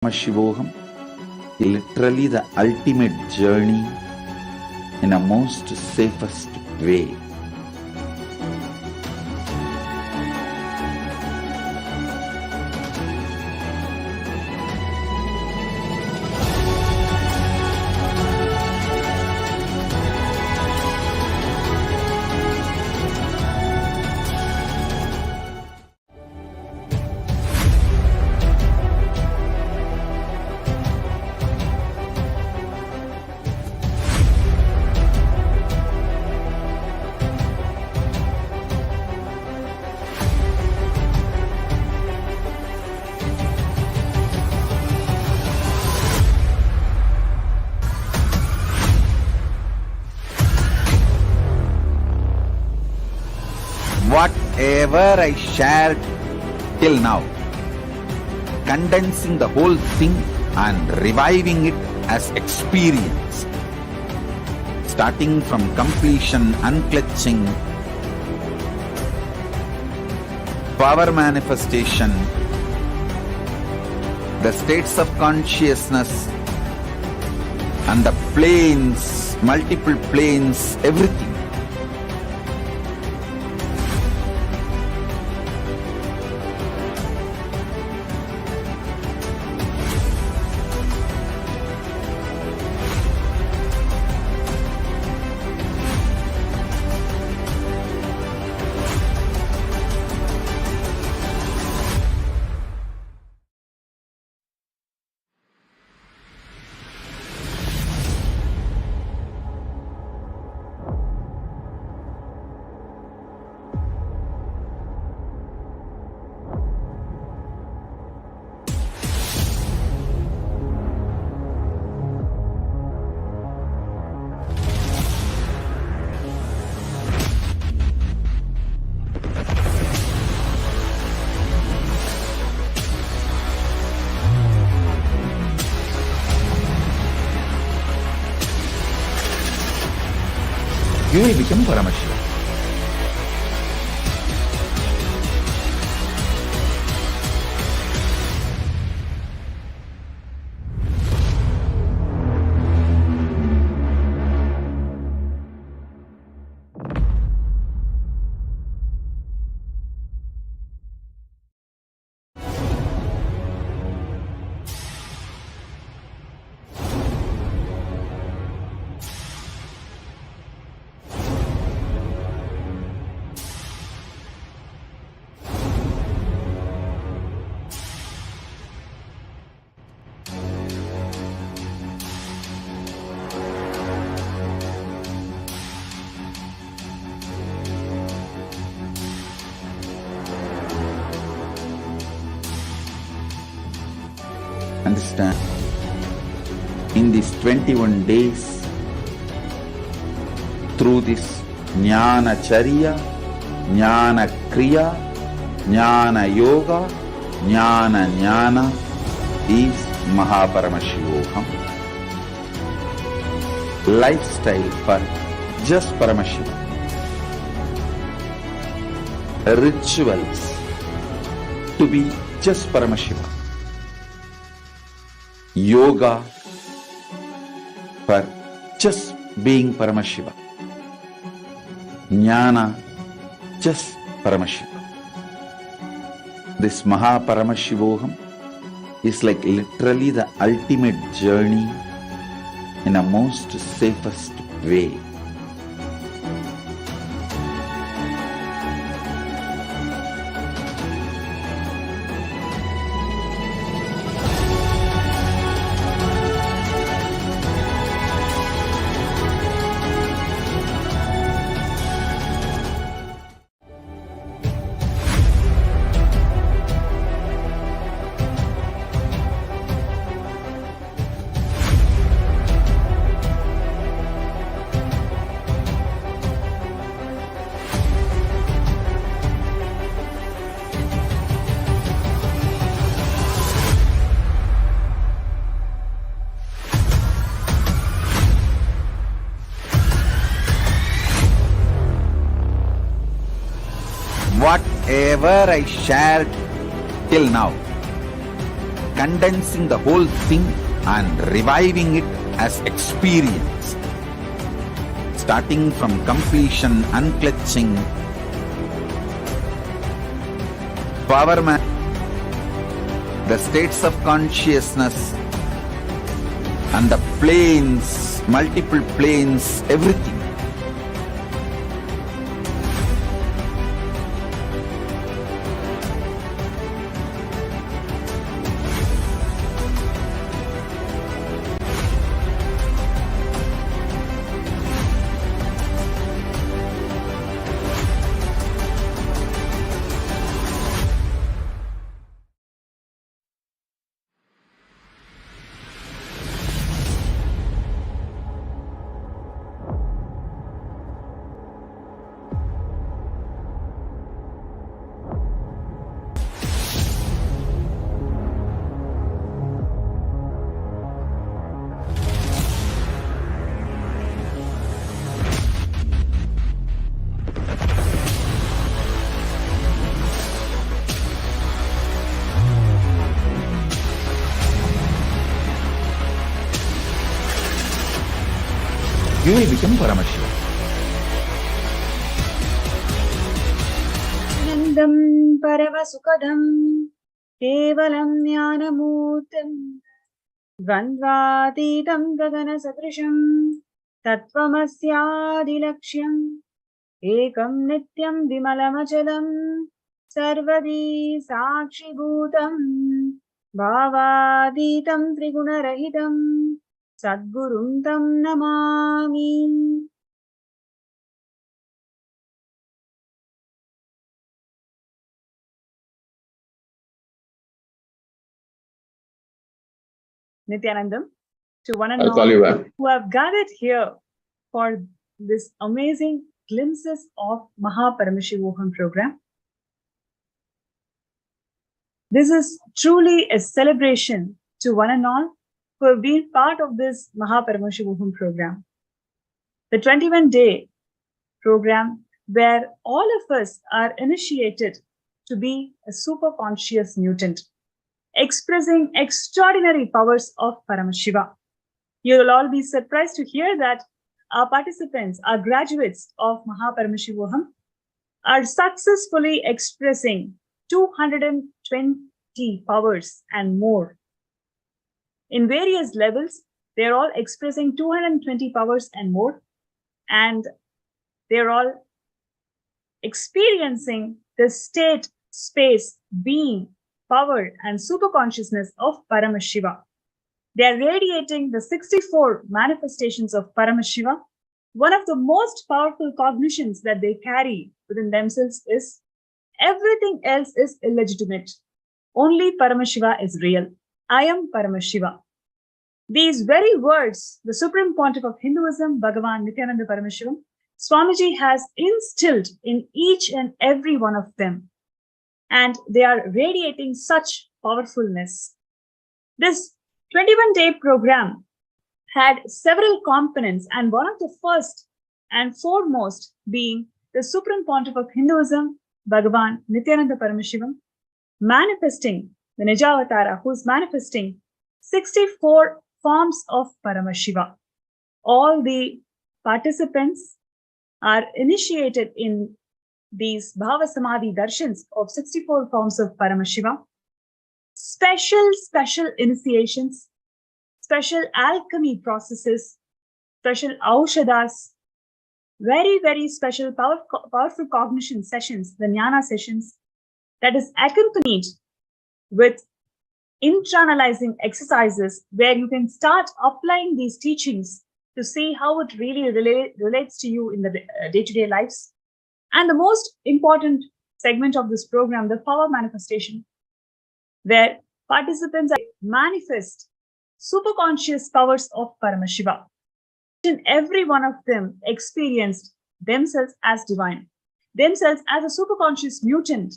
MahaParamashivoham, literally the ultimate journey in a most safest way. Whatever I shared till now, condensing the whole thing and reviving it as experience, starting from completion, unclutching, power manifestation, the states of consciousness and the planes, multiple planes, everything. You will become Paramashivam. Understand, in these 21 days, through this Jnana Charya, Jnana Kriya, Jnana Yoga, Jnana Jnana is MahaParamashivoham. Lifestyle for just Paramashivam. Rituals to be just Paramashivam. Yoga for just being Paramashiva. Jnana, just Paramashiva. This MahaParamashivoham is like literally the ultimate journey in a most safest way. whatever I shared till now, condensing the whole thing and reviving it as experience. Starting from completion, unclutching, the states of consciousness and the planes, multiple planes, everything. You will become Paramashivam. Anandam Paravasukadam Kevalam Jnanamurtam Dvandvatitam Gagana Sadrisham Tattvamasyaadilaksham Ekam Nityam Vimalamachalam Sarvadi Sakshibhutam Bhavaditam Trigunarahitam Sadgurum Tam Namami. Nithyanandam, to one and all who have gathered here for this amazing glimpses of MahaParamashivoham program. This is truly a celebration to one and all who have been part of this MahaParamashivoham program. The 21-day program where all of us are initiated to be a super conscious mutant, expressing extraordinary powers of Paramashiva. You will all be surprised to hear that our participants, our graduates of MahaParamashivoham, are successfully expressing 220 powers and more. In various levels, they're all expressing 220 powers and more, and they're all experiencing the state, space, being, power, and super consciousness of Paramashiva. They are radiating the 64 manifestations of Paramashiva. One of the most powerful cognitions that they carry within themselves is everything else is illegitimate. Only Paramashiva is real. I am Paramashiva. These very words, the Supreme Pontiff of Hinduism, Bhagavan Nithyananda Paramashivam, Swamiji has instilled in each and every one of them. And they are radiating such powerfulness. This 21-day program had several components, and one of the first and foremost being the Supreme Pontiff of Hinduism, Bhagavan Nithyananda Paramashivam, manifesting the Nijavatara, who is manifesting 64 forms of Paramashiva. All the participants are initiated in these Bhava Samadhi Darshans of 64 forms of Paramashiva. Special initiations, special alchemy processes, special aushadas, very special powerful cognition sessions, the jnana sessions, that is accompanied with internalizing exercises where you can start applying these teachings to see how it really relates to you in the day-to-day lives. And the most important segment of this program, the power manifestation, where participants manifest superconscious powers of Paramashiva. And every one of them experienced themselves as divine, themselves as a superconscious mutant,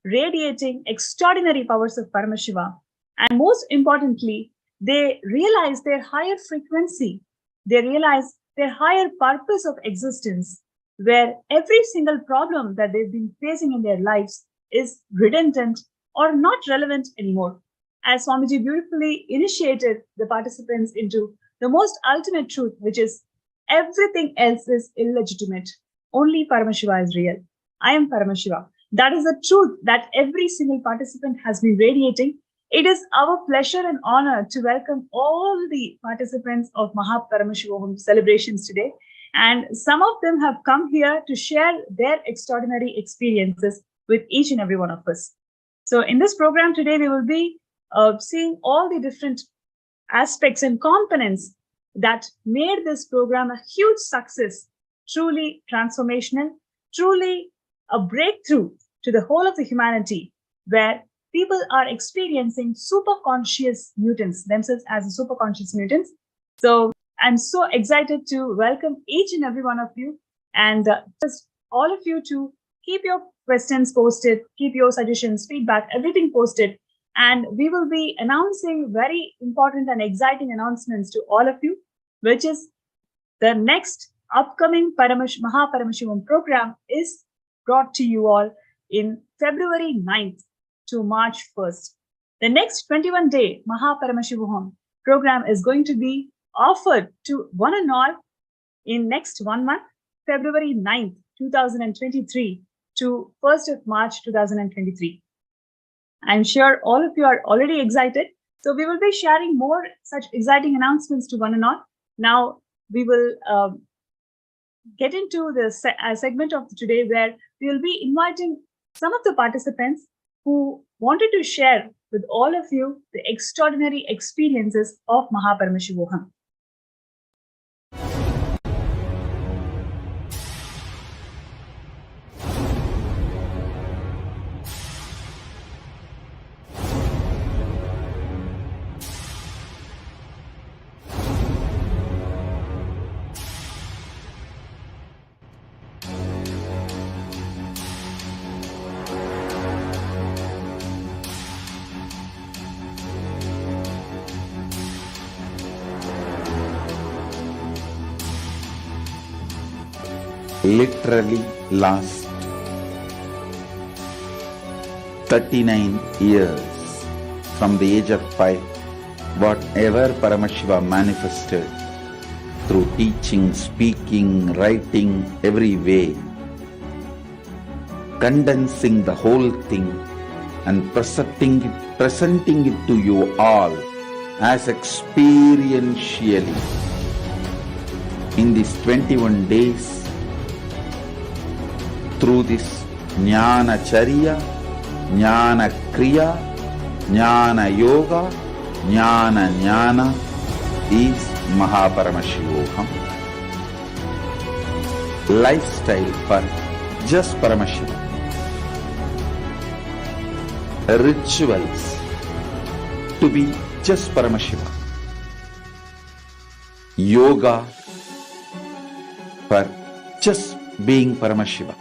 radiating extraordinary powers of Paramashiva. And most importantly, they realize their higher frequency. They realize their higher purpose of existence, where every single problem that they've been facing in their lives is redundant or not relevant anymore. as Swamiji beautifully initiated the participants into the most ultimate truth, which is everything else is illegitimate. Only Paramashiva is real. I am Paramashiva. That is the truth that every single participant has been radiating. It is our pleasure and honor to welcome all the participants of MahaParamashivoham celebrations today. And some of them have come here to share their extraordinary experiences with each and every one of us. So in this program today, we will be seeing all the different aspects and components that made this program a huge success, truly transformational, truly a breakthrough to the whole of the humanity, where people are experiencing superconscious mutants, themselves as superconscious mutants. So I'm so excited to welcome each and every one of you, and just all of you to keep your questions posted, keep your suggestions, feedback, everything posted. And we will be announcing very important and exciting announcements to all of you, which is the next upcoming MahaParamashivam program is brought to you all in February 9th to March 1st. The next 21-day MahaParamashivoham program is going to be offered to one and all in next 1 month, February 9th, 2023 to 1st of March 2023. I'm sure all of you are already excited. So we will be sharing more such exciting announcements to one and all. Now we will get into the segment of today where we will be inviting some of the participants who wanted to share with all of you the extraordinary experiences of MahaParamashivoham. Literally last 39 years from the age of 5, whatever Paramashiva manifested through teaching, speaking, writing, every way, condensing the whole thing and presenting it to you all as experientially in these 21 days through this Jnana Charya, Jnana Kriya, Jnana Yoga, Jnana is MahaParamashivoham. Lifestyle for just Paramashiva. Rituals to be just Paramashiva. Yoga for just being Paramashiva.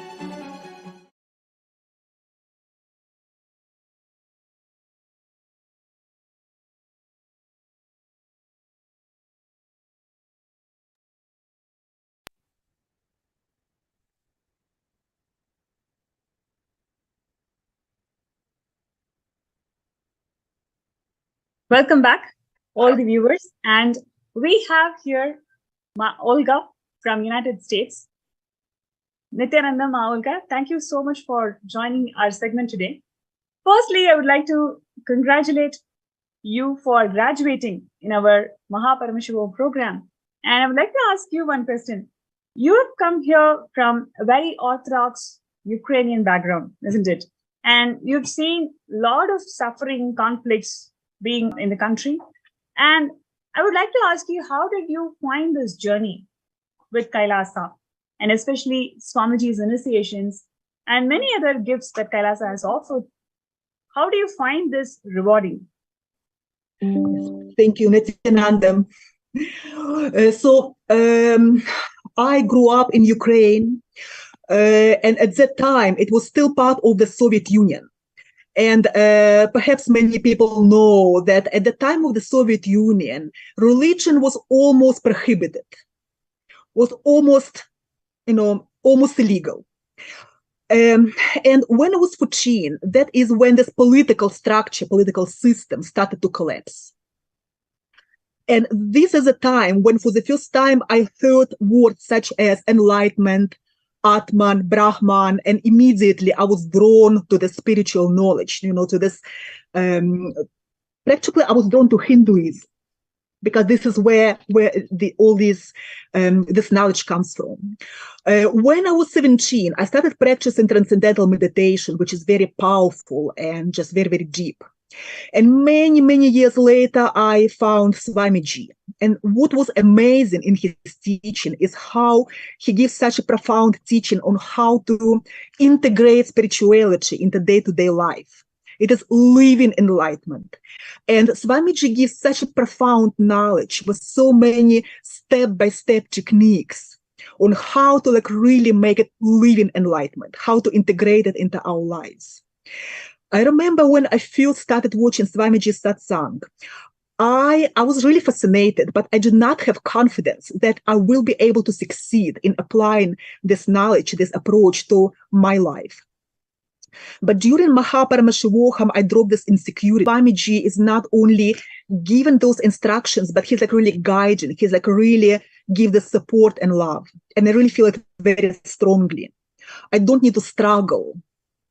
Welcome back, all the viewers. And we have here Olga from United States. Nithyananda, Olga, thank you so much for joining our segment today. Firstly, I would like to congratulate you for graduating in our MahaParamashivoham program. And I would like to ask you one question. You have come here from a very orthodox Ukrainian background, isn't it? And you've seen a lot of suffering, conflicts being in the country. And I would like to ask you, how did you find this journey with Kailasa, and especially Swamiji's initiations and many other gifts that Kailasa has offered? How do you find this rewarding? Thank you, Nithyananda. I grew up in Ukraine, and at that time it was still part of the Soviet Union. And perhaps many people know that at the time of the Soviet Union, religion was almost prohibited, was almost illegal. And when I was 14, that is when this political structure, political system started to collapse. And this is a time when for the first time I heard words such as enlightenment, Atman, Brahman, and immediately I was drawn to the spiritual knowledge, to this, practically I was drawn to Hinduism, because this is where all this knowledge comes from. When I was 17, I started practicing transcendental meditation, which is very powerful and just very, very deep. And many, many years later, I found Swamiji. And what was amazing in his teaching is how he gives such a profound teaching on how to integrate spirituality into day-to-day life. It is living enlightenment. And Swamiji gives such a profound knowledge with so many step-by-step techniques on how to really make it living enlightenment, how to integrate it into our lives. I remember when I first started watching Swamiji's satsang, I was really fascinated, but I did not have confidence that I will be able to succeed in applying this knowledge, this approach to my life. But during MahaParamashivoham, I dropped this insecurity. Swamiji is not only giving those instructions, but he's really guiding. He's really give the support and love. And I really feel it very strongly. I don't need to struggle.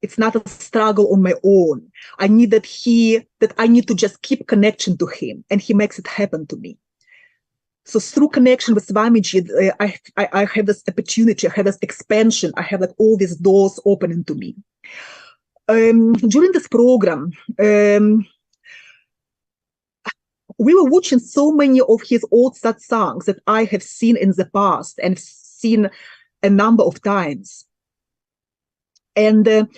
It's not a struggle on my own. I need that I need to just keep connection to him, and he makes it happen to me. So through connection with Swamiji, I have this opportunity, I have this expansion, I have all these doors opening to me. During this program, we were watching so many of his old satsangs that I have seen in the past and seen a number of times. And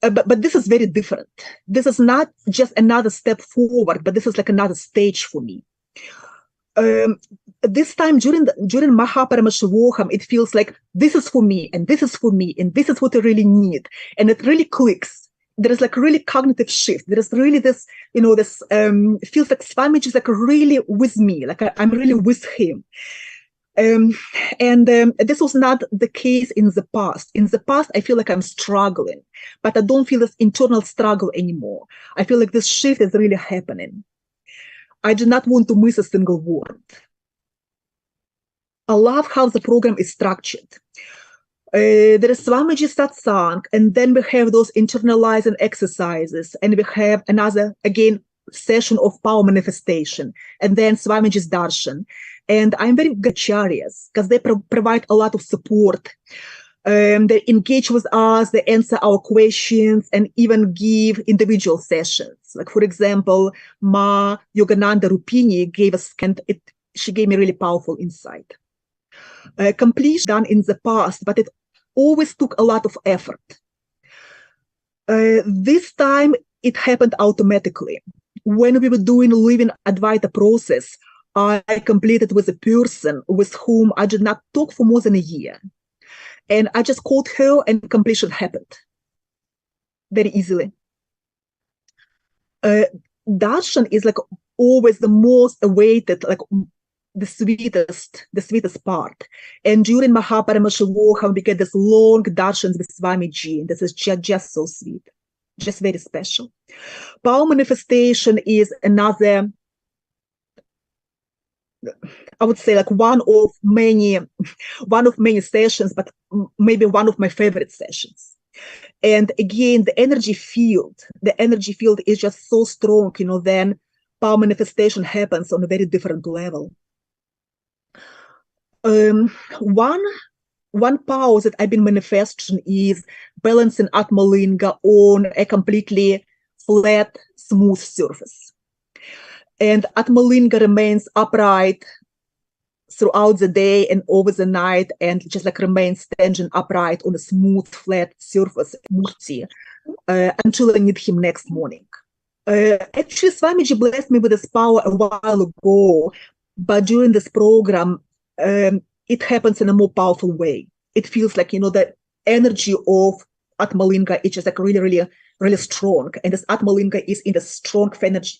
but this is very different. This is not just another step forward, but this is another stage for me. This time during MahaParamashivoham, it feels like this is for me, and this is for me, and this is what I really need, and it really clicks. There is really cognitive shift. There is really this, this feels like Swamiji is really with me, I'm really with him. And this was not the case in the past. In the past, I feel like I'm struggling, but I don't feel this internal struggle anymore. I feel like this shift is really happening. I do not want to miss a single word. I love how the program is structured. There is Swamiji satsang, and then we have those internalizing exercises, and we have another, again, session of power manifestation, and then Swamiji's darshan. And I'm very good at acharyas because they provide a lot of support. They engage with us, they answer our questions, and even give individual sessions. For example, Ma Yogananda Rupini gave us, she gave me really powerful insight. Completion done in the past, but it always took a lot of effort. This time, it happened automatically. When we were doing Living Advaita process, I completed with a person with whom I did not talk for more than a year. And I just called her and completion happened very easily. Darshan is always the most awaited, the sweetest part. And during MahaParamashivoham, we get this long darshans with Swamiji, and this is just so sweet, just very special. Power manifestation is another, I would say one of many sessions, but maybe one of my favorite sessions. And again, the energy field is just so strong, then power manifestation happens on a very different level. One power that I've been manifesting is balancing Atmalinga on a completely flat, smooth surface. And Atmalinga remains upright throughout the day and over the night, and just remains standing upright on a smooth, flat surface, Murti, until I need him next morning. Actually, Swamiji blessed me with this power a while ago, but during this program, it happens in a more powerful way. It feels like, the energy of Atmalinga is just really, really, really strong. And this Atmalinga is in the strong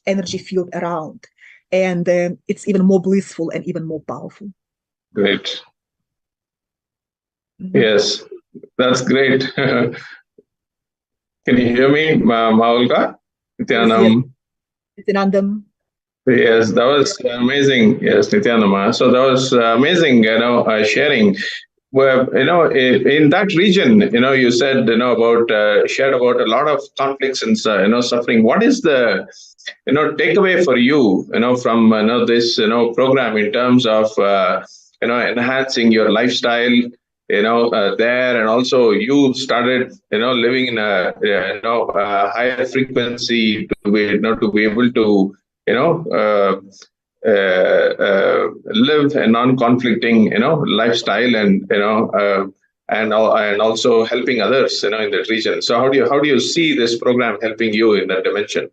energy field around. And it's even more blissful and even more powerful. Great. Mm-hmm. Yes. That's great. Can you hear me, Olga? Nithyanam? Nithyanandam. Yes, that was amazing. Yes, Nithyanama. So that was amazing, sharing. Well, in that region, you said, about shared about a lot of conflicts and, suffering. What is the, takeaway for you, from, this, program in terms of, enhancing your lifestyle, there, and also you started, living in a higher frequency to be able to, you know, live a non-conflicting, lifestyle, and and also helping others, in that region. So how do you see this program helping you in that dimension?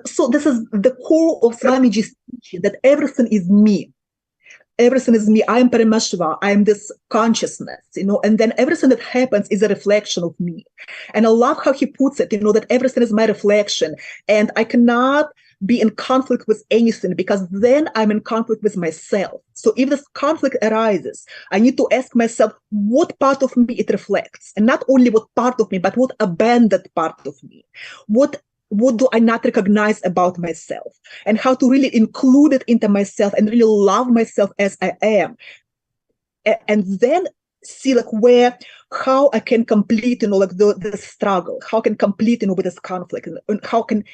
So this is the core of Swamiji's teaching, that everything is me. Everything is me. I am Paramashiva. I am this consciousness, and then everything that happens is a reflection of me. And I love how he puts it, that everything is my reflection, and I cannot be in conflict with anything, because then I'm in conflict with myself. So if this conflict arises, I need to ask myself what part of me it reflects, and not only what part of me, but what abandoned part of me. What do I not recognize about myself, and how to really include it into myself and really love myself as I am. And then see how I can complete, the struggle, how I can complete, with this conflict, and how I can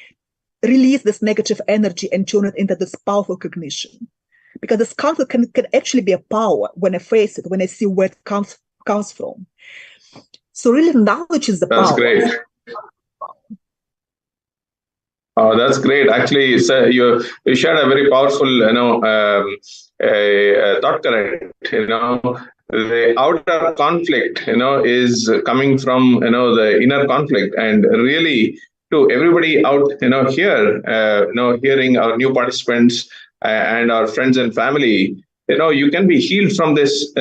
release this negative energy and turn it into this powerful cognition. Because this conflict can actually be a power when I face it, when I see where it comes from. So really knowledge is the power. That's great. Oh, that's great. Actually, sir, you shared a very powerful, thought current. The outer conflict, is coming from, the inner conflict, and really, to everybody out, here, hearing our new participants and our friends and family, you can be healed from this,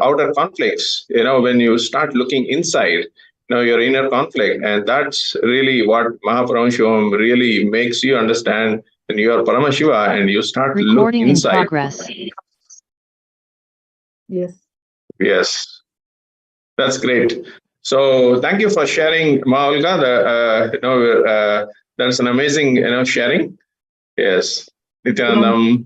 outer conflicts, when you start looking inside, your inner conflict. And that's really what MahaParamashivoham really makes you understand when you are Paramashiva and you start to look inside. In progress. Yes. That's great. So thank you for sharing, Olga. That's an amazing, sharing. Yes. Nithyanandam.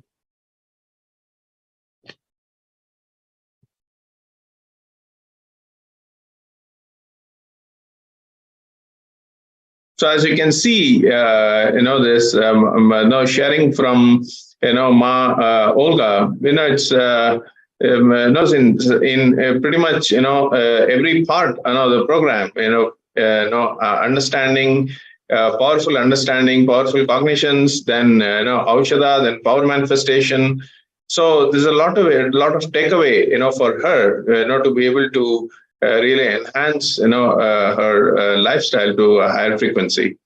So as you can see, this sharing from Olga, it's in pretty much every part of the program, understanding, powerful understanding, powerful cognitions, then Aushadha, then power manifestation. So there's a lot of takeaway, for her, to be able to really enhance, her lifestyle to a higher frequency.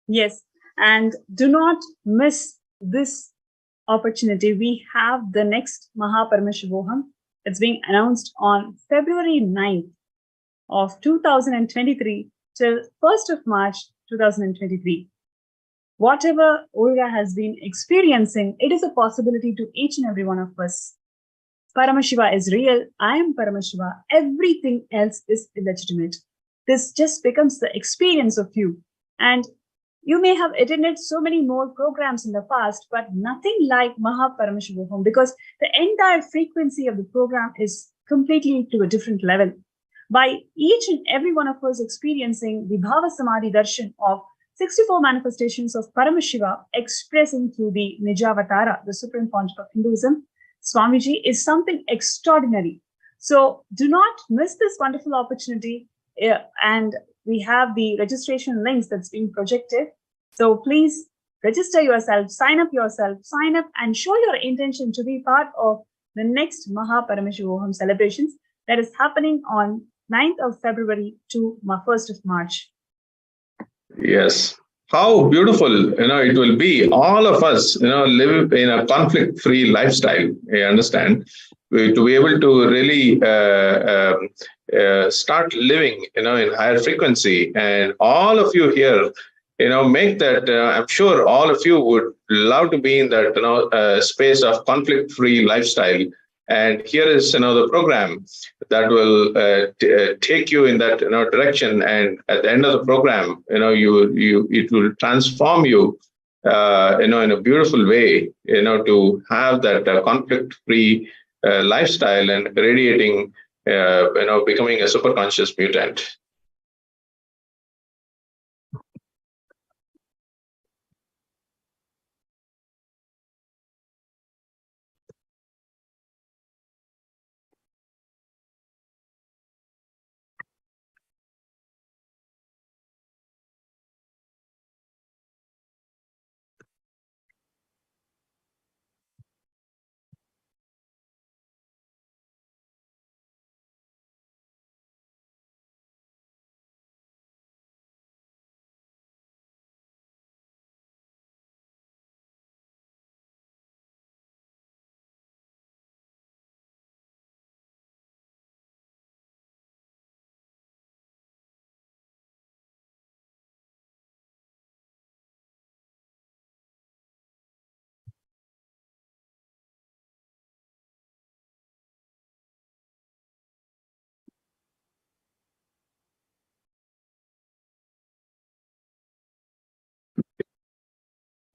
Yes, and do not miss this opportunity. We have the next MahaParamashivoham. It's being announced on February 9th of 2023 till 1st of March 2023. Whatever Olga has been experiencing, it is a possibility to each and every one of us. Paramashiva is real. I am Paramashiva. Everything else is illegitimate. This just becomes the experience of you. And you may have attended so many more programs in the past, but nothing like MahaParamashivoham, because the entire frequency of the program is completely to a different level. By each and every one of us experiencing the Bhava Samadhi Darshan of 64 manifestations of Paramashiva expressing through the Nijavatara, the Supreme Pontiff of Hinduism, Swamiji, is something extraordinary. So do not miss this wonderful opportunity. And we have the registration links that's being projected. So please register yourself, sign up and show your intention to be part of the next MahaParamashivoham celebrations that is happening on 9th of February to 1st of March. Yes. How beautiful, it will be. All of us, live in a conflict-free lifestyle. I understand. To be able to really start living, in higher frequency, and all of you here, make that. I'm sure all of you would love to be in that, space of conflict-free lifestyle, And here is the program that will take you in that direction. And at the end of the program, it will transform you, in a beautiful way, to have that conflict-free lifestyle and radiating, becoming a super conscious mutant.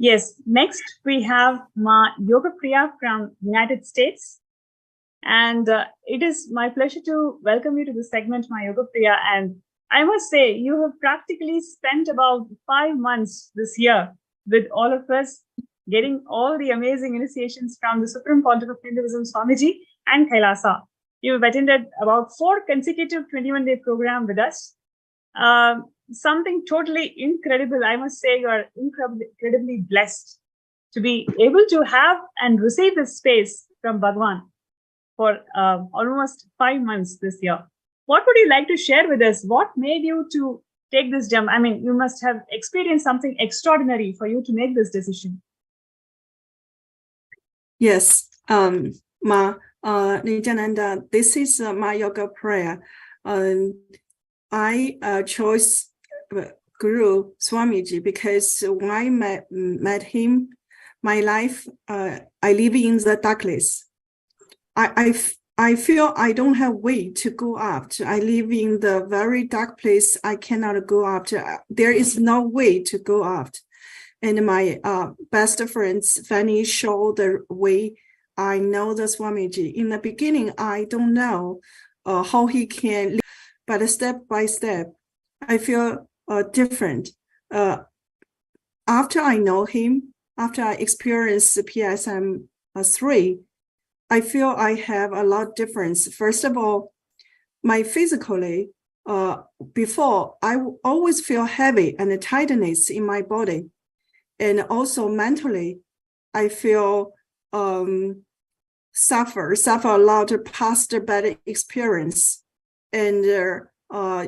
Yes, next we have Ma Yoga Priya from United States. And it is my pleasure to welcome you to this segment, Ma Yoga Priya. And I must say, you have practically spent about 5 months this year with all of us, getting all the amazing initiations from the Supreme Pontiff of Hinduism, Swamiji, and Kailasa. You've attended about 4 consecutive 21-day program with us. Something totally incredible. I must say, you are incredibly blessed to be able to have and receive this space from Bhagwan for almost 5 months this year. What would you like to share with us? What made you to take this jump? I mean, you must have experienced something extraordinary for you to make this decision. Yes, Nithyananda, this is my yoga prayer. I chose Guru Swamiji because when I met him, my life, I live in the darkness. I feel I don't have way to go up. I live in the very dark place. I cannot go up. There is no way to go up. And my best friends, Fanny, showed the way. I know the Swamiji. In the beginning, I don't know how he can live, but step by step, I feel different. After I know him, after I experience PSM 3, I feel I have a lot of difference. First of all, my physically, before I always feel heavy and a tightness in my body. And also mentally, I feel suffer a lot of past bad experience. And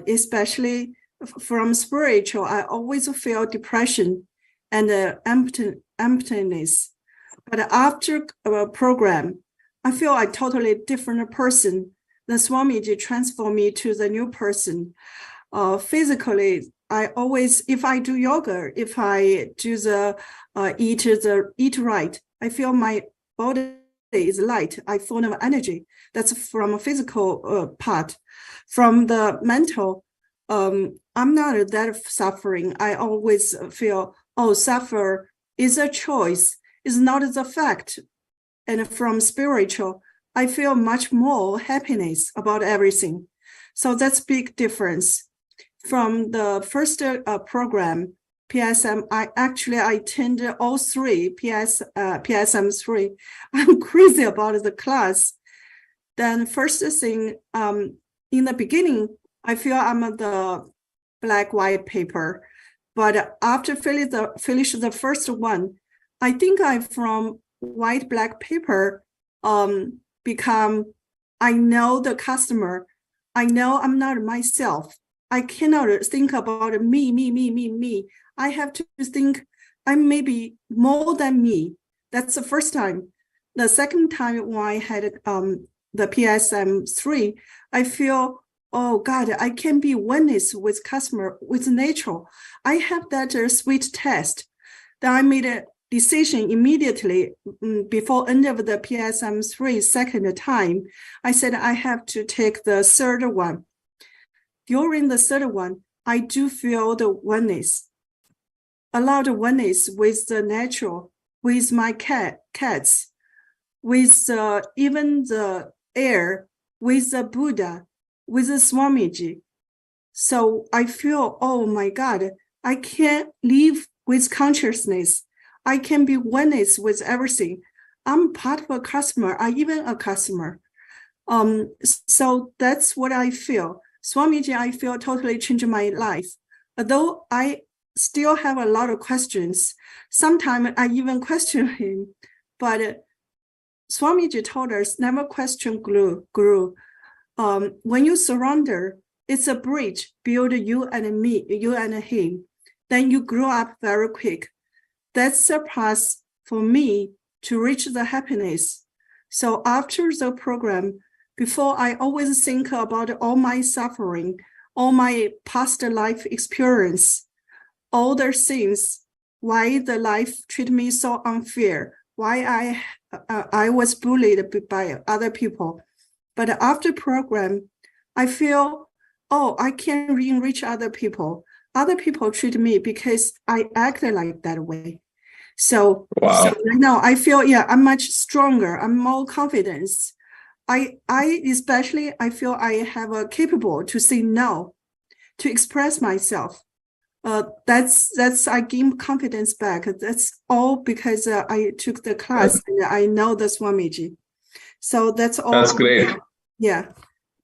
especially from spiritual, I always feel depression and emptiness. But after a program, I feel a totally different person. The Swamiji transformed me to the new person. Physically, I always, if I do yoga, if I do eat right, I feel my body is light. I full of energy. That's from a physical part. From the mental, I'm not that suffering. I always feel, suffer is a choice. It's not the fact. And from spiritual, I feel much more happiness about everything. So that's big difference. From the first program, PSM, I attended all 3 PSM 3. I'm crazy about the class. Then first thing, in the beginning, I feel I'm the black-white paper. But after finish the first one, I think I from white-black paper become, I know the customer. I know I'm not myself. I cannot think about me. I have to think I'm maybe more than me. That's the first time. The second time when I had the PSM 3, I feel, oh God, I can be oneness with customer, with nature. I have that sweet test. Then I made decision immediately before end of the PSM3 second time. I said I have to take the third one. During the third one, I do feel the oneness, a lot of oneness with the natural, with my cats, with even the air, with the Buddha, with the Swamiji. So I feel, oh my God, I can't live with consciousness. I can be oneness with everything. I'm part of a customer. I'm even a customer. So that's what I feel. Swamiji, I feel totally changed my life. Although I still have a lot of questions. Sometimes I even question him, but Swamiji told us never question guru. When you surrender, it's a bridge build you and me, you and him. Then you grow up very quick. That's the path for me to reach the happiness. So after the program, before I always think about all my suffering, all my past life experience, all the things, why the life treated me so unfair, why I was bullied by other people. But after program, I feel, oh, I can enrich other people. Other people treat me because I act like that way. So, Wow. So right now I feel, yeah, I'm much stronger. I'm more confident. I especially, I feel I have a capable to say no, to express myself. That's I gain confidence back. That's all because I took the class and I know the Swamiji. So that's all. That's great. Yeah.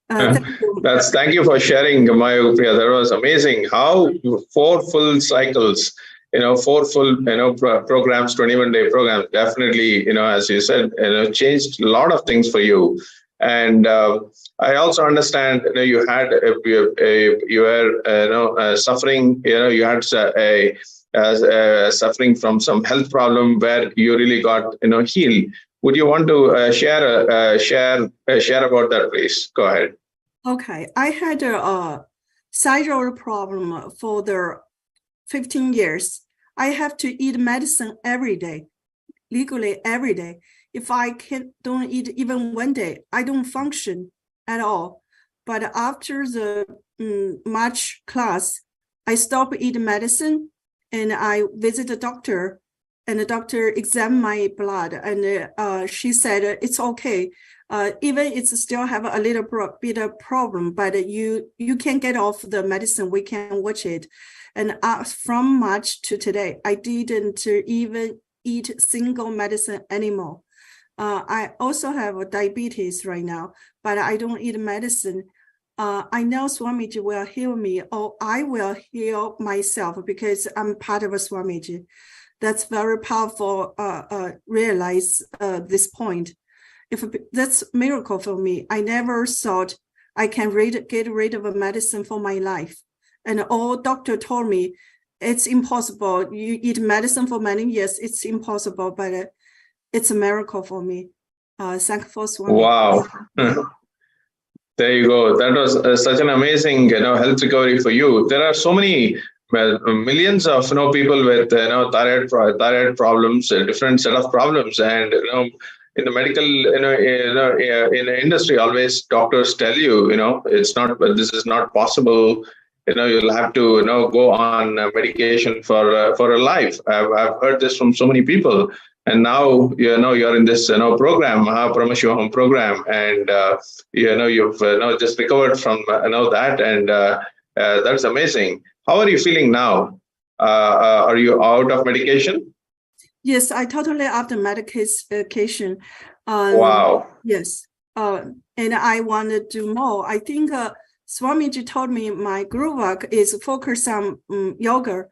Thank you for sharing, Mahayogapriya. That was amazing. How 4 full cycles, 4 full, programs, 21-day programs, definitely, as you said, changed a lot of things for you. And I also understand, you had, you were, suffering, you had suffering from some health problem where you really got, healed. Would you want to share about that, please? Go ahead. Okay, I had a thyroid problem for the 15 years. I have to eat medicine every day, legally every day. If I don't eat even one day, I don't function at all. But after the March class, I stopped eating medicine and I visit the doctor. And the doctor examined my blood, and she said it's okay. Even it's still have a little bit of problem, but you can get off the medicine. We can watch it. And from March to today, I didn't even eat single medicine anymore. I also have diabetes right now, but I don't eat medicine. I know Swamiji will heal me, or I will heal myself because I'm part of a Swamiji. That's very powerful, realize this point. If that's a miracle for me, I never thought I can get rid of a medicine for my life. And all doctor told me, it's impossible. You eat medicine for many years, it's impossible, but it's a miracle for me. Thankful Swami. Wow. There you go. That was such an amazing, health recovery for you. There are so many millions of people with thyroid problems, a different set of problems, and in the medical in the industry, always doctors tell you it's not, this is not possible. You'll have to go on medication for a life. I've heard this from so many people, and now you're in this program, MahaParamashivoham program, and you've just recovered from that, and that's amazing. How are you feeling now? Are you out of medication? Yes, I totally out of medication. Wow. Yes, and I want to do more. I think Swamiji told me my guru work is focused on yoga.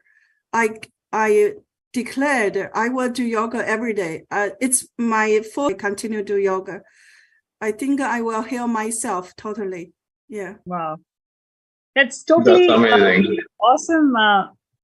I declared I will do yoga every day. It's my full continue to do yoga. I think I will heal myself totally. Yeah. Wow. That's totally amazing. Awesome,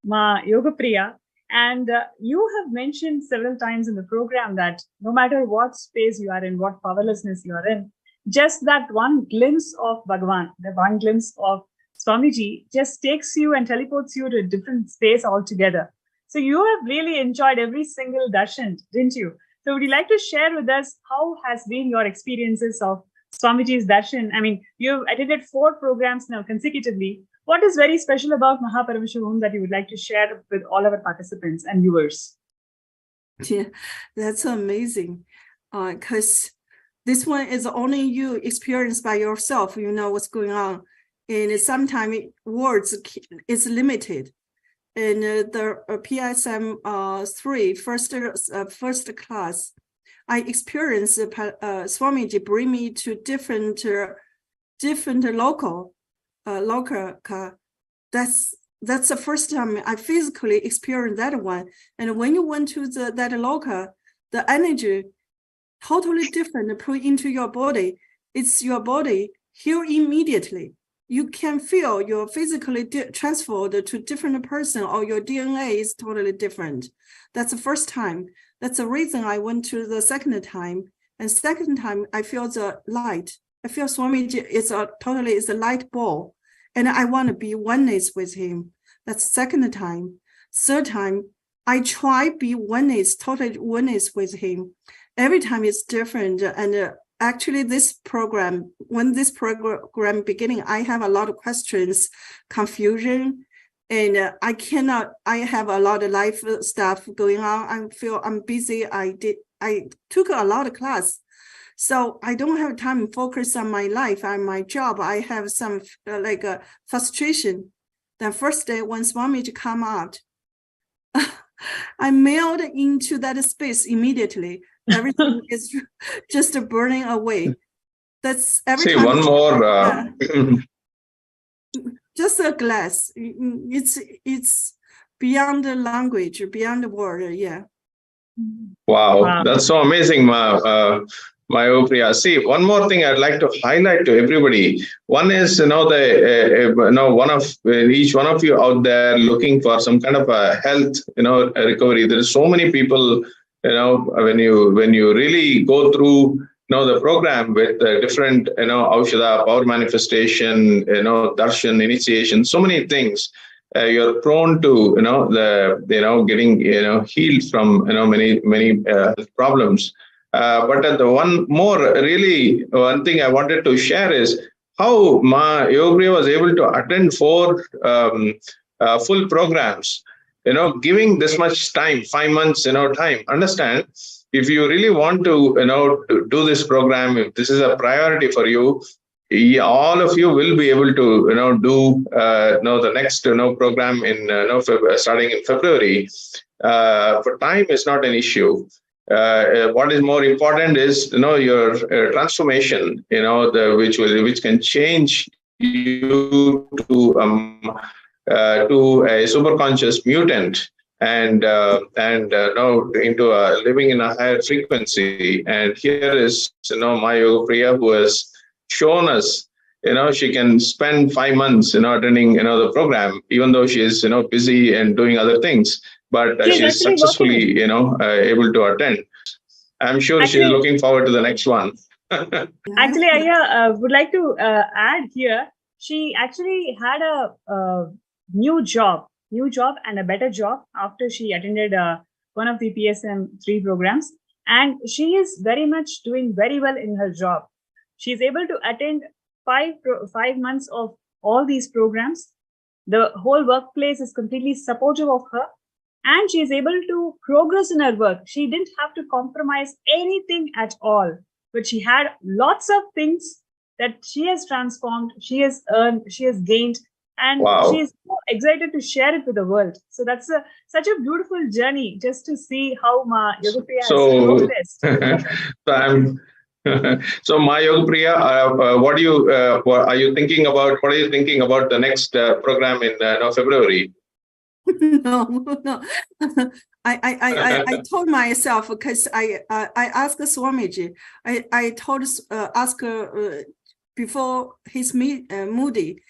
Yogapriya. And you have mentioned several times in the program that no matter what space you are in, what powerlessness you are in, just that one glimpse of Bhagavan, the one glimpse of Swamiji just takes you and teleports you to a different space altogether. So you have really enjoyed every single darshan, didn't you? So would you like to share with us how has been your experiences of Swamiji's darshan? I mean, you've attended 4 programs now consecutively. What is very special about MahaParamashivoham that you would like to share with all our participants and viewers? Yeah, that's amazing. Because this one is only you experience by yourself. You know what's going on, and sometimes words is limited. And the PSM 3 first class, I experienced Swamiji bring me to different local. That's the first time I physically experienced that one. And when you went to that local, the energy totally different put into your body. It's your body heal immediately. You can feel you're physically transferred to different person, or your DNA is totally different. That's the first time. That's the reason I went to the second time. And second time, I feel the light. I feel Swamiji is a light ball. And I want to be oneness with him. That's second time. Third time, I try be oneness, totally oneness with him. Every time it's different. And actually this program, when this program beginning, I have a lot of questions, confusion, and I have a lot of life stuff going on. I feel I'm busy. I took a lot of class. So I don't have time to focus on my life and my job. I have some frustration. The first day when Swamiji come out, I mailed into that space immediately. Everything is just burning away. That's every See, time. one more. Just a glass. It's beyond the language, beyond the word. Yeah. Wow, that's so amazing, MahaParamashivoham. See, one more thing I'd like to highlight to everybody. One is, one of each one of you out there looking for some kind of a health, recovery. There is so many people, when you really go through, the program with different, Aushadha, power manifestation, darshan, initiation, so many things. You're prone to, getting, healed from, many health problems. But the one thing I wanted to share is how MahaParamashivoham was able to attend 4 full programs, giving this much time, 5 months, time. Understand, if you really want to, do this program, if this is a priority for you, all of you will be able to, do, the next, program in, starting in February. For time is not an issue. What is more important is, your transformation, which can change you to a superconscious mutant and into living in a higher frequency. And here is, MahaParamashivoham, who has shown us, she can spend 5 months, attending, the program, even though she is, busy and doing other things. But she's successfully, able to attend. I'm sure she's looking forward to the next one. Actually, I would like to add here. She actually had a new job and a better job after she attended one of the PSM 3 programs. And she is very much doing very well in her job. She's able to attend 5 months of all these programs. The whole workplace is completely supportive of her. And she is able to progress in her work. She didn't have to compromise anything at all. But she had lots of things that she has transformed, she has earned, she has gained. And she is so excited to share it with the world. So that's such a beautiful journey just to see how MahaParamashivoham has progressed. So MahaParamashivoham, what are you thinking about? What are you thinking about the next program in February? No. I told myself, because I asked Swamiji, I asked before his Moody,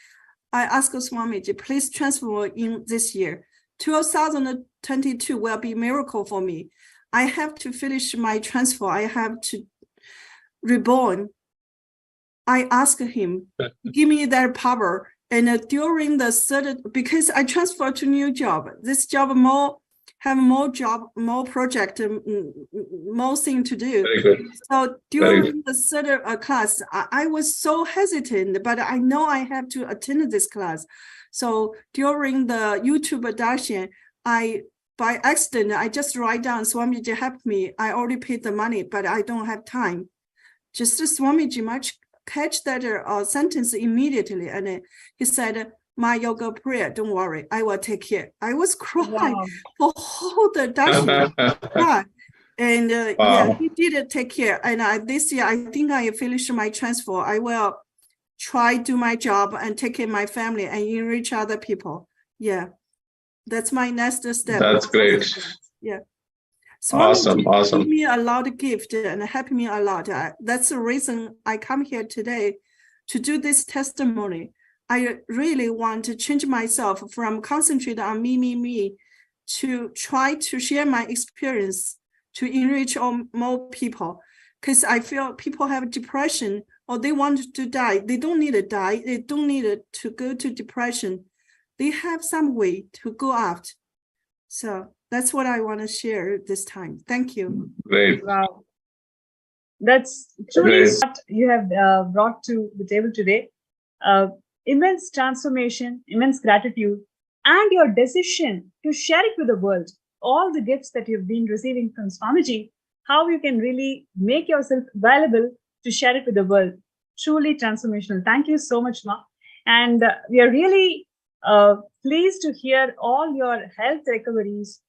I asked Swamiji, please transfer in this year. 2022 will be a miracle for me. I have to finish my transfer. I have to reborn. I asked him, give me that power. And during the third, because I transferred to new job, this job more have more job, more project, more thing to do. Very good. So during the third class, I was so hesitant, but I know I have to attend this class. So during the YouTube darshan, by accident, I just write down, Swamiji help me. I already paid the money, but I don't have time. Just Swamiji much catch that sentence immediately. And he said, my yoga prayer, don't worry, I will take care. I was crying for whole the darshan. And yeah, he did take care. And this year, I think I finished my transfer. I will try do my job and take care of my family and enrich other people. Yeah, that's my next step. That's great. Yeah. So Awesome. Give me a lot of gift and help me a lot. That's the reason I come here today to do this testimony. I really want to change myself from concentrate on me, to try to share my experience to enrich more people. Because I feel people have depression or they want to die. They don't need to die. They don't need to go to depression. They have some way to go out. So that's what I want to share this time. Thank you. Great. Wow. That's truly what you have brought to the table today. Immense transformation, immense gratitude, and your decision to share it with the world. All the gifts that you've been receiving from Swamiji, how you can really make yourself valuable to share it with the world. Truly transformational. Thank you so much, Ma. And we are really pleased to hear all your health recoveries,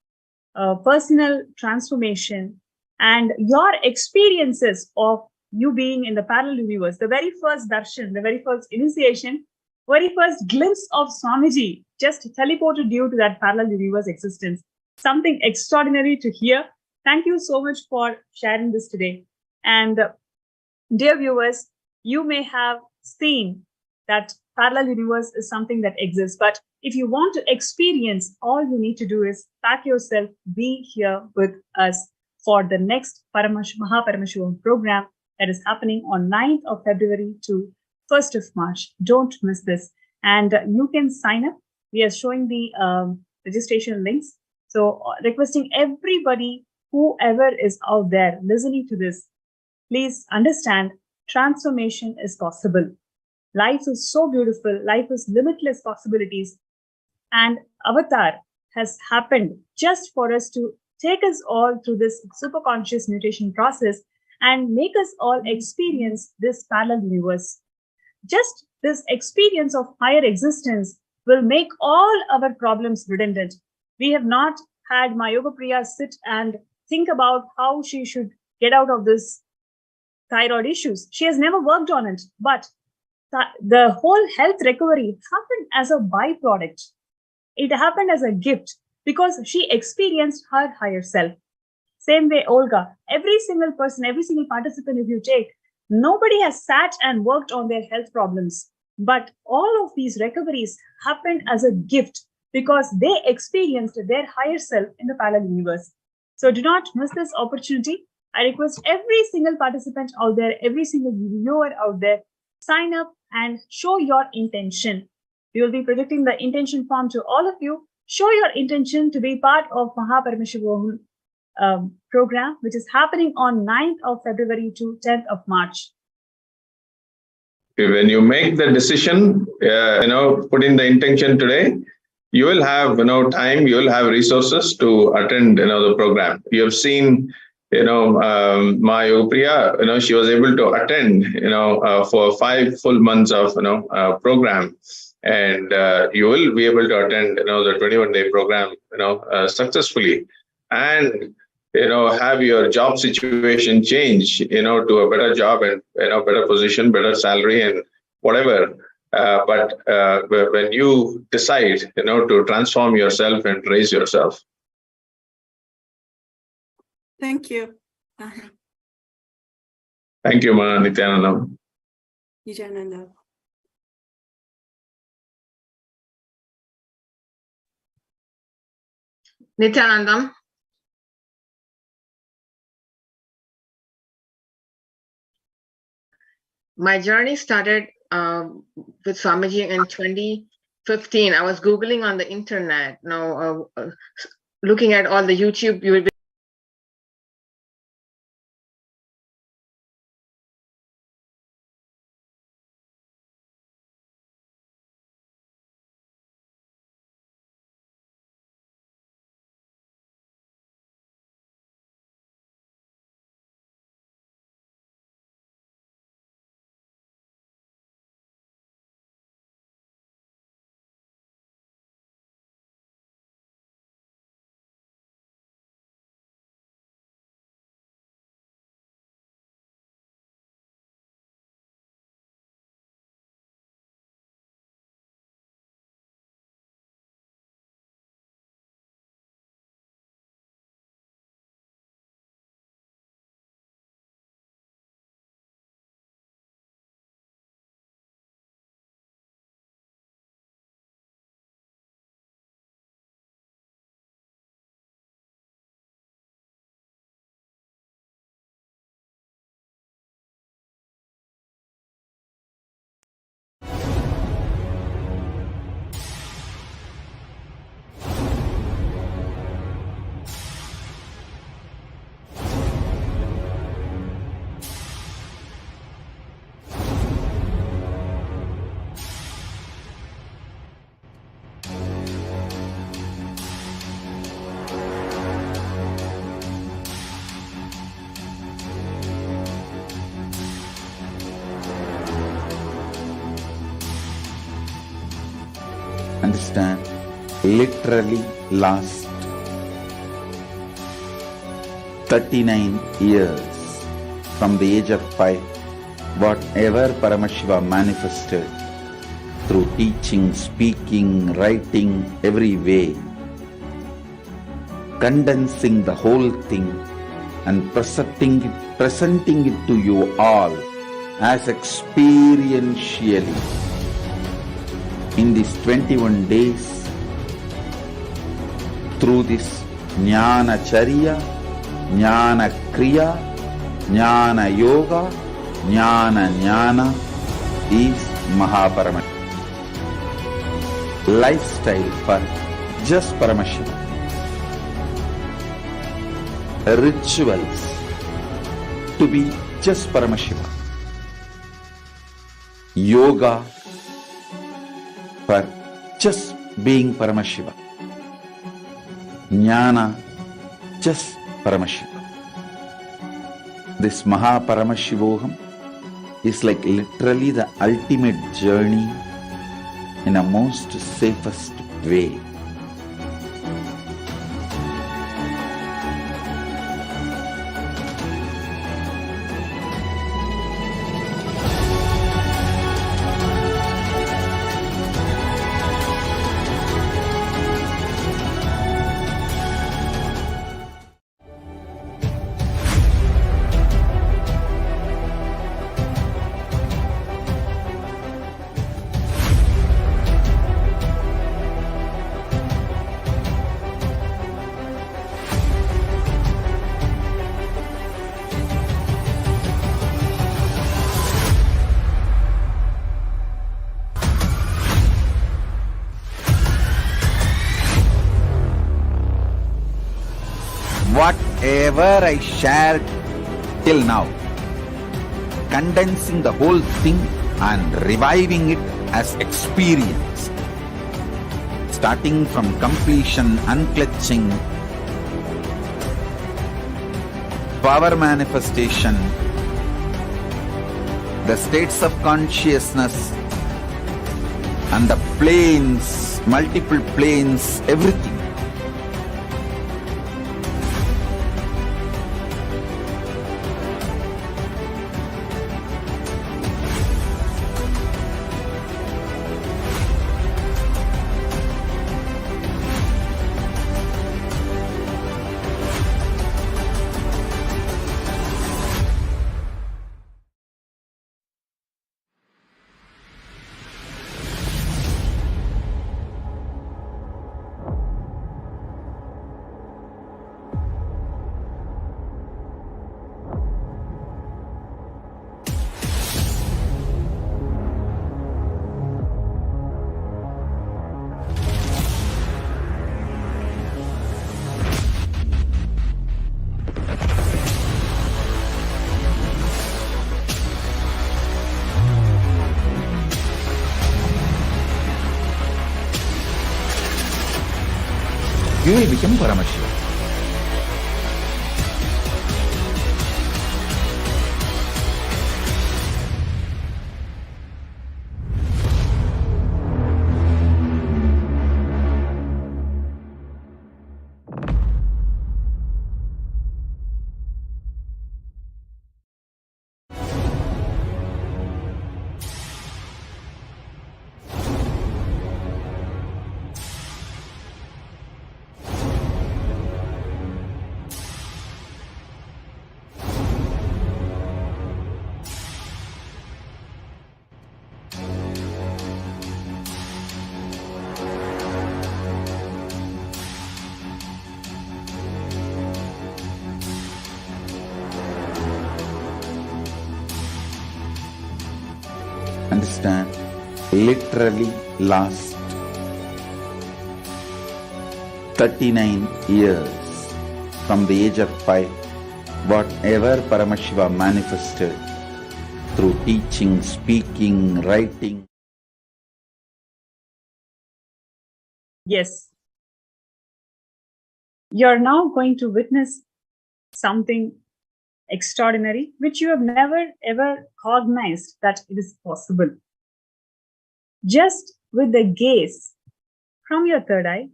personal transformation, and your experiences of you being in the parallel universe. The very first darshan, the very first initiation, very first glimpse of Swamiji just teleported you to that parallel universe existence. Something extraordinary to hear. Thank you so much for sharing this today. And dear viewers, you may have seen that parallel universe is something that exists, but if you want to experience, all you need to do is pack yourself, be here with us for the next MahaParamashivoham program that is happening on 9th of February to 1st of March. Don't miss this. And you can sign up. We are showing the registration links. So requesting everybody, whoever is out there listening to this, please understand transformation is possible. Life is so beautiful. Life is limitless possibilities. And Avatar has happened just for us to take us all through this superconscious mutation process and make us all experience this parallel universe. Just this experience of higher existence will make all our problems redundant. We have not had Ma Yoga Priya sit and think about how she should get out of this thyroid issues. She has never worked on it, but the whole health recovery happened as a byproduct. It happened as a gift because she experienced her higher self. Same way, Olga, every single person, every single participant, if you take, nobody has sat and worked on their health problems. But all of these recoveries happened as a gift because they experienced their higher self in the parallel universe. So do not miss this opportunity. I request every single participant out there, every single viewer out there, sign up and show your intention. We will be projecting the intention form to all of you. Show your intention to be part of MahaParamashivoham program, which is happening on 9th of February to 10th of March. When you make the decision, put in the intention today, you will have time, you will have resources to attend the program. You have seen Ma Yoga Priya, she was able to attend for 5 full months of program, and you will be able to attend the 21-day program successfully, and have your job situation change to a better job and better position, better salary and whatever. But when you decide to transform yourself and raise yourself. Thank you. Thank you, Ma Nithyananda. Nithyananda. Nithyananda. My journey started with Swamiji in 2015. I was Googling on the internet, looking at all the YouTube, you will be understand, literally last 39 years from the age of 5, whatever Paramashiva manifested through teaching, speaking, writing, every way, condensing the whole thing and presenting it to you all as experientially in these 21 days through this Jnana Charya, Jnana Kriya, Jnana Yoga, Jnana is MahaParamashivoham. Lifestyle for just Paramashivam. Rituals to be just Paramashivam. Yoga for just being Paramashiva. Jnana, just Paramashiva. This MahaParamashivoham is like literally the ultimate journey in a most safest way. Whatever I shared till now, condensing the whole thing and reviving it as experience, starting from completion, unclutching, power manifestation, the states of consciousness and the planes, multiple planes, everything. Nithyanandam Paramashivam. Understand? Literally last 39 years from the age of 5, whatever Paramashiva manifested through teaching, speaking, writing. Yes. You're now going to witness something extraordinary, which you have never ever cognized that it is possible. Just with the gaze from your third eye,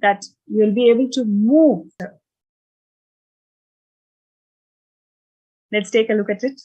that you'll be able to move. Let's take a look at it.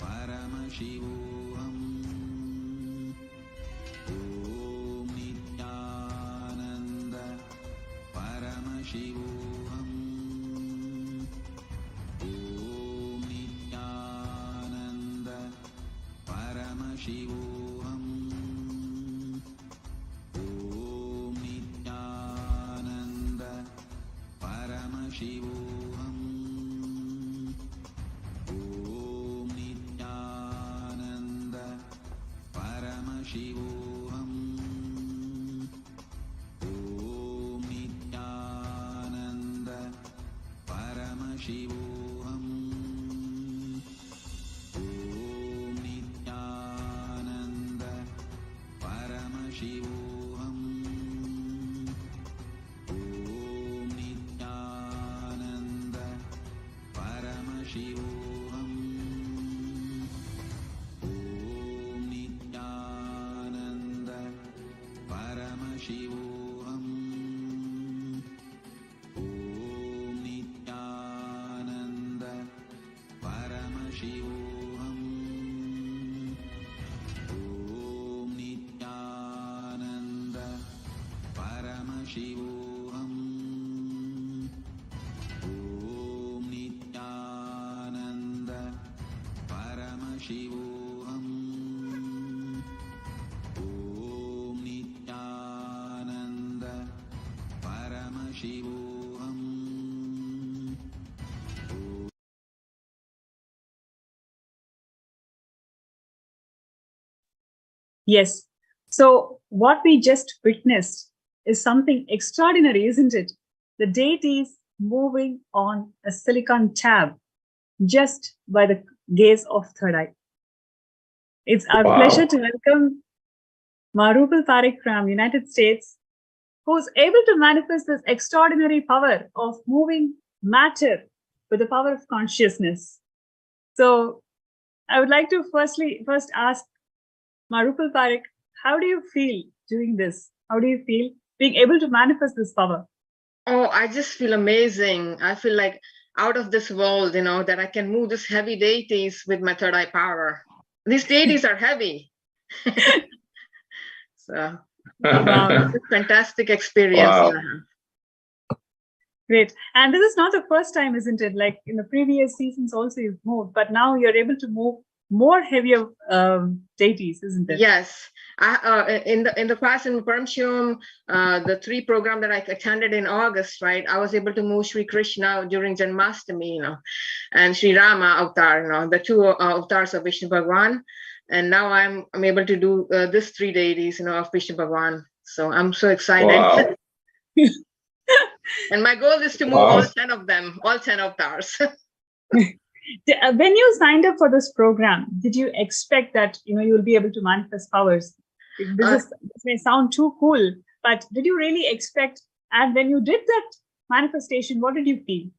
Paramashivoham. Om Nithyananda. Paramashivoham. Om Nithyananda. Paramashivoham. Om Nithyananda. Paramashivoham. Om Nithyananda. Paramashivoham. Om Nithyananda. Paramashivoham. Om Nithyananda. Paramashivoham. Om Nithyananda. Paramashivoham. Om Nithyananda. Paramashivoham. Om Nithyananda. Paramashivoham. Om Nithyananda. Paramashivoham. Om Nithyananda. Paramashivoham. Om Nithyananda. Paramashivoham. Yes. So what we just witnessed is something extraordinary, isn't it? The deities moving on a silicon tab just by the gaze of third eye. It's our Wow. pleasure to welcome Marupal Parekh from United States, who's able to manifest this extraordinary power of moving matter with the power of consciousness. So I would like to first ask Marupal Parekh, how do you feel doing this? How do you feel being able to manifest this power? Oh, I just feel amazing. I feel like out of this world, that I can move these heavy deities with my third eye power. These deities are heavy. So, Wow. it's a fantastic experience. Wow. Great. And this is not the first time, isn't it? Like in the previous seasons also you've moved, but now you're able to move more heavier deities, isn't it? Yes. In the past in Paramashivam, the 3 program that I attended in August, right? I was able to move Sri Krishna during Janmashtami, and Sri Rama avatar, the 2 avatars of Vishnu Bhagwan. And now I'm able to do this 3 deities, of Vishnu Bhagwan. So I'm so excited. Wow. And my goal is to move all 10 of them, all 10 avatars. When you signed up for this program, did you expect that you will be able to manifest powers? This may sound too cool, but did you really expect? And when you did that manifestation, what did you feel?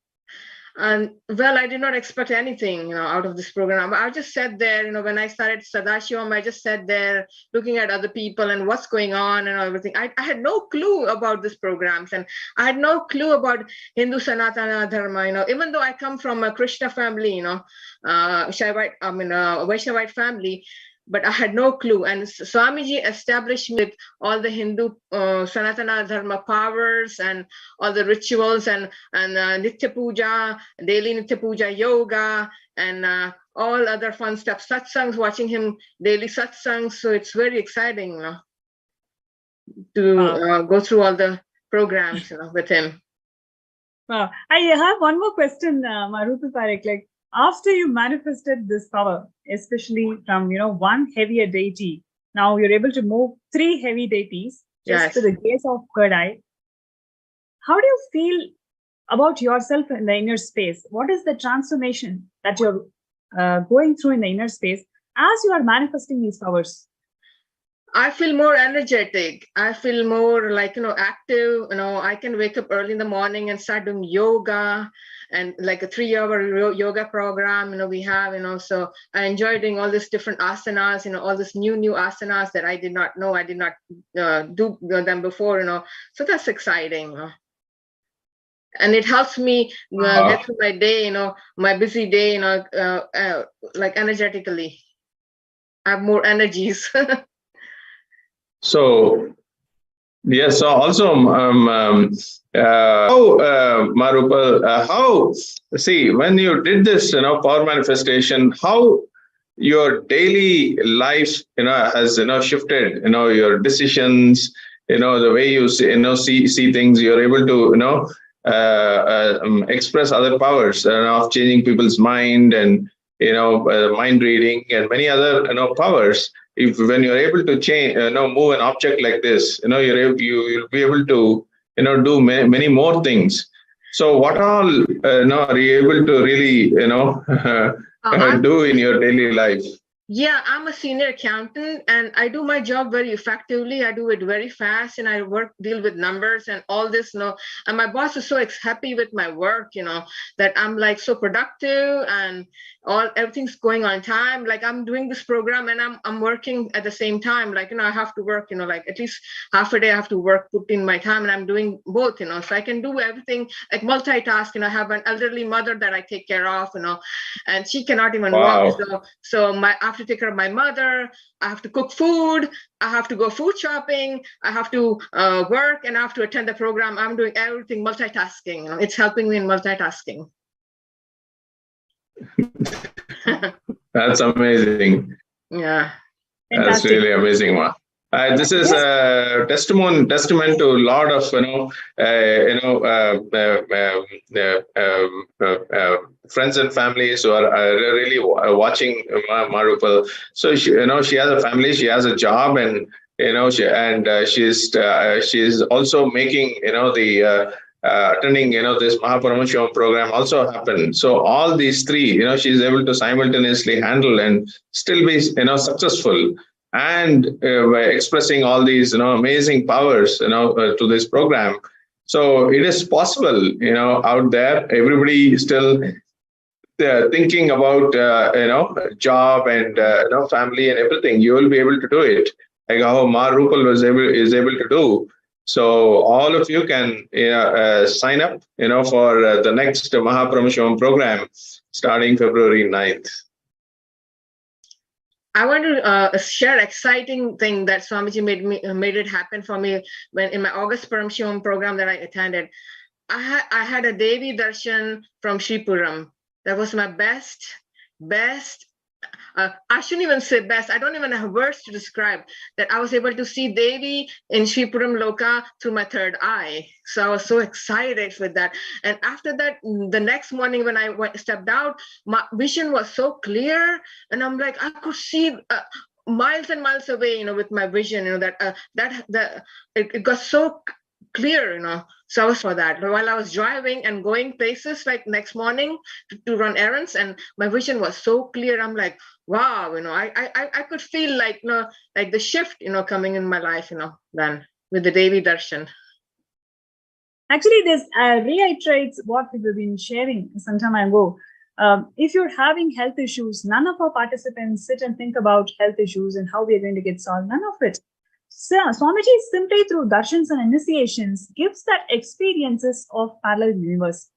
Well, I did not expect anything, out of this program. I just sat there, when I started Sadashivam, I just sat there looking at other people and what's going on and everything. I had no clue about these programs, and I had no clue about Hindu Sanatana Dharma, even though I come from a Krishna family, Shaivite, Vaishnavite family, but I had no clue. And Swamiji established me with all the Hindu Sanatana Dharma powers and all the rituals and Nitya Puja, daily Nitya Puja yoga, and all other fun stuff, satsangs, watching him daily satsangs. So it's very exciting to go through all the programs with him. Wow. I have one more question, Marupal Parekh. Like, after you manifested this power, especially from one heavier deity, now you're able to move 3 heavy deities just to the gaze of third eye. How do you feel about yourself in the inner space? What is the transformation that you're going through in the inner space as you are manifesting these powers? I feel more energetic. I feel more like, active. I can wake up early in the morning and start doing yoga and like a 3-hour yoga program, we have, so I enjoy doing all these different asanas, all this new asanas that I did not know, I did not do them before, so that's exciting. And it helps me get through my day, my busy day, like energetically. I have more energies. So, yes. So also, Marupal, see, when you did this, power manifestation, how your daily life, has, shifted, your decisions, the way you see things, you're able to, express other powers, of changing people's mind and, mind reading and many other, powers. If when you're able to change, move an object like this, you'll be able to, do many more things. So what all, are you able to really, do in your daily life? Yeah, I'm a senior accountant and I do my job very effectively. I do it very fast and I deal with numbers and all this, and my boss is so happy with my work, that I'm like so productive and everything's going on time. Like I'm doing this program and I'm working at the same time. Like, I have to work, like at least half a day I have to work, put in my time, and I'm doing both, so I can do everything, like multitask. I have an elderly mother that I take care of, and she cannot even walk. So I have to take care of my mother. I have to cook food. I have to go food shopping. I have to work, and I have to attend the program. I'm doing everything multitasking. It's helping me in multitasking. That's amazing. Yeah. That's really amazing, Ma. This is a testament to a lot of friends and families who are really watching Marupal. So she has a family, she has a job, and she's also making the attending this MahaParamashivoham program also happen. So all these three, she's able to simultaneously handle and still be successful, and by expressing all these amazing powers to this program. So it is possible, out there. Everybody still thinking about job and family and everything. You will be able to do it, like how Marupal is able to do. So all of you can sign up for the next MahaParamashivoham program starting February 9th. I want to share exciting thing that Swamiji made it happen for me when in my August Paramashivam program that I attended. I had a Devi darshan from Shripuram. That was my best. I shouldn't even say best. I don't even have words to describe that. I was able to see Devi in Shripuram Loka through my third eye. So I was so excited with that. And after that, the next morning when I stepped out, my vision was so clear. And I'm like, I could see miles and miles away, with my vision, it got so clear, So I was for that. While I was driving and going places like next morning to run errands, and my vision was so clear. I'm like, wow, I could feel like, like the shift, coming in my life, then with the Devi Darshan. Actually, this reiterates what we've been sharing some time ago. If you're having health issues, none of our participants sit and think about health issues and how we are going to get solved. None of it. So, Swamiji simply through darshans and initiations gives that experiences of parallel universe.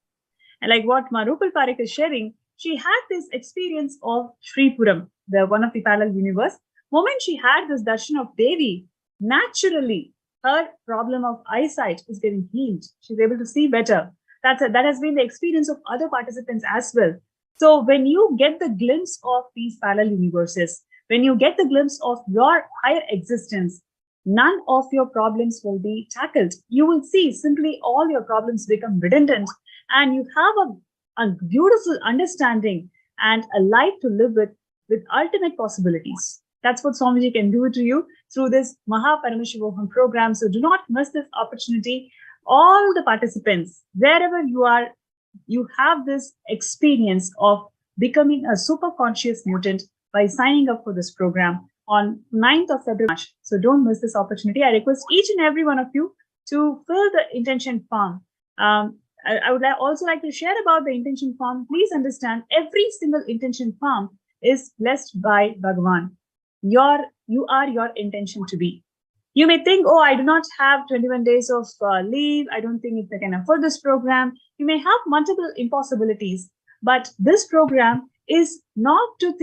And like what Marupal Parekh is sharing, she had this experience of Shripuram, the one of the parallel universe. Moment she had this darshan of Devi, naturally her problem of eyesight is getting healed. She's able to see better. That has been the experience of other participants as well. So when you get the glimpse of these parallel universes, when you get the glimpse of your higher existence, none of your problems will be tackled. You will see simply all your problems become redundant, and you have a beautiful understanding and a life to live with ultimate possibilities. That's what Swamiji can do to you through this MahaParamashivoham program. So do not miss this opportunity. All the participants, wherever you are, you have this experience of becoming a super conscious mutant by signing up for this program on 9th of February. So don't miss this opportunity. I request each and every one of you to fill the intention form. I would also like to share about the intention form. Please understand, every single intention form is blessed by Bhagavan. You are your intention to be. You may think, oh, I do not have 21 days of leave. I don't think if I can afford this program. You may have multiple impossibilities, but this program is not to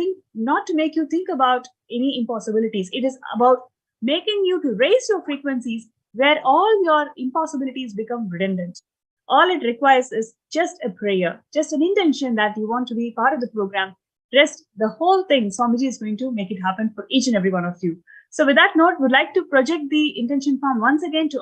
make you think about any impossibilities. It is about making you to raise your frequencies where all your impossibilities become redundant. All it requires is just a prayer, just an intention that you want to be part of the program. Rest, the whole thing, Swamiji is going to make it happen for each and every one of you. So with that note, would like to project the intention form once again to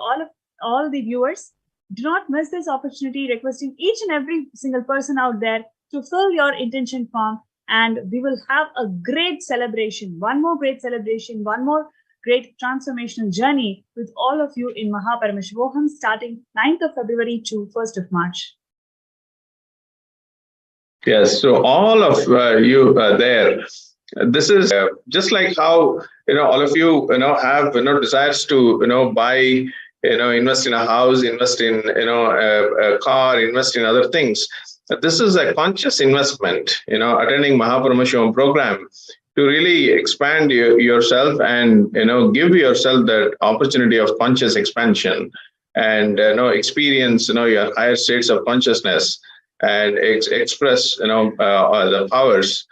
all the viewers. Do not miss this opportunity, requesting each and every single person out there to fill your intention form, and we will have a great celebration, one more great celebration, one more great transformational journey with all of you in MahaParamashivoham starting 9th of February to 1st of March. Yes, so all of you there, this is just like how, all of you, have, desires to, buy, invest in a house, invest in, a car, invest in other things. This is a conscious investment, attending MahaParamashivam program to really expand yourself and, give yourself that opportunity of conscious expansion and, experience, your higher states of consciousness and express, the powers,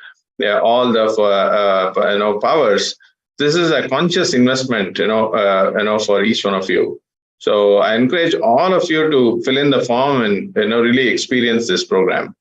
all the powers. This is a conscious investment, for each one of you. So I encourage all of you to fill in the form and, really experience this program.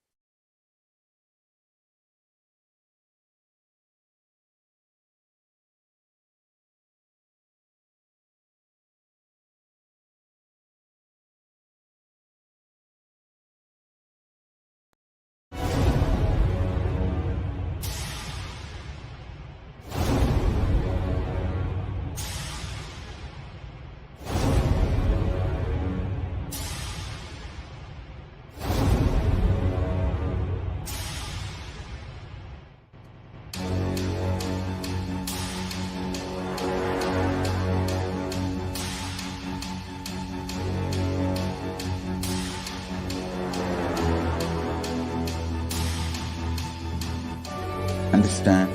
Understand,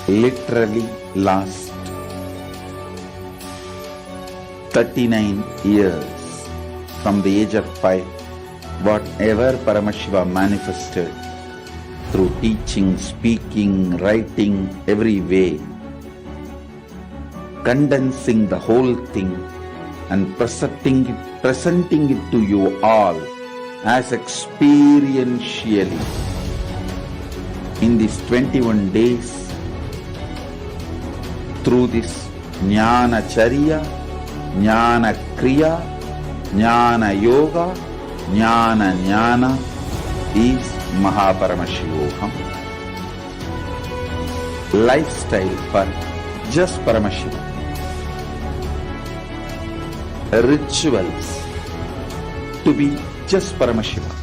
literally last 39 years from the age of 5, whatever Paramashiva manifested through teaching, speaking, writing, every way, condensing the whole thing and presenting it to you all as experientially in these 21 days through this Jnana Charya, Jnana Kriya, Jnana Yoga, Jnana is MahaParamashivoham. Lifestyle for just Paramashiva. Rituals to be just Paramashiva.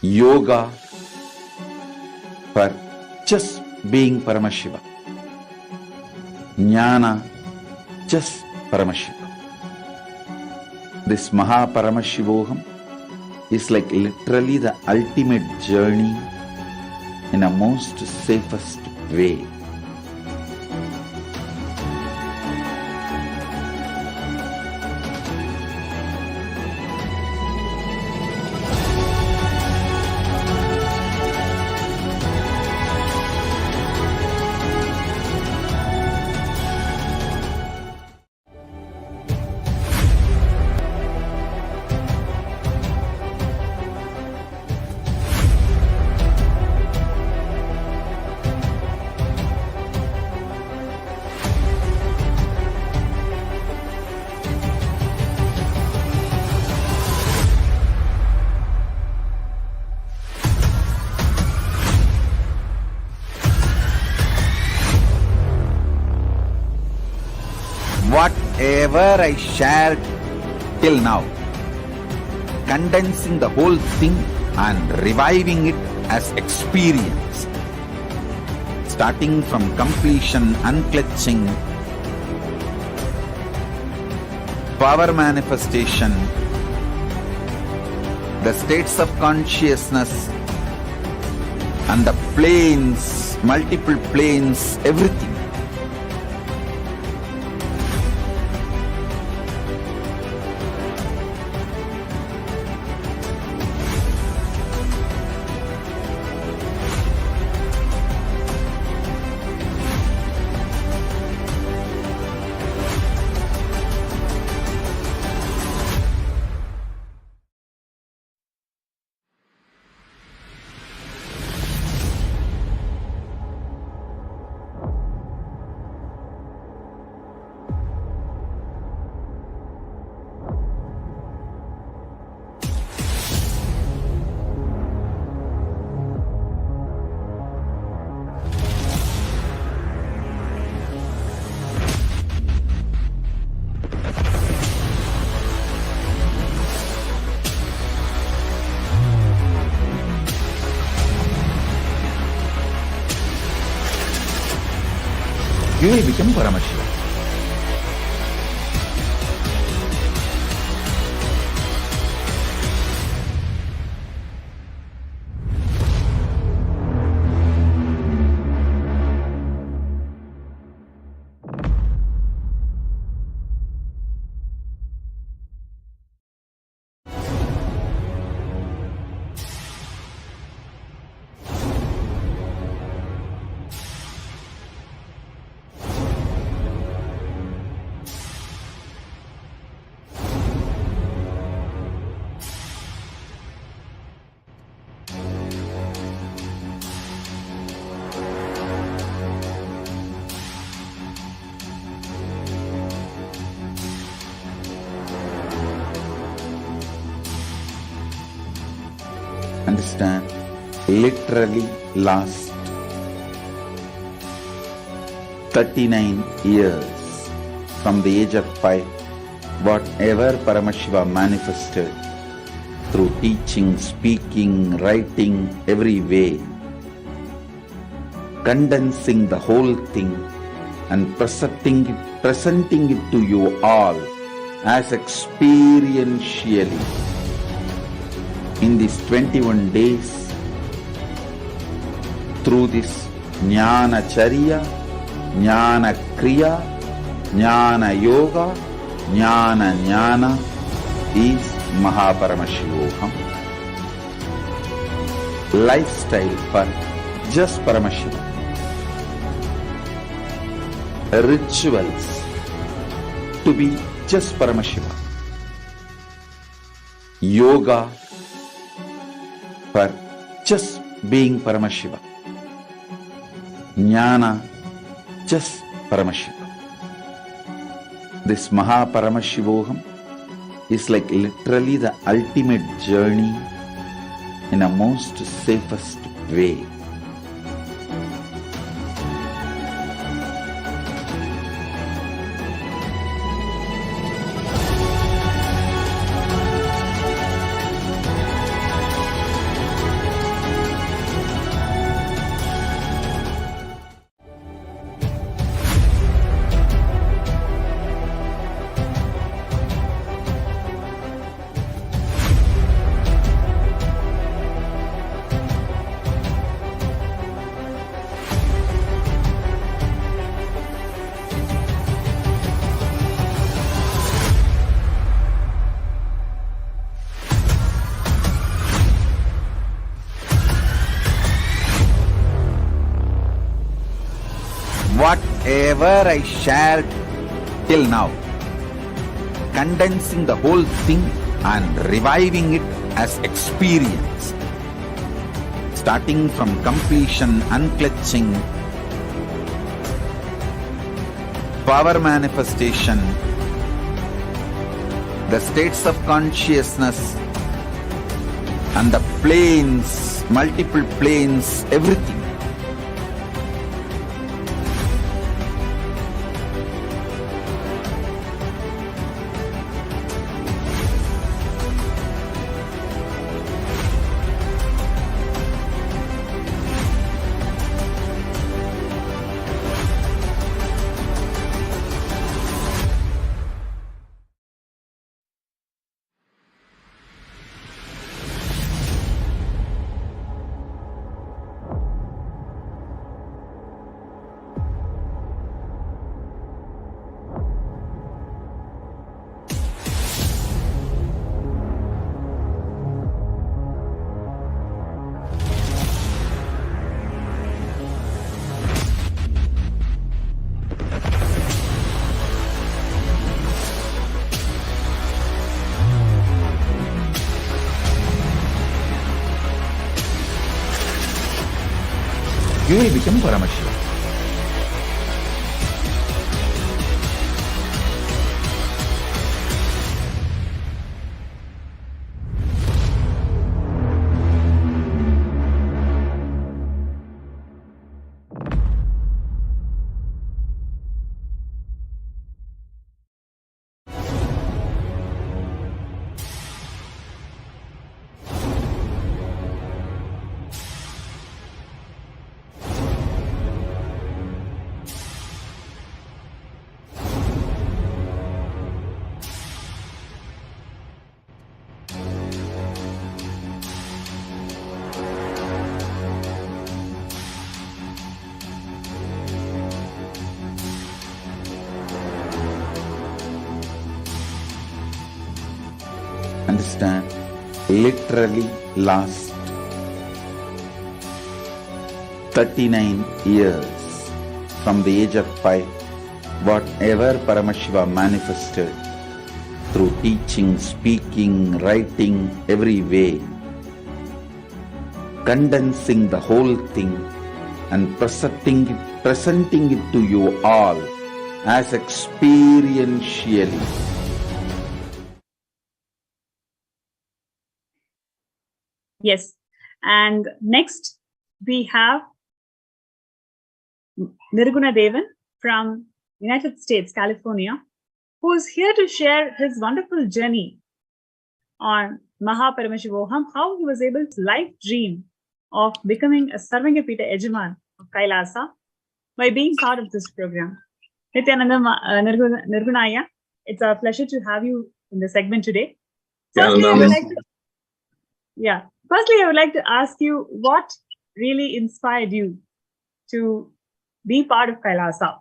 Yoga for just being Paramashiva. Jnana, just Paramashiva. This MahaParamashivoham is like literally the ultimate journey in a most safest way. Whatever I shared till now, condensing the whole thing and reviving it as experience, starting from completion, unclutching, power manifestation, the states of consciousness and the planes, multiple planes, everything. You will become Paramashivam. Understand, literally last 39 years from the age of 5, whatever Paramashiva manifested through teaching, speaking, writing, every way, condensing the whole thing and presenting it to you all as experientially in these 21 days through this Jnana Charya, Jnana Kriya, Jnana Yoga, Jnana is MahaParamashivoham. Lifestyle for just Paramashivam. Rituals to be just Paramashiva. Yoga for just being Paramashiva. Jnana, just Paramashiva. This MahaParamashivoham is like literally the ultimate journey in a most safest way. Whatever I shared till now, condensing the whole thing and reviving it as experience, starting from completion, unclutching, power manifestation, the states of consciousness and the planes, multiple planes, everything. become Paramashivam. Understand, literally last 39 years from the age of 5, whatever Paramashiva manifested through teaching, speaking, writing, every way, condensing the whole thing and presenting it to you all as experientially. Yes. And next we have Nirguna Devan from United States, California, who is here to share his wonderful journey on MahaParamashivoham, how he was able to life dream of becoming a Sarvangapita Ejaman of Kailasa by being part of this program. Nithyananda, Nirgunaya, it's a pleasure to have you in the segment today. Firstly, I would like to ask you what really inspired you to be part of Kailasa.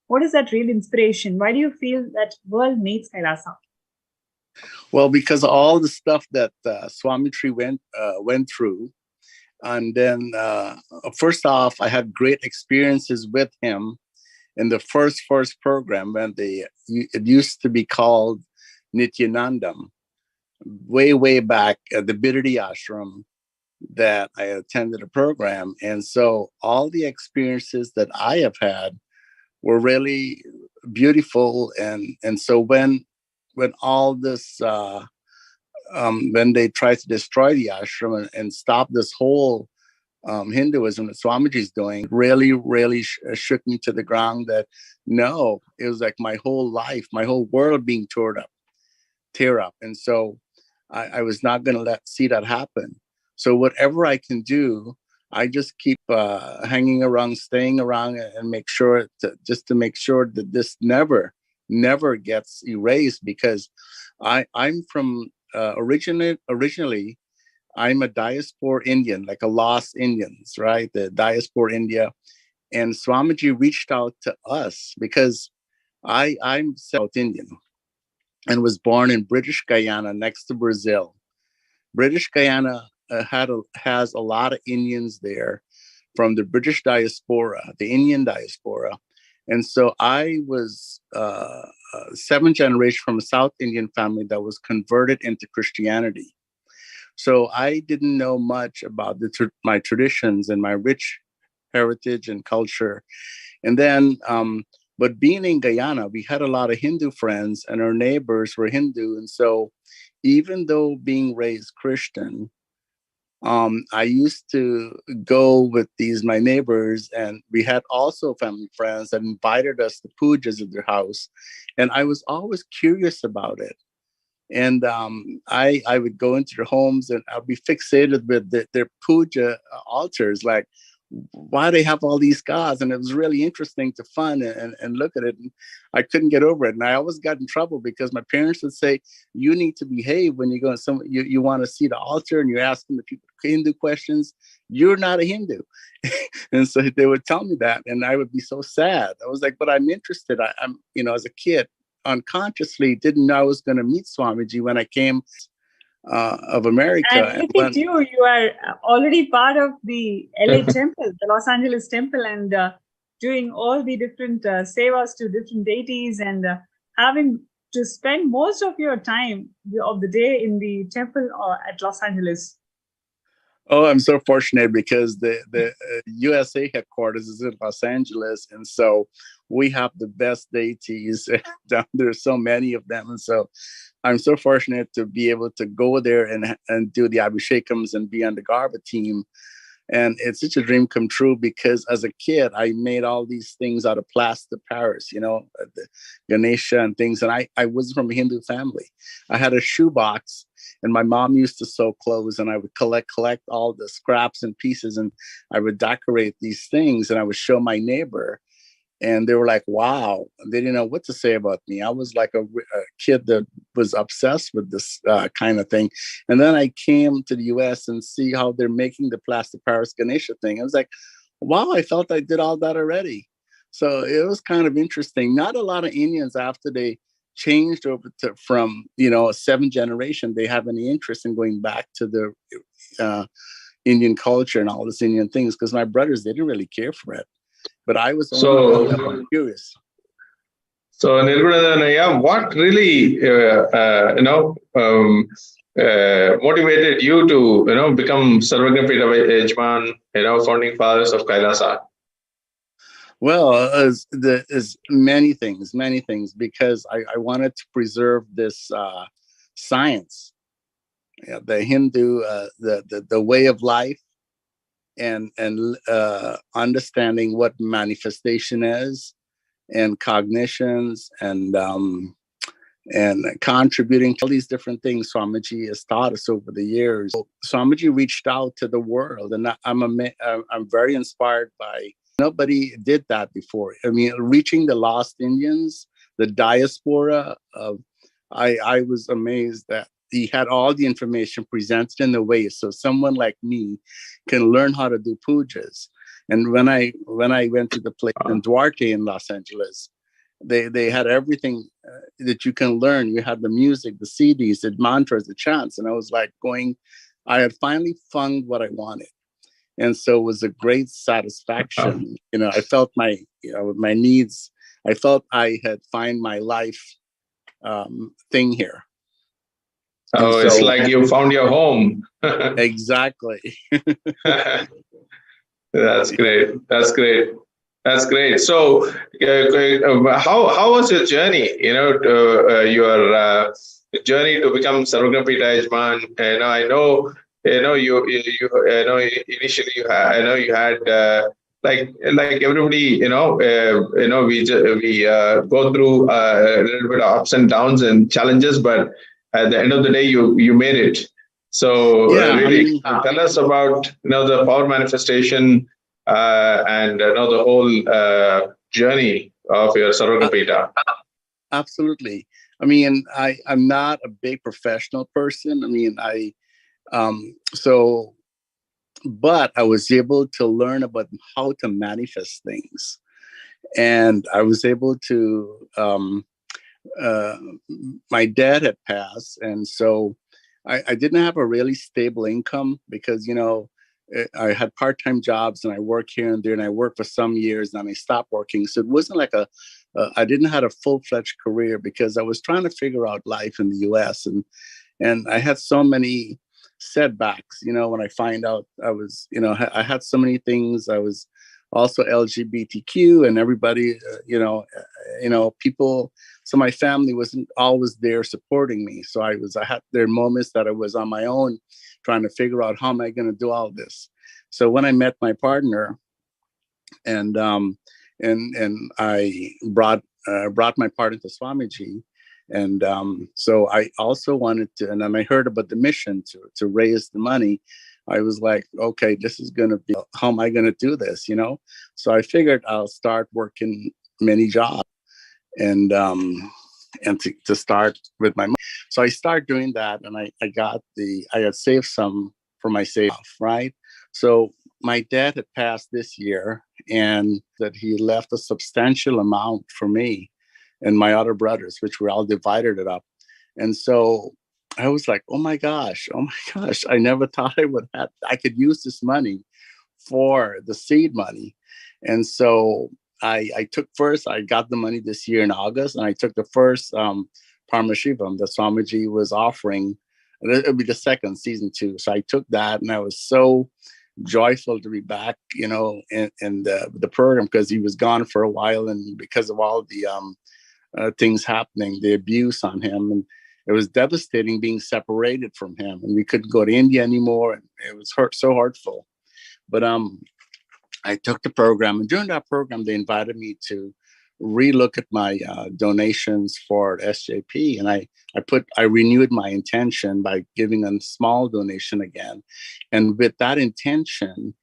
What is that real inspiration? Why do you feel that world needs Kailasa? Well, because of all the stuff that Swamitri went through, and then first off, I had great experiences with him in the first program when it used to be called Nithyananda, way back at the Bidadi Ashram that I attended a program. And so all the experiences that I have had were really beautiful. And so when all this, when they tried to destroy the ashram and stop this whole Hinduism that Swamiji is doing, really shook me to the ground that no, it was like my whole life, my whole world being tear up. And so I was not going to see that happen. So whatever I can do, I just keep hanging around, staying around, and make sure to make sure that this never gets erased, because I'm from originally I'm a diaspora Indian, like a lost Indians, right? The diaspora India. And Swamiji reached out to us because I'm South Indian and was born in British Guyana next to Brazil. British Guyana has a lot of Indians there from the British diaspora, the Indian diaspora. And so I was seventh generation from a South Indian family that was converted into Christianity. So I didn't know much about my traditions and my rich heritage and culture. And then, but being in Guyana, we had a lot of Hindu friends and our neighbors were Hindu. And so even though being raised Christian, I used to go with my neighbors, and we had also family friends that invited us to pujas at their house. And I was always curious about it. And I would go into their homes and I'd be fixated with their puja altars, like why they have all these gods. And it was really interesting to fun and look at it. And I couldn't get over it. And I always got in trouble because my parents would say, you need to behave when you go and you want to see the altar and you're asking the people Hindu questions. You're not a Hindu. And so they would tell me that. And I would be so sad. I was like, but I'm interested. I'm, as a kid, unconsciously didn't know I was going to meet Swamiji when I came of America. And look at you, you are already part of the LA temple, the Los Angeles temple, and doing all the different sevas to different deities and having to spend most of your time of the day in the temple or at Los Angeles. Oh, I'm so fortunate because the USA headquarters is in Los Angeles, and so we have the best deities down there. So many of them, and so I'm so fortunate to be able to go there and do the Abhishekams and be on the Garba team. And it's such a dream come true because as a kid, I made all these things out of plaster Paris, the Ganesha and things. And I was from a Hindu family. I had a shoebox and my mom used to sew clothes and I would collect all the scraps and pieces and I would decorate these things and I would show my neighbor. And they were like, wow, they didn't know what to say about me. I was like a kid that was obsessed with this kind of thing. And then I came to the US and see how they're making the plaster Paris Ganesha thing. I was like, wow, I felt I did all that already. So it was kind of interesting. Not a lot of Indians after they changed over from, a seventh generation, they have any interest in going back to the Indian culture and all this Indian things. Because my brothers, they didn't really care for it. But I was curious. So, Nirgunadana, what really, motivated you to, become Sarvagna Ejman, founding fathers of Kailasa? Well, as many things, because I wanted to preserve this science, the Hindu, the way of life, and understanding what manifestation is and cognitions and contributing to all these different things Swamiji has taught us over the years. So Swamiji reached out to the world, and I'm very inspired by. Nobody did that before. I mean, reaching the lost Indians, the diaspora of. I was amazed that he had all the information presented in a way so someone like me can learn how to do pujas. And when I went to the place in Duarte in Los Angeles, they had everything that you can learn. You had the music, the CDs, the mantras, the chants, and I was like I had finally found what I wanted, and so it was a great satisfaction. I felt my needs. I felt I had found my life thing here. Oh, it's like you found your home. Exactly. That's great. So, how was your journey? Your journey to become Sarvagna Ejman. I know. You initially you had like everybody. We go through a little bit of ups and downs and challenges, but at the end of the day, you made it. So really, tell us about the power manifestation and the whole journey of your Sarvagna. Absolutely. I mean, I'm not a big professional person. I mean, but I was able to learn about how to manifest things, and I was able to. My dad had passed, and so I didn't have a really stable income because I had part-time jobs and I worked here and there, and I worked for some years and then I stopped working. So it wasn't like I didn't have a full-fledged career because I was trying to figure out life in the US, and I had so many setbacks. When I find out I was, I had so many things. I was also LGBTQ, and everybody, people. So my family wasn't always there supporting me. So I had there moments that I was on my own trying to figure out how am I going to do all this. So when I met my partner and I brought my partner to Swamiji, and so I also wanted to, and then I heard about the mission to raise the money. I was like, okay, this is going to be, how am I going to do this? So I figured I'll start working many jobs and to start with my money. So I started doing that, and I had saved some for myself, right? So my dad had passed this year, and that he left a substantial amount for me and my other brothers, which we all divided it up. And so I was like, oh my gosh, I never thought I could use this money for the seed money. And so I got the money this year in August, and I took the first Paramashivam that Swamiji was offering It'll be the second season 2. So I took that, and I was so joyful to be back, in the program, because he was gone for a while, and because of all the things happening, the abuse on him, and it was devastating being separated from him, and we couldn't go to India anymore, and it was so hurtful. But I took the program, and during that program, they invited me to relook at my donations for SJP, and I renewed my intention by giving a small donation again, and with that intention,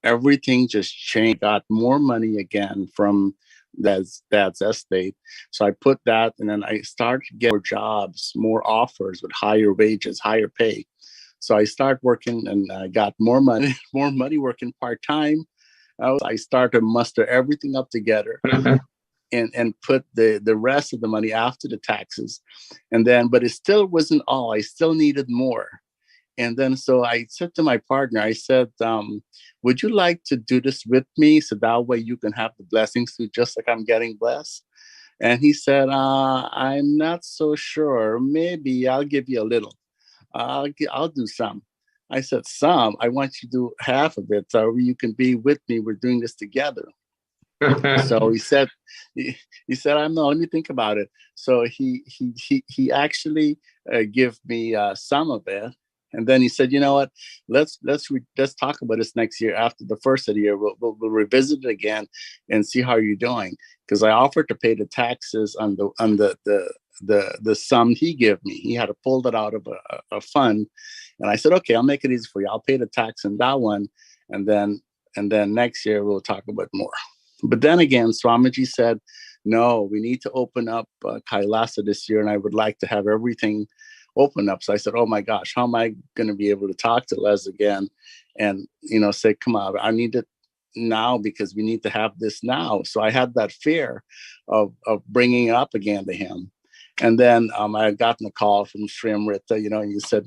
everything just changed. Got more money again from dad's estate, so I put that, and then I started to get more jobs, more offers with higher wages, higher pay. So I started working, and I got more money, more money working part-time. I started to muster everything up together and put the rest of the money after the taxes. And then, but it still wasn't all. I still needed more. And then, so I said to my partner, I said, would you like to do this with me? So that way you can have the blessings too, just like I'm getting blessed. And he said, I'm not so sure. Maybe I'll give you a little. I'll do some. I said, some? I want you to do half of it so you can be with me. We're doing this together. So he said, I don't know, let me think about it. So he actually gave me some of it. And then he said, you know what, let's talk about this next year. After the first of the year, we'll revisit it again and see how you're doing. Because I offered to pay the taxes on the sum he gave me. He had to pull that out of a fund. And I said, okay, I'll make it easy for you. I'll pay the tax on that one. And then next year we'll talk about more. But then again, Swamiji said, no, we need to open up Kailasa this year. And I would like to have everything open up. So I said, oh my gosh, how am I going to be able to talk to Les again and, say, come on, I need it now because we need to have this now. So I had that fear of bringing it up again to him. And then I had gotten a call from Sri Amrita, and you said,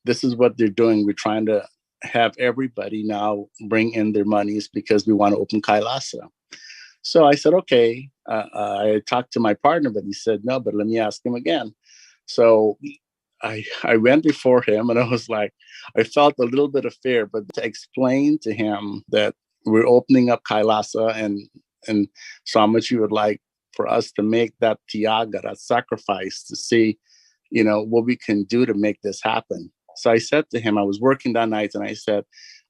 this is what they're doing. We're trying to have everybody now bring in their monies because we want to open Kailasa. So I said, okay. I talked to my partner, but he said, no, but let me ask him again. So I went before him, and I was like, I felt a little bit of fear, but to explain to him that we're opening up Kailasa and so much you would like for us to make that tiaga, that sacrifice, to see, what we can do to make this happen. So I said to him, I was working that night, and I said,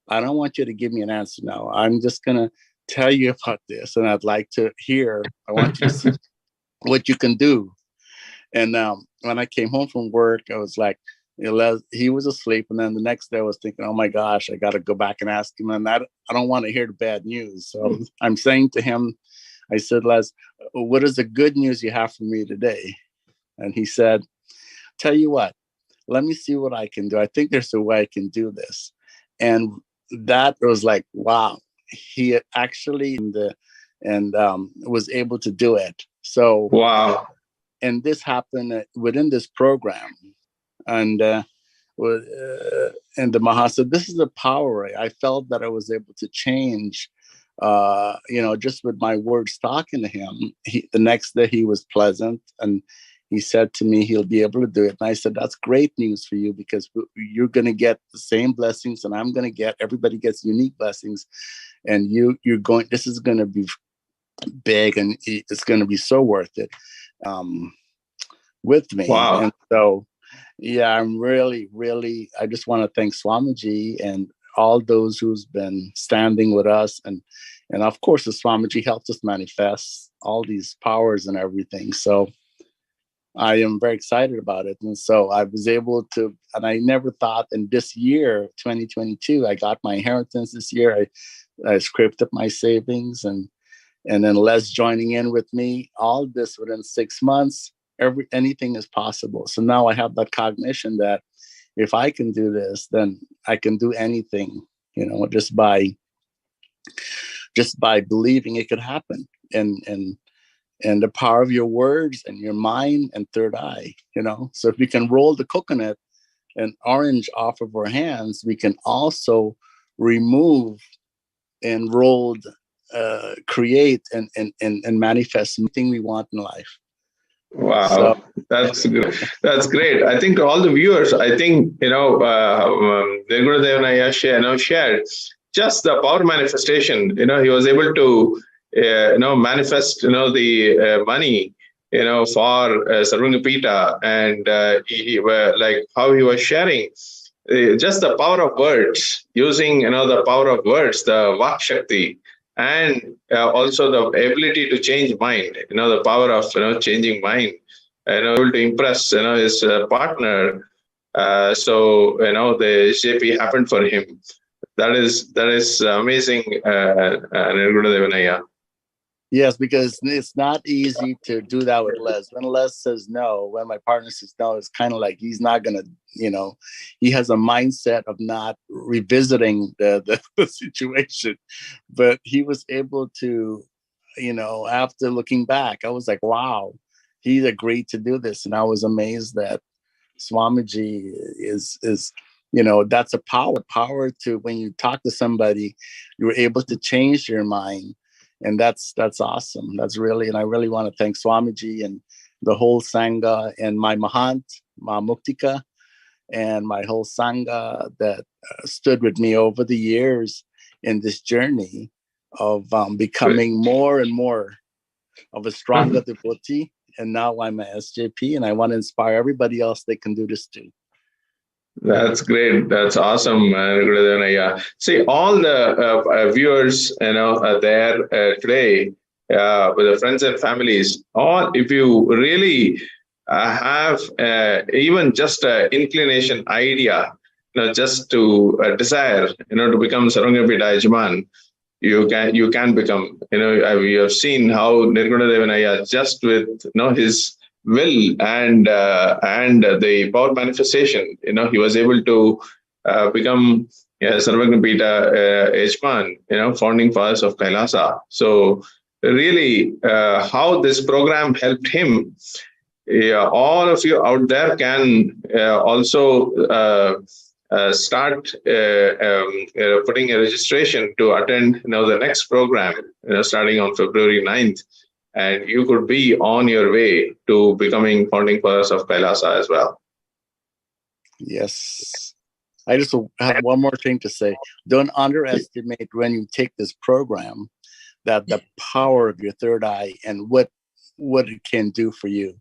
I don't want you to give me an answer now. I'm just going to tell you about this, and I'd like to hear, I want you to see what you can do. And when I came home from work, I was like, he was asleep. And then the next day I was thinking, oh my gosh, I got to go back and ask him. And I don't want to hear the bad news. So I'm saying to him, I said, Les, what is the good news you have for me today? And he said, tell you what, let me see what I can do. I think there's a way I can do this. And that was like, wow, he had actually was able to do it. So Wow. And this happened within this program. And the Mahasa, this is the power. I felt that I was able to change, just with my words talking to him. The next day he was pleasant, and he said to me he'll be able to do it. And I said, that's great news for you, because you're going to get the same blessings, and I'm going to get, everybody gets unique blessings. And this is going to be big, and it's going to be so worth it. With me. Wow. And so, yeah, I'm really, really, I just want to thank Swamiji and all those who's been standing with us. And of course, the Swamiji helped us manifest all these powers and everything. So I am very excited about it. And so I was able to, and I never thought in this year, 2022, I got my inheritance this year. I scraped up my savings, and then Les joining in with me, all this within 6 months. Anything is possible. So now I have that cognition that if I can do this, then I can do anything, just by believing it could happen. And the power of your words and your mind and third eye, So if we can roll the coconut and orange off of our hands, we can also remove and create and manifest anything we want in life. Wow, So that's great. I think to all the viewers, I think Nirgunadevanaya shared just the power manifestation. He was able to manifest the money for Sarvangapita, and like how he was sharing just the power of words, using the power of words, the Vak Shakti, and also the ability to change mind, the power of changing mind, able to impress his partner. So the SJP happened for him. That is amazing, Nirgunadevanaya. yes, because it's not easy to do that with Les. When Les says no, when my partner says no, it's kind of like he's not gonna, he has a mindset of not revisiting the situation. But he was able to, after looking back, I was like, wow, he agreed to do this, and I was amazed that Swamiji is that's a power to, when you talk to somebody, you're able to change your mind. And that's awesome. That's really, and I really want to thank Swamiji and the whole Sangha and my Mahant, Muktika, and my whole Sangha that stood with me over the years in this journey of becoming more and more of a stronger devotee. And now I'm a SJP, and I want to inspire everybody else they can do this too. That's great. That's awesome, Nirgunadevanaya. See, all the viewers, there today with the friends and families. All, if you really have even just an inclination, idea, just to desire, to become Sarvangapita Yajaman, you can become. We have seen how Nirgunadevanaya, just with his will and the power manifestation, he was able to become Sarvagapita Yajaman, founding fathers of Kailasa. So really, how this program helped him, all of you out there can also start putting a registration to attend the next program, starting on February 9th. And you could be on your way to becoming founding fathers of Kailasa as well. Yes. I just have one more thing to say. Don't underestimate when you take this program that the power of your third eye and what it can do for you.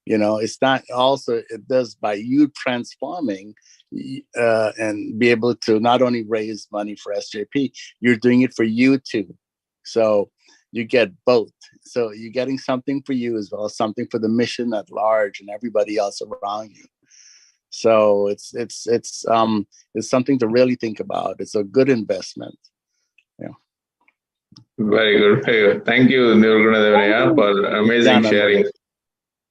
It's not also, it does by you transforming and be able to not only raise money for SJP, you're doing it for you too. So you get both. So you're getting something for you as well as something for the mission at large and everybody else around you. So it's something to really think about. It's a good investment. Yeah. Very good. Very good. Thank you, Nirgunadevanaya, for amazing sharing.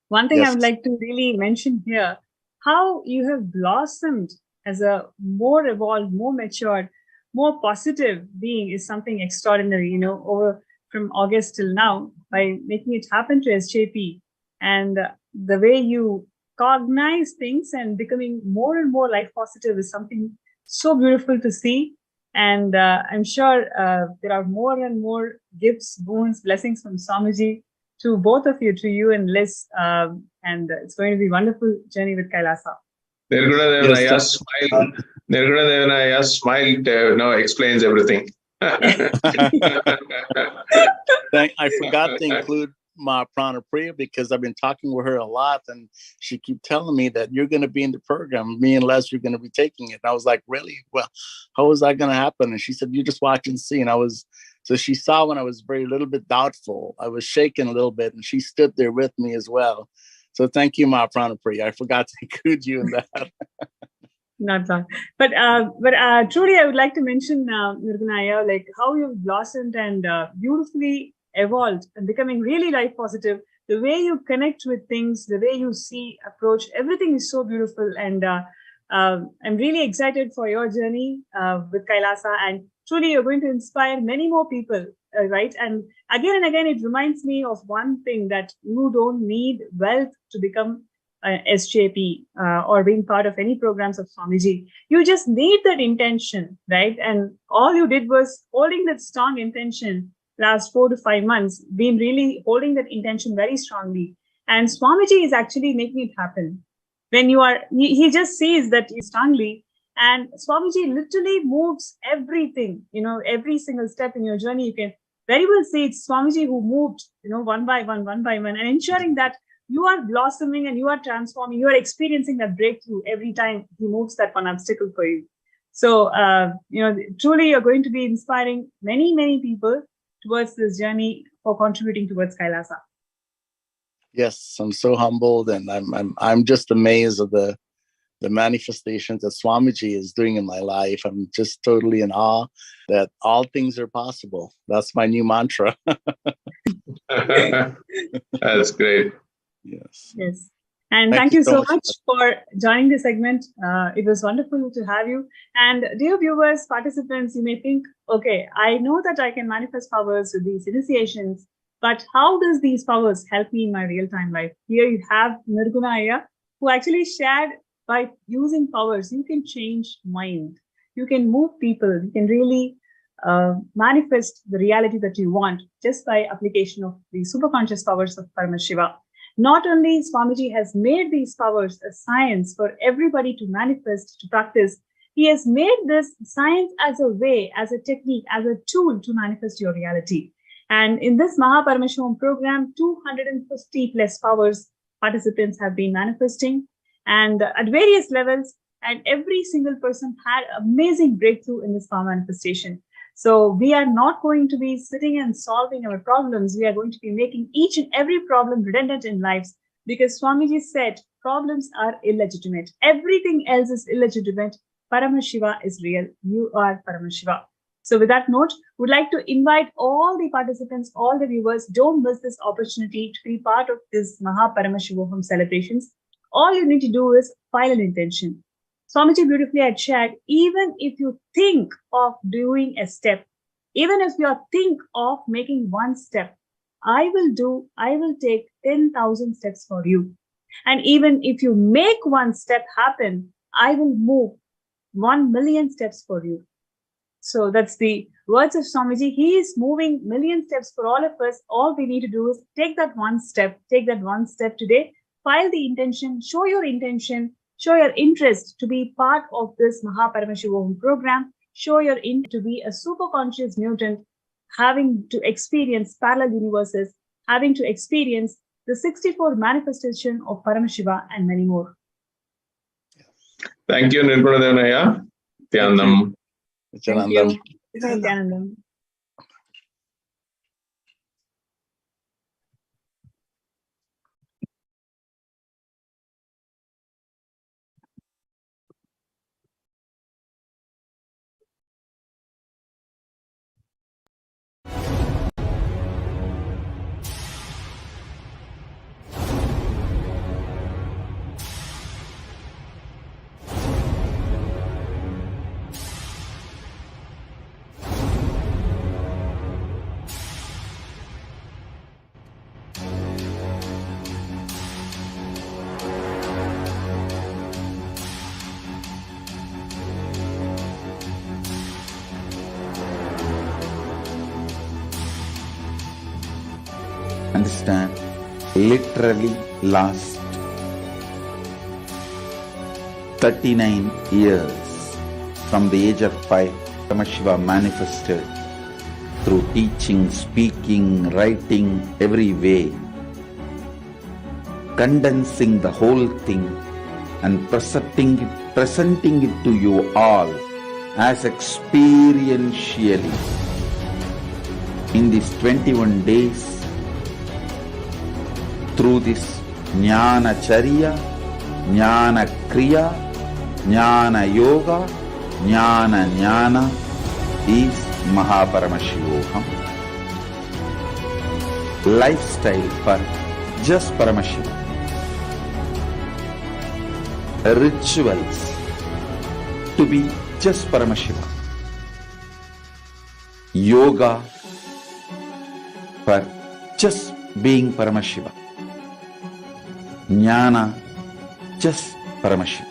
One thing Yes. I would like to really mention here, how you have blossomed as a more evolved, more matured, more positive being is something extraordinary, over from August till now, by making it happen to SJP, and the way you cognize things and becoming more and more life positive is something so beautiful to see. And I'm sure there are more and more gifts, boons, blessings from Swamiji to both of you, to you and Liz, and it's going to be a wonderful journey with Kailasa. Nirgunadevanaya smile. Nirgunadevanaya smile now explains everything. I forgot to include MahaParamashivoham because I've been talking with her a lot, and she keep telling me that you're going to be in the program. Me and Les, you're going to be taking it. And I was like, really? Well, how is that going to happen? And she said, you just watch and see. And so she saw when I was very little bit doubtful. I was shaking a little bit, and she stood there with me as well. So thank you, MahaParamashivoham. I forgot to include you in that. Not wrong. But truly, I would like to mention, Nirgunaya, like how you've blossomed and beautifully evolved and becoming really life positive. The way you connect with things, the way you see, approach, everything is so beautiful. And I'm really excited for your journey with Kailasa. And truly, you're going to inspire many more people, right? And again, it reminds me of one thing, that you don't need wealth to become SJP or being part of any programs of Swamiji. You just need that intention, right? And all you did was holding that strong intention last 4 to 5 months, been really holding that intention very strongly. And Swamiji is actually making it happen. When you are, he just sees that you strongly, and Swamiji literally moves everything, every single step in your journey. You can very well see it's Swamiji who moved, one by one, and ensuring that you are blossoming and you are transforming, you are experiencing that breakthrough every time he moves that one obstacle for you. So, truly you're going to be inspiring many, many people towards this journey for contributing towards Kailasa. Yes, I'm so humbled, and I'm just amazed of the manifestations that Swamiji is doing in my life. I'm just totally in awe that all things are possible. That's my new mantra. That's great. Yes. Yes. And thank you so much for joining the segment. It was wonderful to have you. And dear viewers, participants, you may think, okay, I know that I can manifest powers with these initiations, but how does these powers help me in my real-time life? Here you have Nirguna Ayya, who actually shared by using powers, you can change mind. You can move people. You can really manifest the reality that you want just by application of the superconscious powers of Paramashiva. Not only Swamiji has made these powers a science for everybody to manifest, to practice, he has made this science as a way, as a technique, as a tool to manifest your reality. And in this MahaParamashivoham program, 250 plus powers participants have been manifesting, and at various levels, and every single person had amazing breakthrough in this power manifestation. So we are not going to be sitting and solving our problems. We are going to be making each and every problem redundant in lives, because Swamiji said problems are illegitimate. Everything else is illegitimate. Paramashiva is real. You are Paramashiva. So with that note, would like to invite all the participants, all the viewers, don't miss this opportunity to be part of this MahaParamashivoham celebrations. All you need to do is file an intention. Swamiji beautifully had shared, even if you think of doing a step, even if you think of making one step, I will take 10,000 steps for you. And even if you make one step happen, I will move 1 million steps for you. So that's the words of Swamiji. He is moving million steps for all of us. All we need to do is take that one step today, file the intention, show your intention, show your interest to be part of this MahaParamashivoham program, show your intent to be a super conscious mutant, having to experience parallel universes, having to experience the 64 manifestation of Paramashiva and many more. Thank you, Nirguna Nithyanandam. Thank you. Nithyanandam. Understand, literally last 39 years from the age of 5, Paramashiva manifested through teaching, speaking, writing, every way, condensing the whole thing and presenting it to you all as experientially in these 21 days. Through this Jnana Charya, Jnana Kriya, Jnana Yoga, Jnana is MahaParamashivoham. Lifestyle for just Paramashiva. Rituals to be just Paramashiva. Yoga for just being Paramashiva. Jnana, just Paramashiva.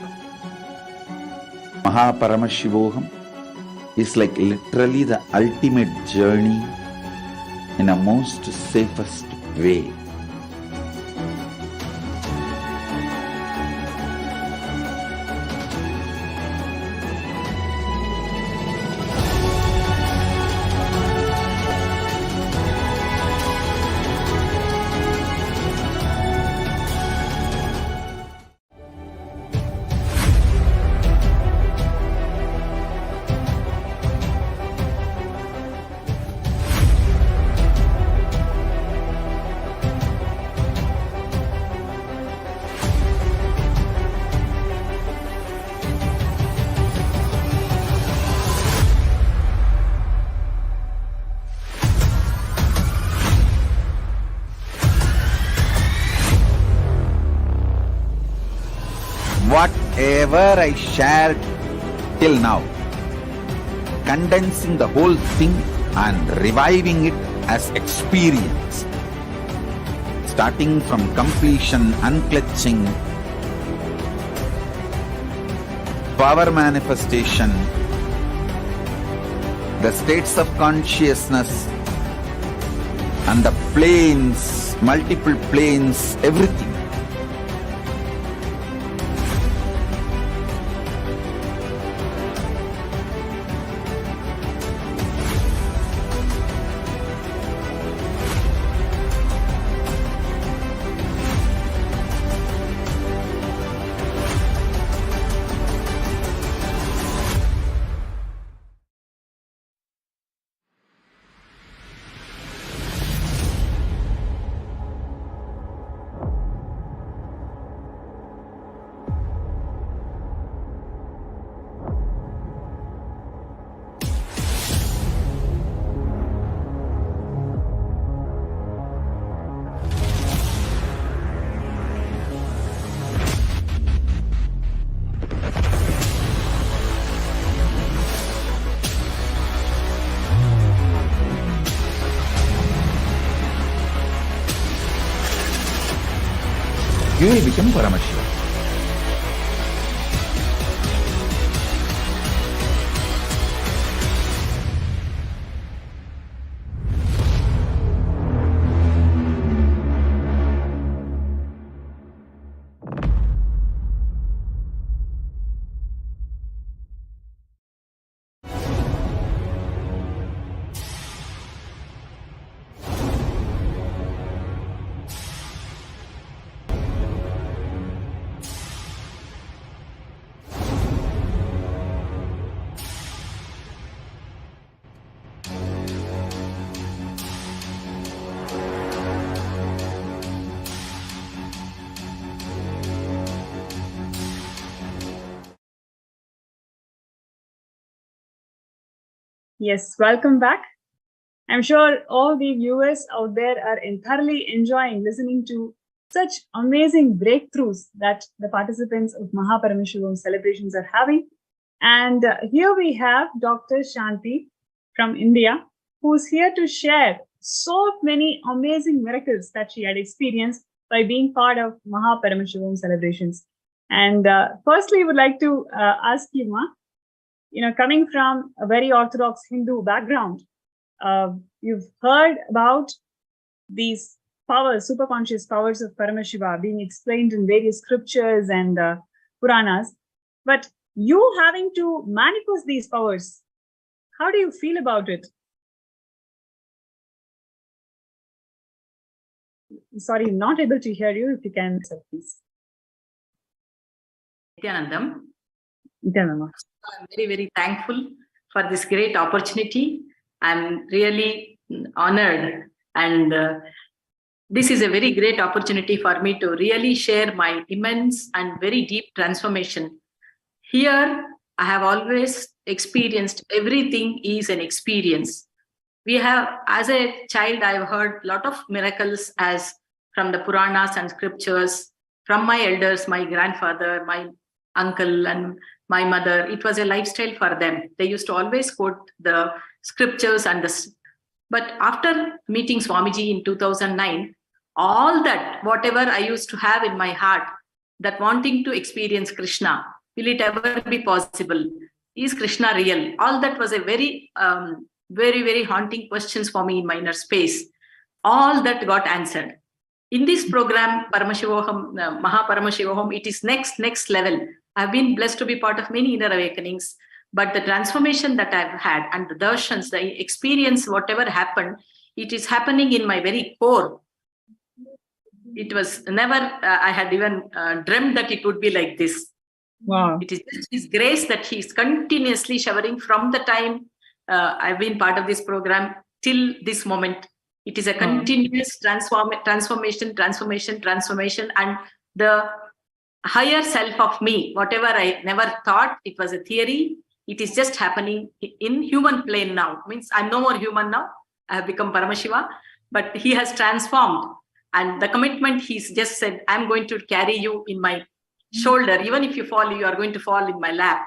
MahaParamashivoham is like literally the ultimate journey in a most safest way. whatever I shared till now, condensing the whole thing and reviving it as experience, starting from completion, unclutching, power manifestation, the states of consciousness, and the planes, multiple planes, everything. You will become Paramashivam. Yes, welcome back. I'm sure all the viewers out there are thoroughly enjoying listening to such amazing breakthroughs that the participants of MahaParamashivoham celebrations are having. And here we have Dr. Shanti from India, who's here to share so many amazing miracles that she had experienced by being part of MahaParamashivoham celebrations. And firstly, I would like to ask you, Ma, coming from a very orthodox Hindu background, you've heard about these powers, superconscious powers of Paramashiva being explained in various scriptures and Puranas, but you having to manifest these powers, how do you feel about it? Sorry, not able to hear you. If you can, please. Nithyanandam. Nithyananda. I'm very, very thankful for this great opportunity. I'm really honored, and this is a very great opportunity for me to really share my immense and very deep transformation. Here, I have always experienced everything is an experience. We have, as a child, I've heard a lot of miracles as from the Puranas and scriptures, from my elders, my grandfather, my uncle, and my mother. It was a lifestyle for them. They used to always quote the scriptures and the. But after meeting Swamiji in 2009, all that, whatever I used to have in my heart, that wanting to experience Krishna, will it ever be possible? Is Krishna real? All that was a very, very, very haunting questions for me in my inner space. All that got answered. In this program, Paramashivoham, MahaParamashivoham, it is next level. I've been blessed to be part of many inner awakenings, but the transformation that I've had and the darshans, the experience, whatever happened, it is happening in my very core. It was never, I had even dreamt that it would be like this. Wow. It is just His grace that He is continuously showering from the time I've been part of this program till this moment. It is a continuous transformation, and the higher self of me, whatever I never thought it was a theory, it is just happening in human plane now. Means I'm no more human now. I have become Paramashiva, but He has transformed. And the commitment, He's just said, I'm going to carry you in my shoulder. Even if you fall, you are going to fall in my lap.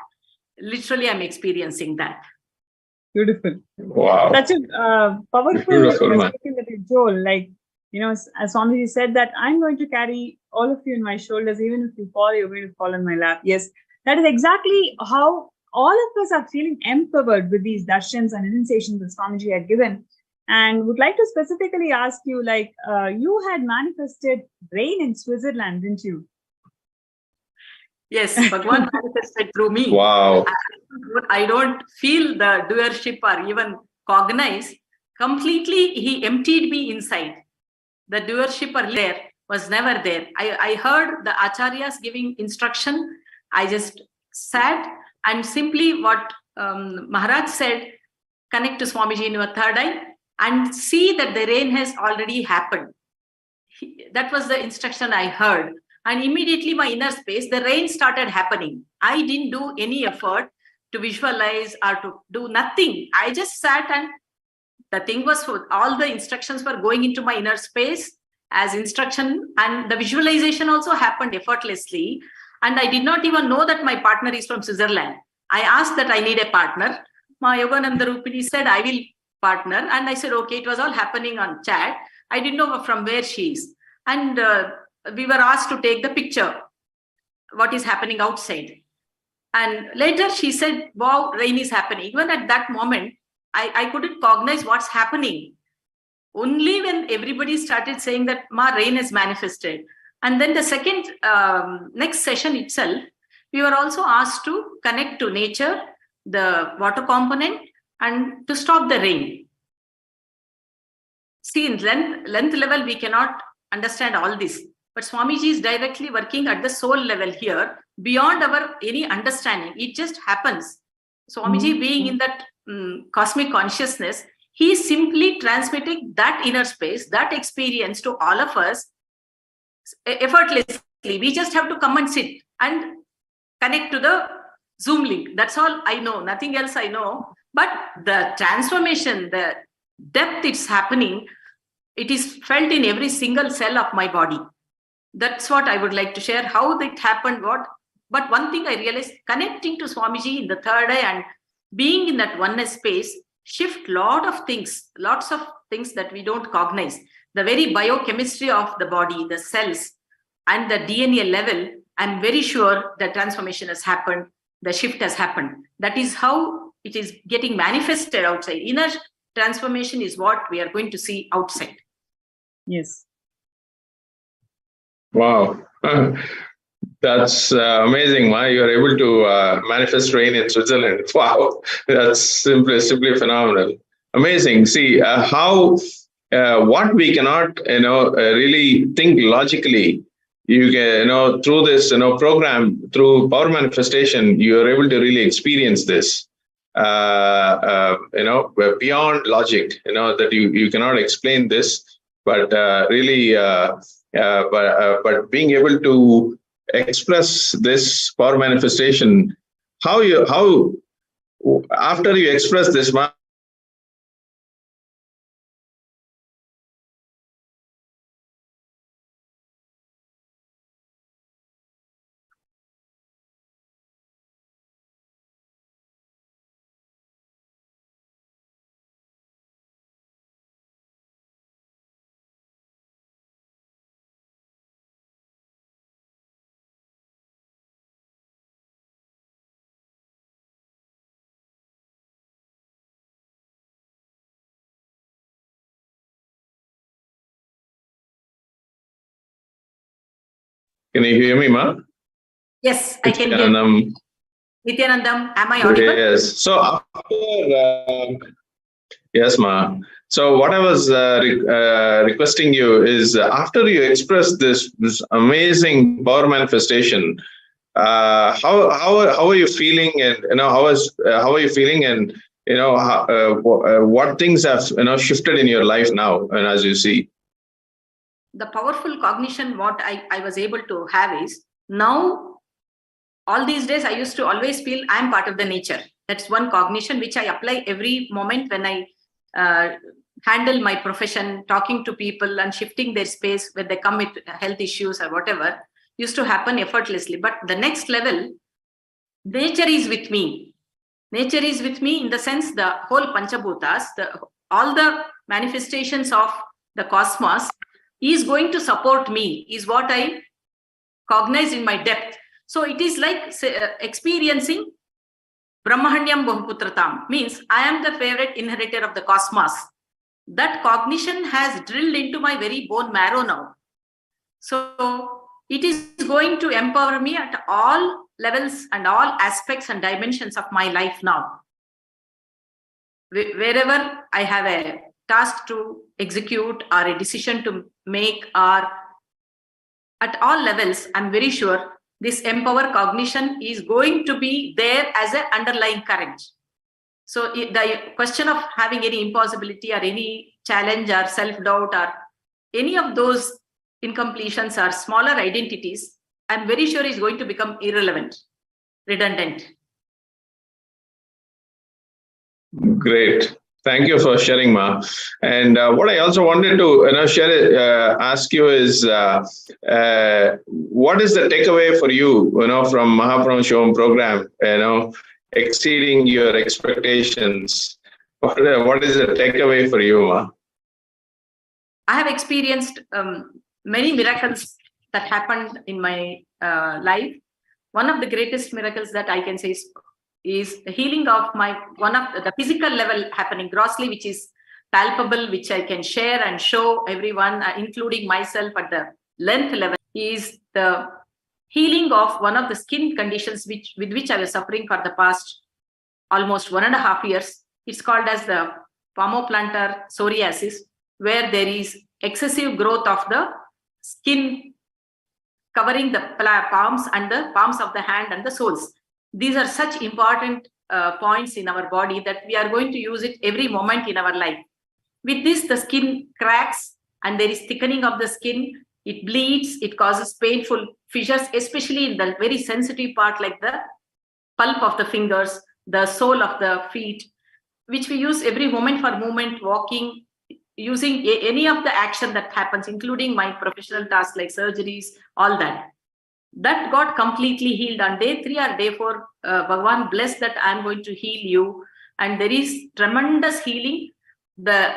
Literally, I'm experiencing that. Beautiful. Wow. Such a powerful Beautiful, man. perspective that you told. Like, as Swamiji said that I'm going to carry all of you in my shoulders. Even if you fall, you're going to fall in my lap. Yes, that is exactly how all of us are feeling empowered with these darshans and initiations that Swamiji had given. And would like to specifically ask you, like, you had manifested rain in Switzerland, didn't you? Yes, Bhagwan manifested through me. Wow. I don't feel the doership or even cognize. Completely, he emptied me inside. The doership or there was never there. I heard the acharyas giving instruction. I just sat and simply what Maharaj said, connect to Swamiji in your third eye and see that the rain has already happened. That was the instruction I heard. And immediately my inner space, the rain started happening. I didn't do any effort to visualize or to do nothing. I just sat and the thing was all the instructions were going into my inner space as instruction, and the visualization also happened effortlessly. And I did not even know that my partner is from Switzerland. I asked that I need a partner. My Yogananda Rupini said, I will partner. And I said, okay, it was all happening on chat. I didn't know from where she is. And we were asked to take the picture, what is happening outside. And later she said, wow, rain is happening. Even at that moment, I couldn't cognize what's happening. Only when everybody started saying that rain is manifested. And then the second, next session itself, we were also asked to connect to nature, the water component, and to stop the rain. See, in length level, we cannot understand all this. But Swamiji is directly working at the soul level here, beyond our any understanding. It just happens. Swamiji being in that cosmic consciousness, he is simply transmitting that inner space, that experience to all of us effortlessly. We just have to come and sit and connect to the Zoom link. That's all I know. Nothing else I know. But the transformation, the depth it's happening, it is felt in every single cell of my body. That's what I would like to share, how that happened, but one thing I realized, connecting to Swamiji in the third eye and being in that oneness space, shift lots of things that we don't cognize. The very biochemistry of the body, the cells, and the DNA level, I'm very sure the transformation has happened, the shift has happened. That is how it is getting manifested outside. Inner transformation is what we are going to see outside. Yes. Wow. That's amazing, Ma. You are able to manifest rain in Switzerland. Wow. That's simply phenomenal. Amazing. See how what we cannot, really think logically. You can, through this, program, through power manifestation, you are able to really experience this, beyond logic, that you cannot explain this, but really, but being able to express this power manifestation, how after you express this, can you hear me, Ma? Yes, I can hear you. Nithyanandam, am I audible? Yes. So after, yes, Ma. So what I was requesting you is, after you express this amazing power manifestation, how are you feeling, and how are you feeling, and what things have shifted in your life now, and as you see. The powerful cognition what I was able to have is, now all these days I used to always feel I'm part of the nature. That's one cognition which I apply every moment when I handle my profession, talking to people and shifting their space when they come with health issues or whatever. used to happen effortlessly. But the next level, nature is with me. Nature is with me in the sense the whole Panchabhutas, all the manifestations of the cosmos is going to support me, is what I cognize in my depth. So it is like experiencing Brahmahanyam Bahuputratam, means I am the favorite inheritor of the cosmos. That cognition has drilled into my very bone marrow now. So it is going to empower me at all levels and all aspects and dimensions of my life now. Wherever I have a task to execute or a decision to make, or at all levels, I'm very sure this empower cognition is going to be there as an underlying current. So the question of having any impossibility or any challenge or self-doubt or any of those incompletions or smaller identities, I'm very sure is going to become irrelevant, redundant. Great. Thank you for sharing, Ma. And what I also wanted to share, ask you is, what is the takeaway for you, from MahaParamashivoham program, exceeding your expectations? What is the takeaway for you, Ma? I have experienced many miracles that happened in my life. One of the greatest miracles that I can say is healing of one of the physical level happening grossly, which is palpable, which I can share and show everyone, including myself at the length level, is the healing of one of the skin conditions with which I was suffering for the past almost 1.5 years. It's called as the palmoplantar psoriasis, where there is excessive growth of the skin covering the palms and the palms of the hand and the soles. These are such important points in our body that we are going to use it every moment in our life. With this, the skin cracks and there is thickening of the skin. It bleeds, it causes painful fissures, especially in the very sensitive part like the pulp of the fingers, the sole of the feet, which we use every moment for movement, walking, using any of the action that happens, including my professional tasks like surgeries, all that. That got completely healed on day 3 or day 4. Bhagavan blessed that I'm going to heal you. And there is tremendous healing. The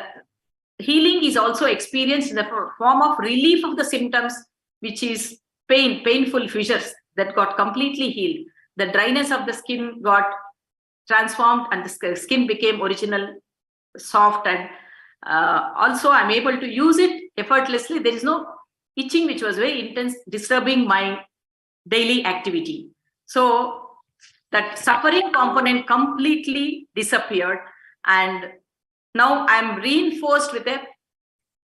healing is also experienced in the form of relief of the symptoms, which is painful fissures that got completely healed. The dryness of the skin got transformed and the skin became original, soft, and also I'm able to use it effortlessly. There is no itching, which was very intense, disturbing my daily activity. So that suffering component completely disappeared, and now I'm reinforced with a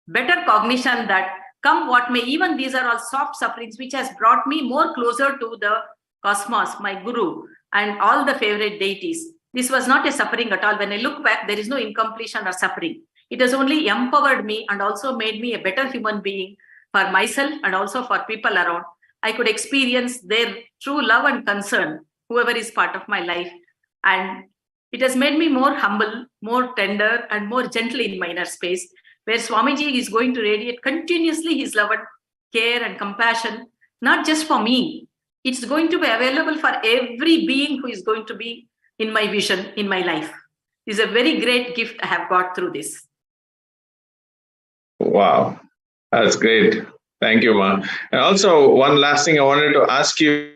better cognition that come what may, even these are all soft sufferings, which has brought me more closer to the cosmos, my guru, and all the favorite deities. This was not a suffering at all. When I look back, there is no incompletion or suffering. It has only empowered me and also made me a better human being for myself and also for people around. I could experience their true love and concern, whoever is part of my life. And it has made me more humble, more tender, and more gentle in my inner space, where Swamiji is going to radiate continuously his love and care and compassion, not just for me. It's going to be available for every being who is going to be in my vision, in my life. It's a very great gift I have got through this. Wow, that's great. Thank you, Ma. And also, one last thing I wanted to ask you.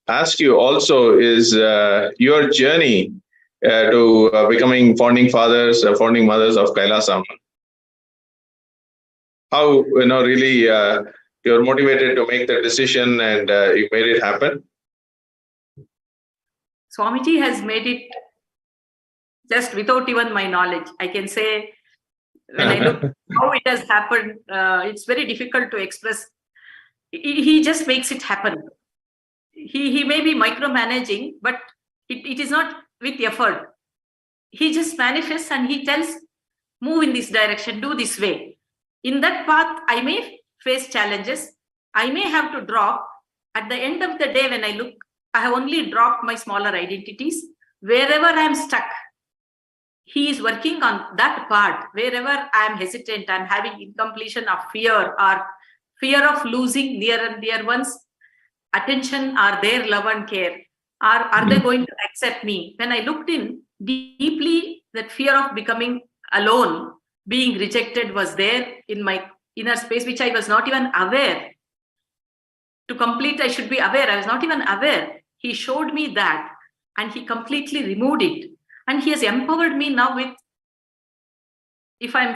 Ask you also is your journey to becoming founding fathers, founding mothers of Kailasam. How really you're motivated to make the decision and you made it happen? Swamiji has made it just without even my knowledge. I can say when I look how it has happened, it's very difficult to express. He just makes it happen. he may be micromanaging, but it is not with effort. He just manifests and he tells, move in this direction, do this way. In that path, I may face challenges. I may have to drop. At the end of the day, when I look, I have only dropped my smaller identities. Wherever I am stuck, he is working on that part. Wherever I am hesitant, I am having incompletion of fear or fear of losing near and dear ones, attention or their love and care. Are they going to accept me? When I looked in deeply, that fear of becoming alone, being rejected was there in my inner space, which I was not even aware. To complete, I should be aware. I was not even aware. He showed me that and he completely removed it. And he has empowered me now with, if I'm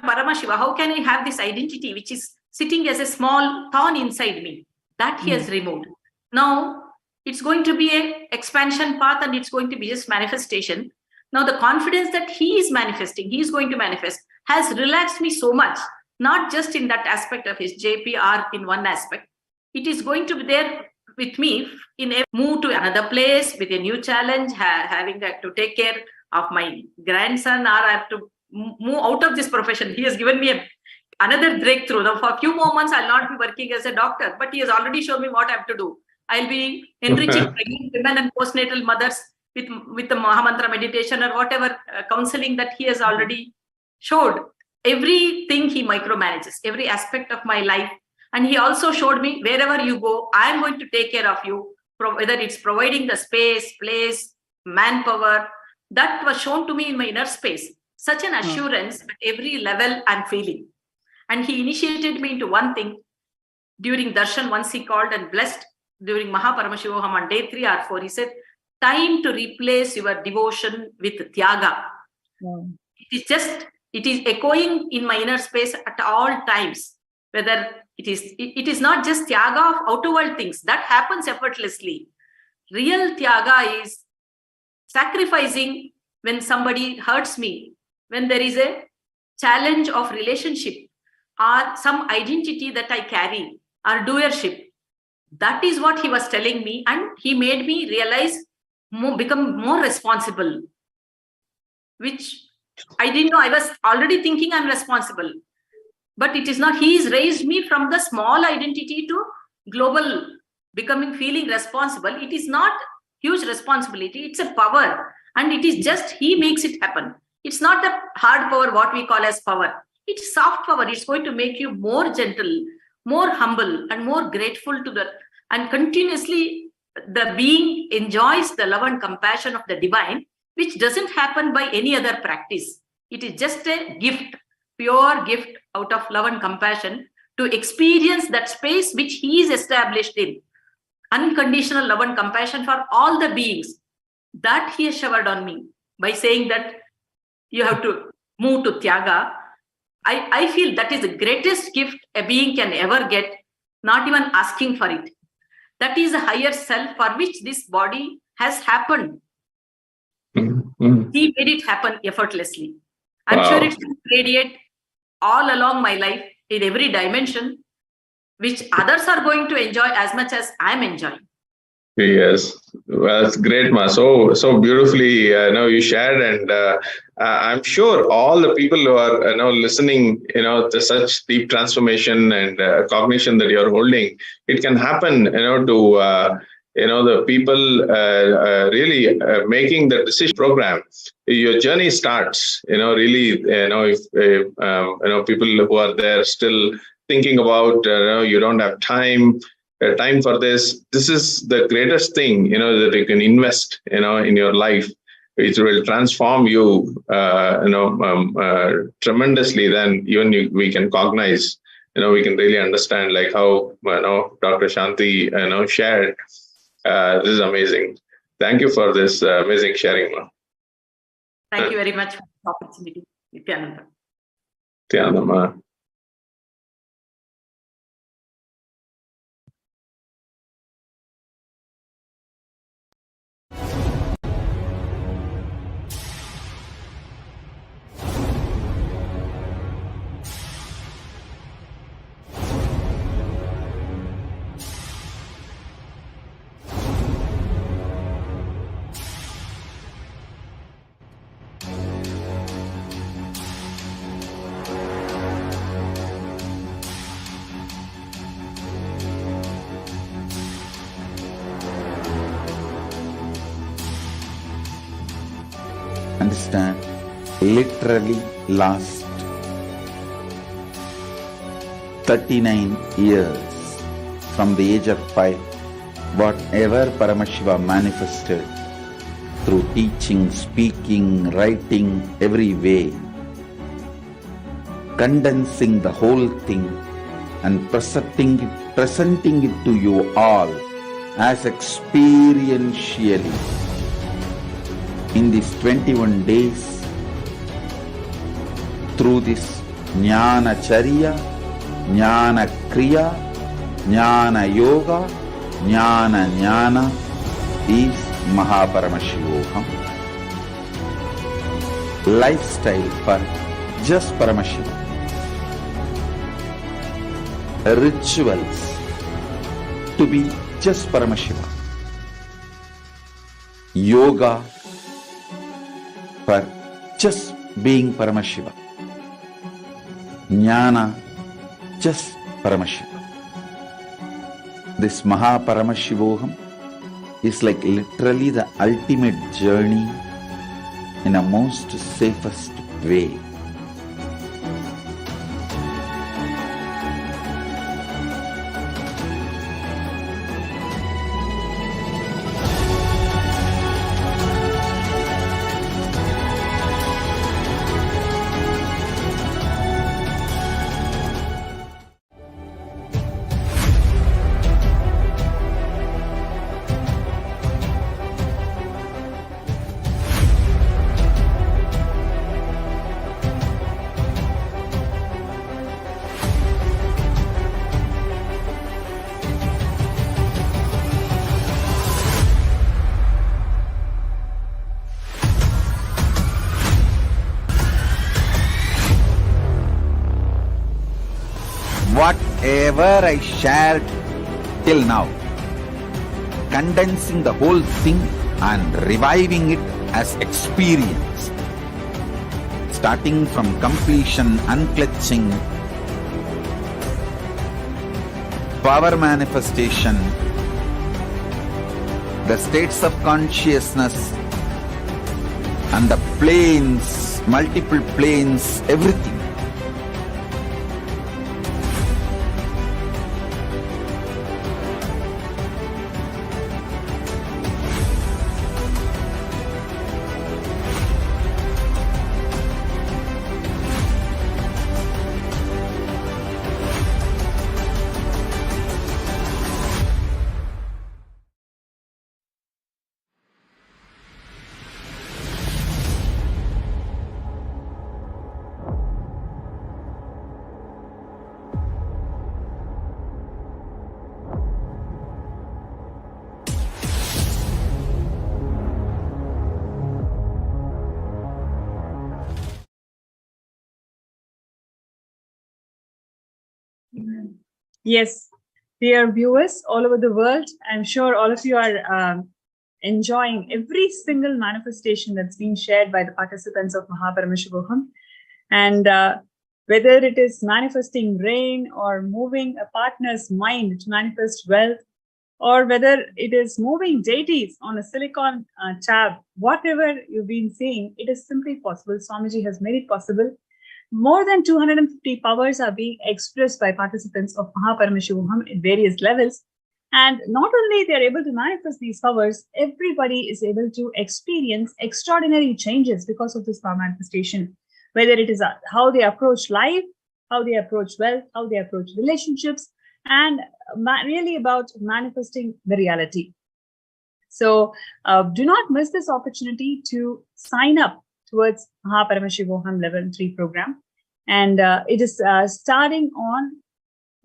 Paramashiva, how can I have this identity which is sitting as a small thorn inside me? That he has removed. Now it's going to be an expansion path and it's going to be just manifestation. Now the confidence that he is manifesting, he is going to manifest, has relaxed me so much, not just in that aspect of his JPR in one aspect. It is going to be there with me in a move to another place with a new challenge, having to take care of my grandson, or I have to move out of this profession. He has given me another breakthrough. Now for a few more months, I'll not be working as a doctor, but he has already shown me what I have to do. I'll be enriching pregnant women and postnatal mothers with the Mahamantra meditation or whatever counseling that he has already showed. Everything he micromanages, every aspect of my life. And he also showed me, wherever you go, I'm going to take care of you, whether it's providing the space, place, manpower. That was shown to me in my inner space. Such an assurance at every level I'm feeling. And he initiated me into one thing. During Darshan, once he called and blessed, during MahaParamashivoham on day 3 or 4, he said, time to replace your devotion with Tyaga. It is echoing in my inner space at all times. Whether it is not just Tyaga of outer world things, that happens effortlessly. Real Tyaga is sacrificing when somebody hurts me, when there is a challenge of relationship or some identity that I carry or doership. That is what he was telling me, and he made me realize, become more responsible, which I didn't know. I was already thinking I'm responsible, but it is not. He has raised me from the small identity to global becoming, feeling responsible. It is not huge responsibility. It's a power, and it is just he makes it happen. It's not the hard power, what we call as power. It's soft power. It's going to make you more gentle, more humble, and more grateful to and continuously the being enjoys the love and compassion of the divine, which doesn't happen by any other practice. It is just a gift, pure gift out of love and compassion to experience that space which he is established in. Unconditional love and compassion for all the beings. That he has showered on me by saying that you have to move to Tyaga. I feel that is the greatest gift a being can ever get, not even asking for it. That is a higher self for which this body has happened. He made it happen effortlessly. I'm sure it will radiate all along my life in every dimension, which others are going to enjoy as much as I'm enjoying. Yes, well, that's great, Ma. So beautifully, you shared, and I'm sure all the people who are listening, to such deep transformation and cognition that you're holding, it can happen, to the people really making the decision program. Your journey starts, really, if people who are there still thinking about, you don't have time for this. This is the greatest thing, that you can invest, in your life. It will transform you, tremendously. Then even we can cognize, we can really understand, like how, Dr. Shanti, shared. This is amazing. Thank you for this amazing sharing, Ma. Thank you very much for the opportunity, Nithyananda. Nithyananda, Ma. understand? Literally last 39 years from the age of 5, whatever Paramashiva manifested through teaching, speaking, writing, every way, condensing the whole thing and presenting it to you all as experientially in these 21 days through this Jnana Charya, Jnana Kriya, Jnana Yoga, Jnana is MahaParamashivoham. Lifestyle for just Paramashivam. Rituals to be just Paramashiva. Yoga for just being Paramashiva. Jnana just Paramashiva. This MahaParamashivoham is like literally the ultimate journey in a most safest way. Whatever I shared till now, condensing the whole thing and reviving it as experience, starting from completion, unclutching, power manifestation, the states of consciousness and the planes, multiple planes, everything. Yes, dear viewers all over the world, I'm sure all of you are enjoying every single manifestation that's been shared by the participants of MahaParamashivoham. And whether it is manifesting rain or moving a partner's mind to manifest wealth, or whether it is moving deities on a silicon tab, whatever you've been seeing, it is simply possible. Swamiji has made it possible. More than 250 powers are being expressed by participants of MahaParamashivoham in various levels. And not only they are able to manifest these powers, everybody is able to experience extraordinary changes because of this power manifestation. Whether it is how they approach life, how they approach wealth, how they approach relationships, and really about manifesting the reality. So do not miss this opportunity to sign up towards MahaParamashivoham Level 3 program. And it is starting on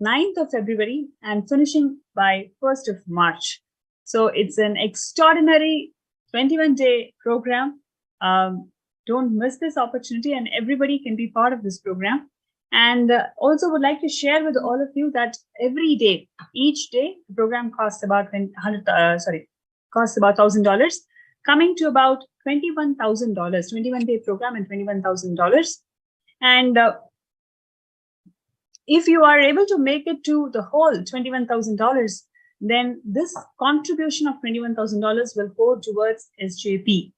9th of February and finishing by 1st of March. So it's an extraordinary 21-day program. Don't miss this opportunity, and everybody can be part of this program. And also would like to share with all of you that every day, each day, the program costs about $1,000, coming to about $21,000, 21-day program and $21,000. And if you are able to make it to the whole $21,000, then this contribution of $21,000 will go towards SJP.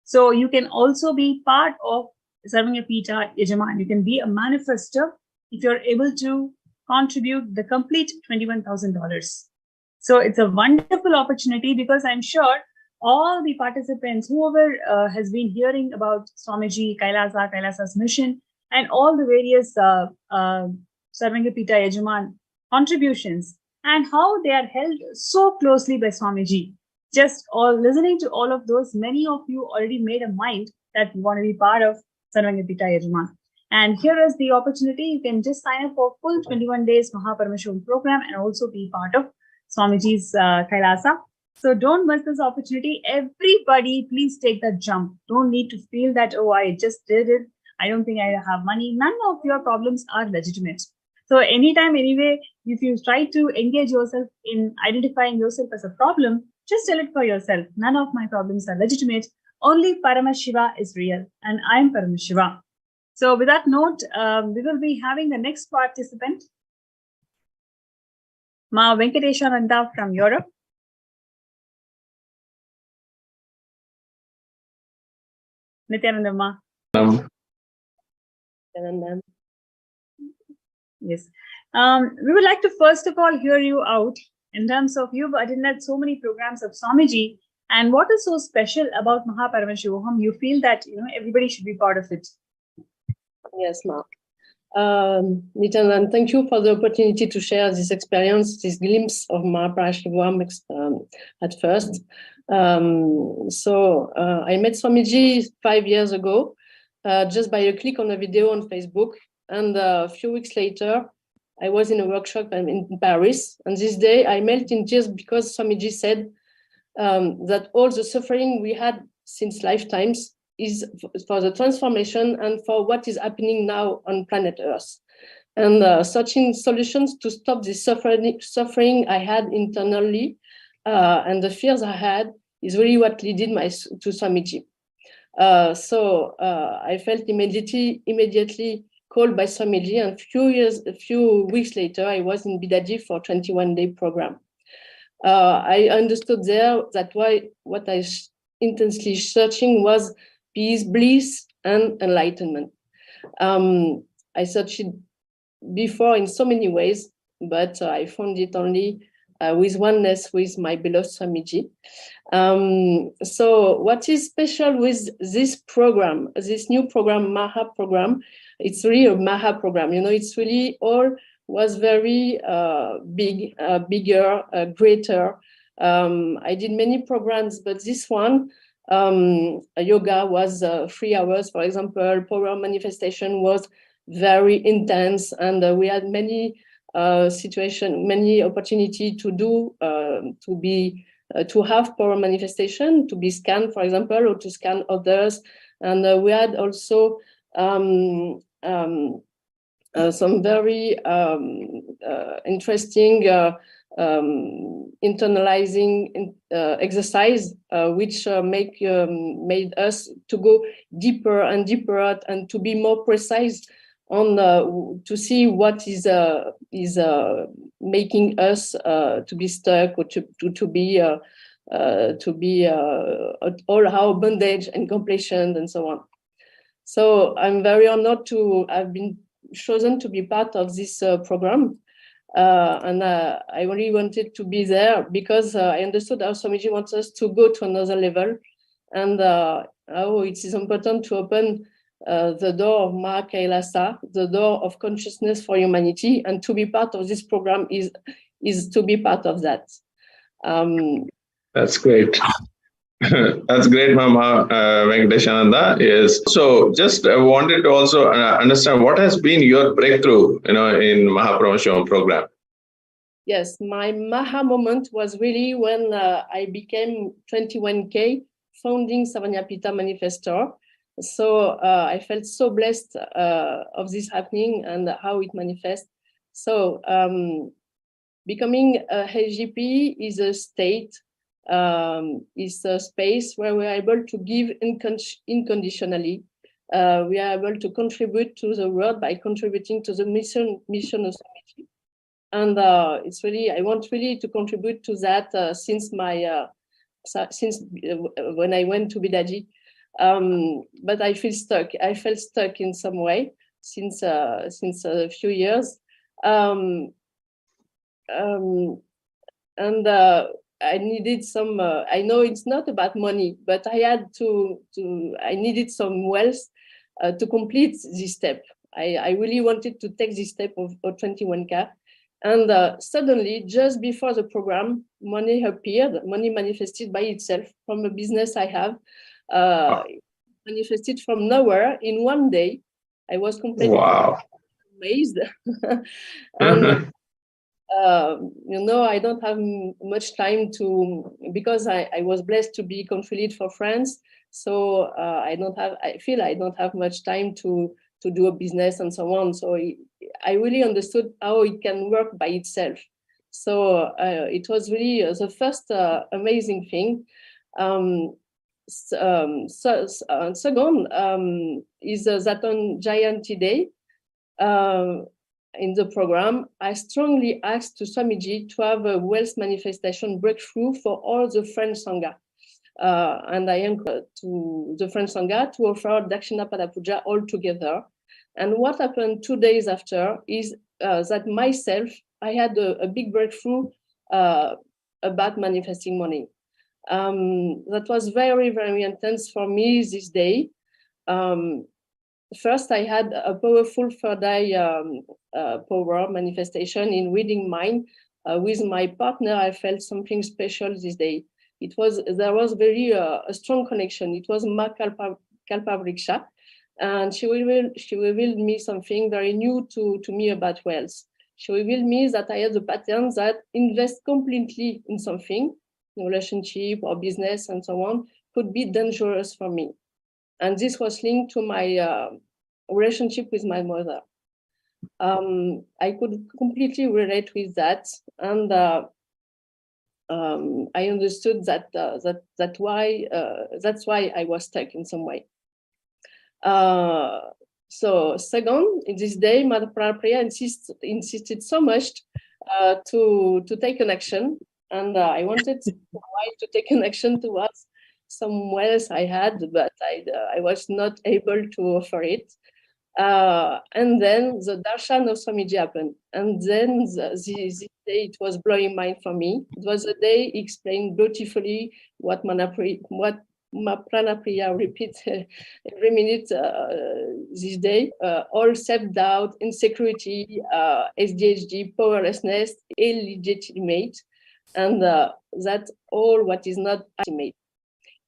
So you can also be part of Sarvangapita Yajaman. You can be a manifester if you're able to contribute the complete $21,000. So it's a wonderful opportunity, because I'm sure all the participants, whoever has been hearing about Swamiji, Kailasa's mission, and all the various Sarvangapita Yajaman contributions, and how they are held so closely by Swamiji. Just all listening to all of those, many of you already made a mind that you want to be part of Sarvangapita Yajaman. And here is the opportunity. You can just sign up for full 21 days MahaParamashivoham program and also be part of Swamiji's Kailasa. So don't miss this opportunity. Everybody, please take that jump. Don't need to feel that, oh, I just did it. I don't think I have money. None of your problems are legitimate. So anytime, anyway, if you try to engage yourself in identifying yourself as a problem, just tell it for yourself. None of my problems are legitimate. Only Paramashiva is real, and I am Paramashiva. So with that note, we will be having the next participant, Ma Venkateshananda from Europe. Nithyananda Ma. Yes. We would like to first of all hear you out in terms of you've attended so many programs of Swamiji, and what is so special about MahaParamashivoham? You feel that everybody should be part of it. Yes, Mark. Nithyananda, thank you for the opportunity to share this experience, this glimpse of MahaParamashivoham at first. I met Swamiji 5 years ago, just by a click on a video on Facebook. And a few weeks later, I was in a workshop in Paris. And this day I melt in tears because Swamiji said that all the suffering we had since lifetimes is for the transformation and for what is happening now on planet Earth. And searching solutions to stop the suffering I had internally and the fears I had is really what led to Swamiji. I felt immediately called by Swamiji, and a few weeks later, I was in Bidaji for 21-day program. I understood there that what I intensely searching was peace, bliss, and enlightenment. I searched it before in so many ways, but I found it only with oneness with my beloved Swamiji. So what is special with this program, this new program, Maha program, it's really a Maha program. It's really all was very big, bigger, greater. I did many programs, but this one, yoga was 3 hours, for example. Power manifestation was very intense, and we had many many opportunity to do, to have power manifestation, to be scanned, for example, or to scan others. And we had also some very interesting internalizing exercise, which made us to go deeper and deeper and to be more precise on to see what is making us to be stuck, or to be all our bondage and completion and so on. So I'm very honored to have been chosen to be part of this program. And I really wanted to be there because I understood how Swamiji wants us to go to another level, and how it is important to open the door of Maha Kailasa, the door of consciousness for humanity, and to be part of this program is to be part of that. That's great. That's great, Mama Venkateshananda. Yes. So just wanted to also understand what has been your breakthrough, in MahaParamashivoham program. Yes, my Maha moment was really when I became 21K founding Sarvanyapita Manifestor. So I felt so blessed of this happening and how it manifests. So becoming a HGP is a state, is a space where we are able to give unconditionally. We are able to contribute to the world by contributing to the mission of Swamiji. And it's really, I want really to contribute to that since when I went to Bidaji. But I feel stuck. I felt stuck in some way since a few years. And I needed some. I know it's not about money, but I had to. I needed some wealth to complete this step. I really wanted to take this step of 21K, and suddenly, just before the program, money appeared. Money manifested by itself from a business I have. Manifested from nowhere in one day. I was completely amazed, and. I don't have much time because I was blessed to be consulate for France. So I feel I don't have much time to do a business and so on. So I really understood how it can work by itself. So it was really the first amazing thing. Second is that on Giant Day, in the program, I strongly asked to Swamiji to have a wealth manifestation breakthrough for all the French Sangha. And I encouraged to the French Sangha to offer Dakshina Padapuja all together. And what happened 2 days after is that myself, I had a big breakthrough about manifesting money. That was very, very intense for me this day. First, I had a powerful third eye power manifestation in reading mind. With my partner, I felt something special this day. There was very a strong connection. It was Ma Kalpavriksha, and she revealed me something very new to me about wealth. She revealed me that I had the pattern that invest completely in something, relationship or business and so on, could be dangerous for me. And this was linked to my relationship with my mother. I could completely relate with that, and I understood that's why I was stuck in some way. So second, in this day, Mother Priya insisted so much to take an action, and I wanted to take an action towards some wealth I had, but I was not able to offer it. And then the darshan of Swamiji happened. And then this day, it was blowing mind for me. It was a day he explained beautifully what Pranapriya repeats every minute this day. All self-doubt, insecurity, SDHD, powerlessness, illegitimate, and that all what is not legitimate.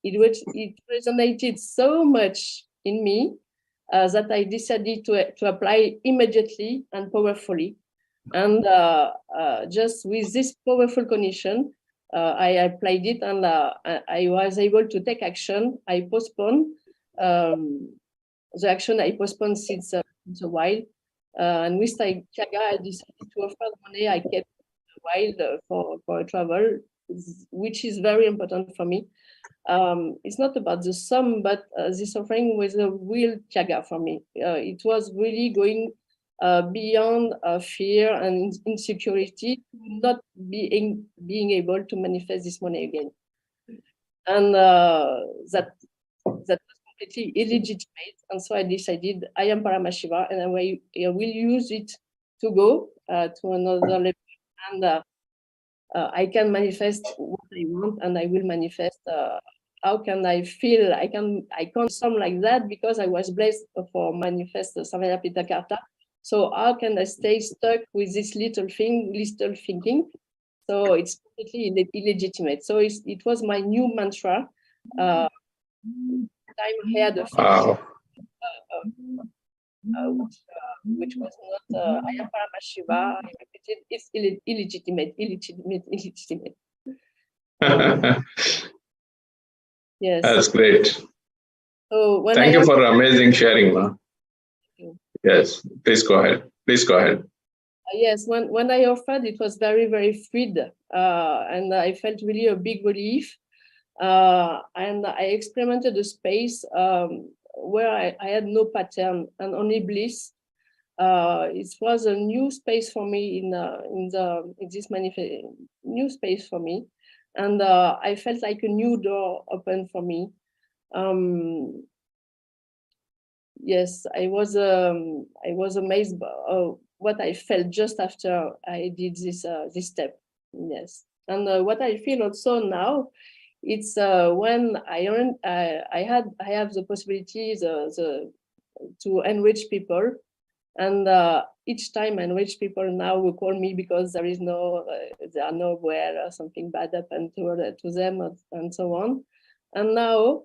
It resonated so much in me that I decided to apply immediately and powerfully. And just with this powerful condition, I applied it, and I was able to take action. I postponed the action I postponed since a while. And with Tiaga, I decided to offer the money I kept a while for travel, which is very important for me. It's not about the sum, but this offering was a real Tiaga for me. It was really going beyond fear and insecurity, not being able to manifest this money again. And that was completely illegitimate. And so I decided I am Paramashiva, and I will use it to go to another level. And I can manifest what I want, and I will manifest. How can I feel? I can't something like that because I was blessed for manifest Samaya Pita Karta. So how can I stay stuck with this little thinking? So it's completely illegitimate. So it was my new mantra. Time I had a which was not I am Paramashiva. I repeated, it's illegitimate. Yes. That's great. So Thank you for amazing sharing, Ma. Yes, please go ahead. Yes, when I offered, it was very, very freed, and I felt really a big relief. And I experimented a space where I had no pattern and only bliss. It was a new space for me in this new space for me, and I felt like a new door opened for me. Yes, I was amazed by what I felt just after I did this step. Yes, and what I feel also now, it's when I have the possibility to enrich people, and each time enrich people now will call me because they are nowhere, something bad happened to them and so on, and now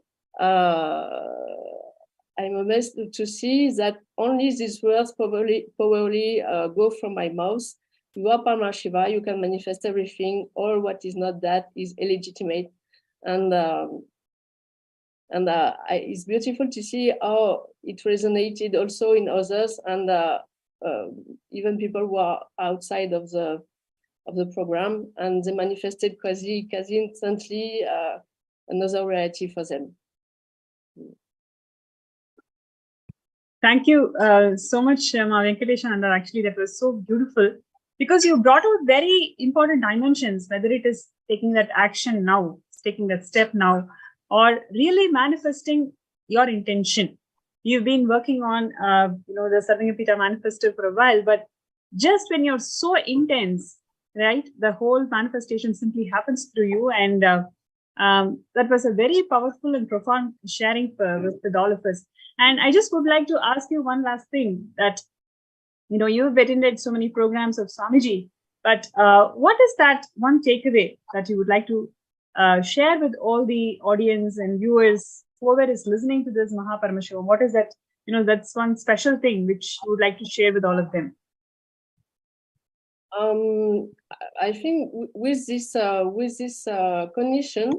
I'm amazed to see that only these words probably go from my mouth. You are Paramashiva, you can manifest everything. All what is not that is illegitimate. And it's beautiful to see how it resonated also in others, and even people who are outside of the program, and they manifested quasi instantly another reality for them. Thank you so much, Venkatesananda. Actually, that was so beautiful, because you brought out very important dimensions, whether it is taking that action now, taking that step now, or really manifesting your intention. You've been working on, the Sarvangapita manifesto for a while, but just when you're so intense, right, the whole manifestation simply happens through you. And that was a very powerful and profound sharing with all of us. And I just would like to ask you one last thing, that, you've attended so many programs of Swamiji, but what is that one takeaway that you would like to share with all the audience and viewers, whoever is listening to this MahaParamashivoham? What is that, that's one special thing which you would like to share with all of them? I think with this condition,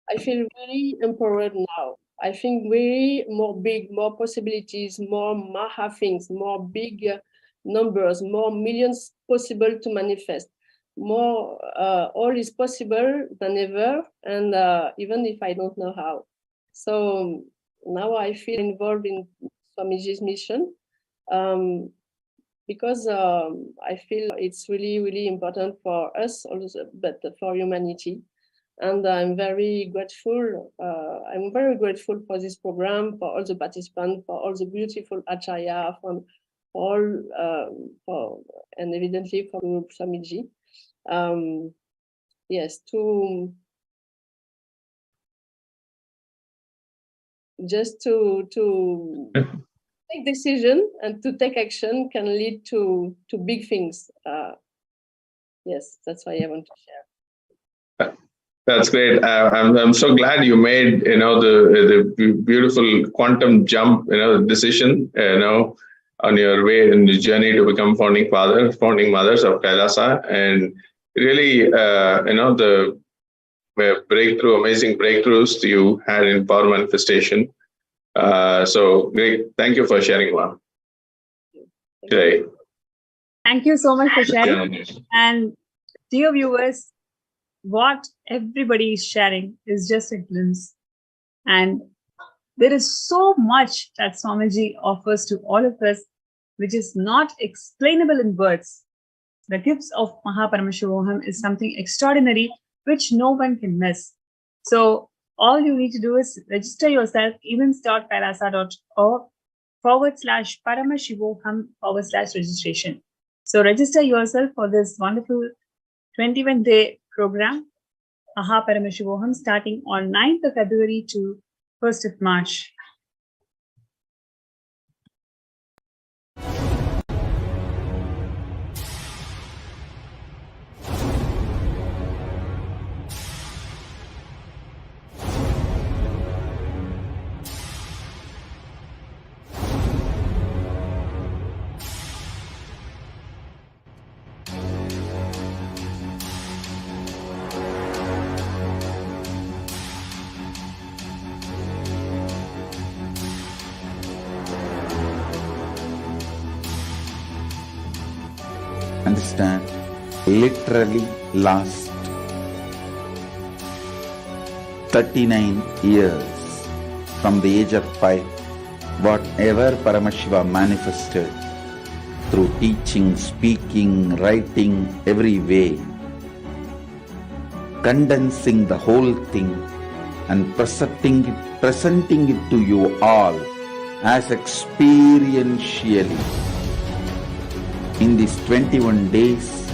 I feel really empowered now. I think really more possibilities, more Maha things, more big numbers, more millions possible to manifest. More, all is possible than ever, and even if I don't know how. So now I feel involved in Swamiji's mission, because I feel it's really, really important for us also, but for humanity. And I'm very grateful. I'm very grateful for this program, for all the participants, for all the beautiful acharya, and evidently for Swamiji. Yes, to take decision and to take action can lead to big things. Yes, that's why I want to share. That's great. I'm so glad you made the beautiful quantum jump decision on your way in the journey to become founding mothers of Kailasa, and really the amazing breakthroughs you had in power manifestation. So great. Thank you for sharing, Ma'am. Today. Thank you so much for sharing. And dear viewers, what everybody is sharing is just a glimpse. And there is so much that Swamiji offers to all of us, which is not explainable in words. The gifts of MahaParamashivoham is something extraordinary, which no one can miss. So all you need to do is register yourself, events.kailasa.org/Paramashivoham/registration. So register yourself for this wonderful 21-day program, MahaParamashivoham, starting on 9th of February to 1st of March. Understand, literally last 39 years from the age of 5, whatever Paramashiva manifested through teaching, speaking, writing, every way, condensing the whole thing and presenting it presenting it to you all as experientially in these 21 days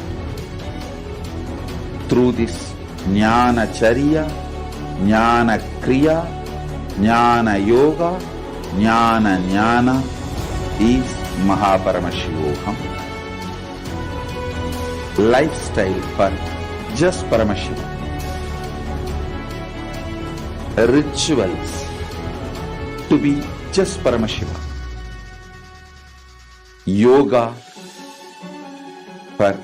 through this Jnana Charya, Jnana Kriya, Jnana Yoga, Jnana Jnana is MahaParamashivoham. Lifestyle for just Paramashivam. Rituals to be just Paramashiva. Yoga for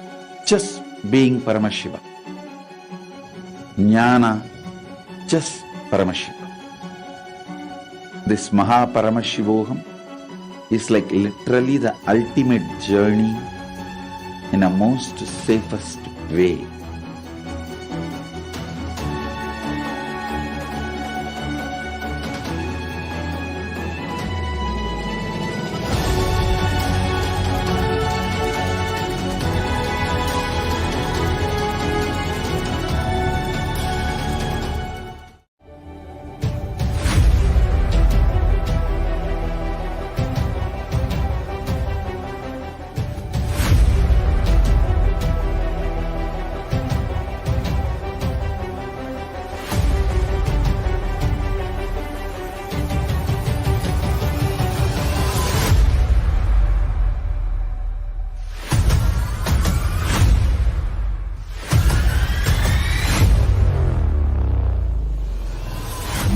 just being Paramashiva. Jnana just Paramashiva. This MahaParamashivoham is like literally the ultimate journey in a most safest way.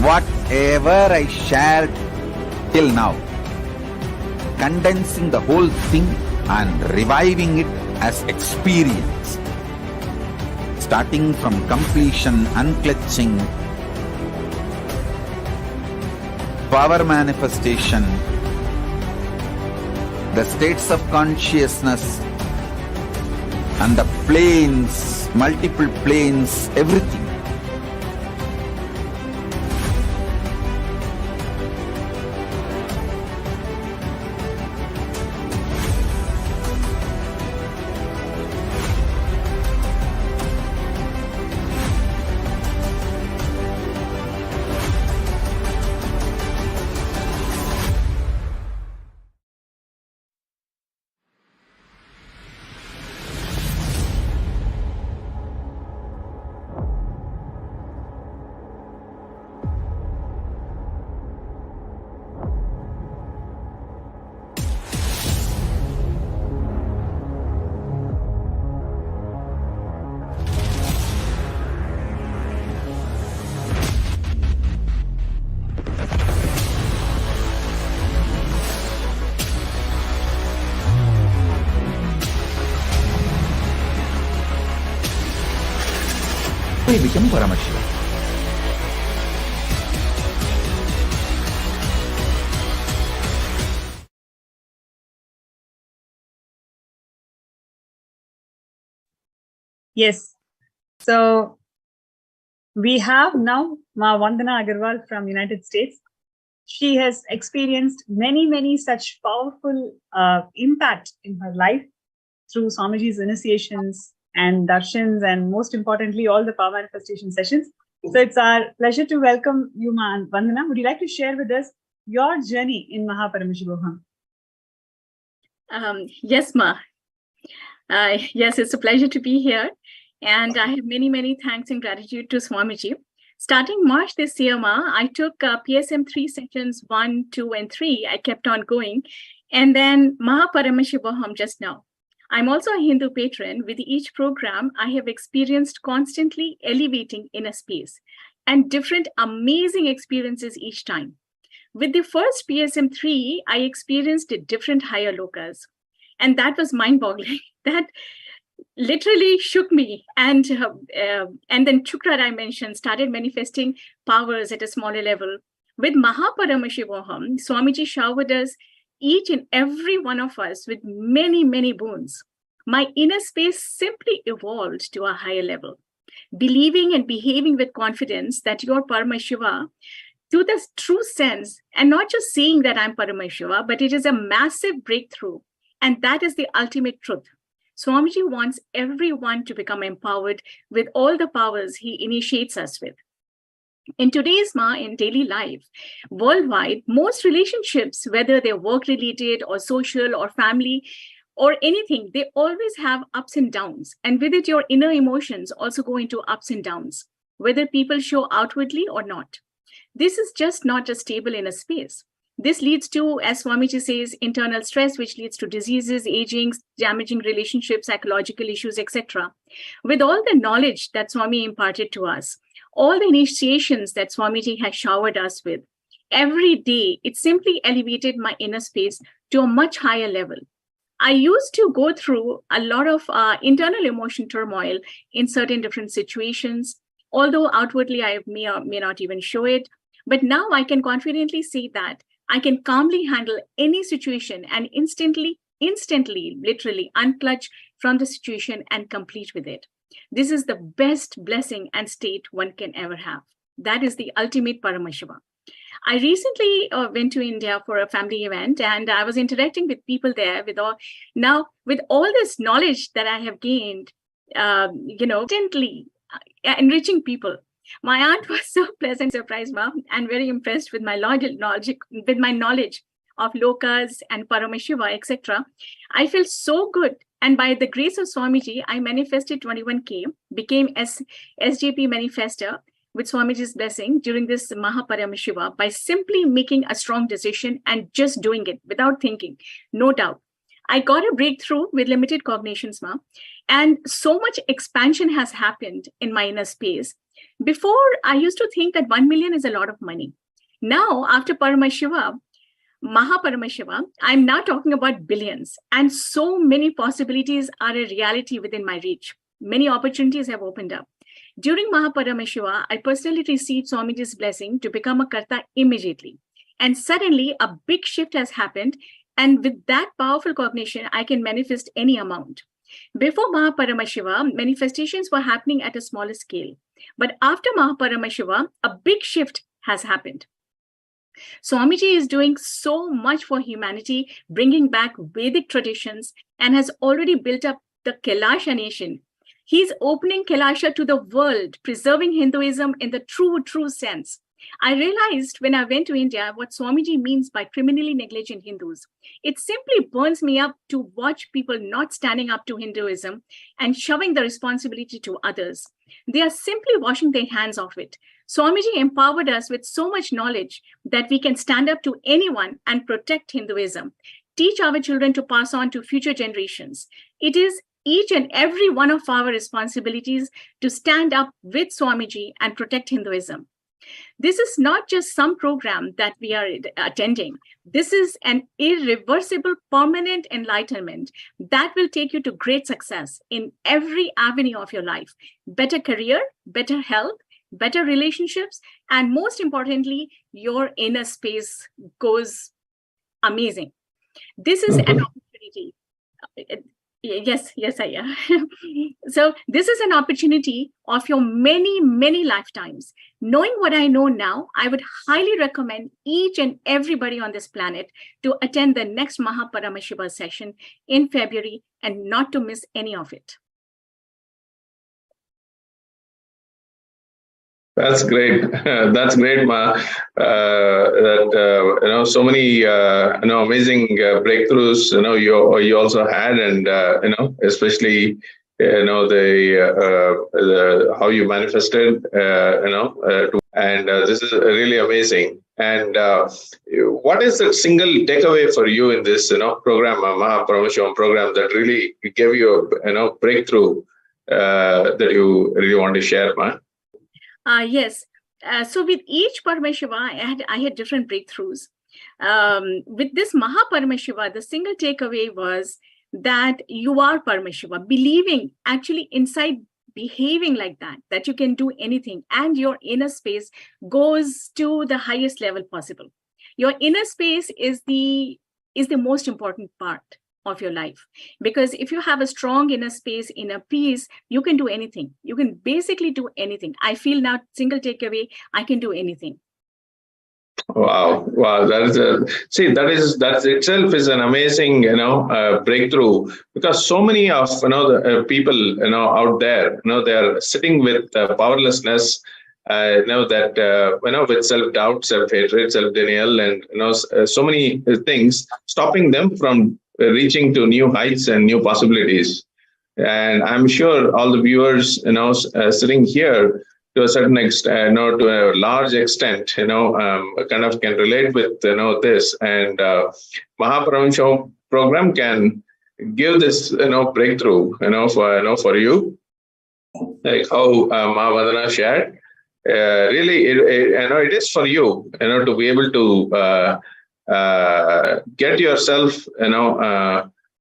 Whatever I shared till now, condensing the whole thing and reviving it as experience, starting from completion, unclutching, power manifestation, the states of consciousness and the planes, multiple planes, everything. I become Paramashivam. Yes. So we have now Ma Vandana Agarwal from United States. She has experienced many such powerful impact in her life through Swamiji's initiations and darshans, and most importantly, all the power manifestation sessions. So it's our pleasure to welcome you, Ma Vandana. Would you like to share with us your journey in MahaParamashivoham? Yes, Ma. Yes, it's a pleasure to be here. And I have many thanks and gratitude to Swamiji. Starting March this year, Ma, I took PSM 3 sessions 1, 2, and 3. I kept on going. And then MahaParamashivoham just now. I'm also a Hindu patron. With each program, I have experienced constantly elevating inner space and different amazing experiences each time. With the first PSM 3, I experienced different higher lokas. And that was mind-boggling. That literally shook me. And then Chukra dimension started manifesting powers at a smaller level. With MahaParamashivoham, Swamiji showered us, each and every one of us, with many boons. My inner space simply evolved to a higher level, believing and behaving with confidence that you're Paramashiva to the true sense, and not just saying that I'm Paramashiva, but it is a massive breakthrough. And that is the ultimate truth. Swamiji wants everyone to become empowered with all the powers he initiates us with. In today's in daily life, worldwide, most relationships, whether they're work-related or social or family or anything, they always have ups and downs. And with it, your inner emotions also go into ups and downs, whether people show outwardly or not. This is just not a stable inner space. This leads to, as Swamiji says, internal stress, which leads to diseases, aging, damaging relationships, psychological issues, etc. With all the knowledge that Swami imparted to us, all the initiations that Swamiji has showered us with, every day, it simply elevated my inner space to a much higher level. I used to go through a lot of internal emotion turmoil in certain different situations, although outwardly I may or may not even show it. But now I can confidently say that I can calmly handle any situation and instantly, literally unclutch from the situation and complete with it. This is the best blessing and state one can ever have. That is the ultimate Paramashiva. I recently went to India for a family event, and I was interacting with people there with all this knowledge that I have gained, instantly enriching people. My aunt was so pleasant surprised, Mom, and very impressed with my knowledge of lokas and Paramashiva, etc. I felt so good. And by the grace of Swamiji, I manifested 21K, became SJP manifester with Swamiji's blessing during this MahaParamashiva by simply making a strong decision and just doing it without thinking, no doubt. I got a breakthrough with limited cognitions, Mom, and so much expansion has happened in my inner space. Before, I used to think that 1 million is a lot of money. Now, after MahaParamashiva, I'm now talking about billions, and so many possibilities are a reality within my reach. Many opportunities have opened up. During MahaParamashiva, I personally received Swamiji's blessing to become a Karta immediately. And suddenly, a big shift has happened. And with that powerful cognition, I can manifest any amount. Before MahaParamashiva, manifestations were happening at a smaller scale. But after MahaParamashiva, a big shift has happened. Swamiji is doing so much for humanity, bringing back Vedic traditions, and has already built up the Kailasha nation. He's opening Kailasha to the world, preserving Hinduism in the true sense. I realized when I went to India what Swamiji means by criminally negligent Hindus. It simply burns me up to watch people not standing up to Hinduism and shoving the responsibility to others. They are simply washing their hands of it. Swamiji empowered us with so much knowledge that we can stand up to anyone and protect Hinduism, teach our children to pass on to future generations. It is each and every one of our responsibilities to stand up with Swamiji and protect Hinduism. This is not just some program that we are attending. This is an irreversible, permanent enlightenment that will take you to great success in every avenue of your life. Better career, better health, better relationships, and most importantly, your inner space goes amazing. This is an opportunity. Yes, I am. So this is an opportunity of your many lifetimes. Knowing what I know now, I would highly recommend each and everybody on this planet to attend the next MahaParamashiva session in February and not to miss any of it. That's great. That's great, Ma. So many amazing breakthroughs. You also had, and especially the how you manifested. And this is really amazing. And what is the single takeaway for you in this program, MahaParamashivam program, that really gave you a breakthrough that you really want to share, Ma? Yes. So with each Paramashiva, I had different breakthroughs. With this MahaParamashiva, the single takeaway was that you are Paramashiva, believing actually inside, behaving like that you can do anything, and your inner space goes to the highest level possible. Your inner space is the most important part of your life, because if you have a strong inner space, inner peace, you can do anything. You can basically do anything. I feel now, single takeaway, I can do anything. Wow, that itself is an amazing breakthrough, because so many of the people out there, they're sitting with powerlessness, know that with self-doubt, self-hatred, self-denial, and so many things stopping them from reaching to new heights and new possibilities. And I'm sure all the viewers, sitting here to a certain extent, to a large extent, kind of can relate with, this. And MahaParamashivoham program can give this, breakthrough, for you, like how Mahavadana shared. Really, it is for you, to be able to get yourself,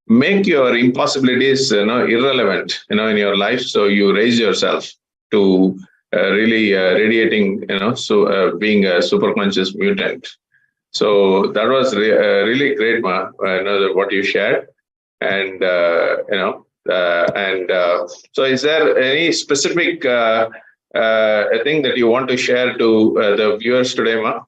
make your impossibilities, irrelevant, in your life. So you raise yourself to really radiating, so being a super conscious mutant. So that was really great, Ma, what you shared. And, so is there any specific thing that you want to share to the viewers today, Ma?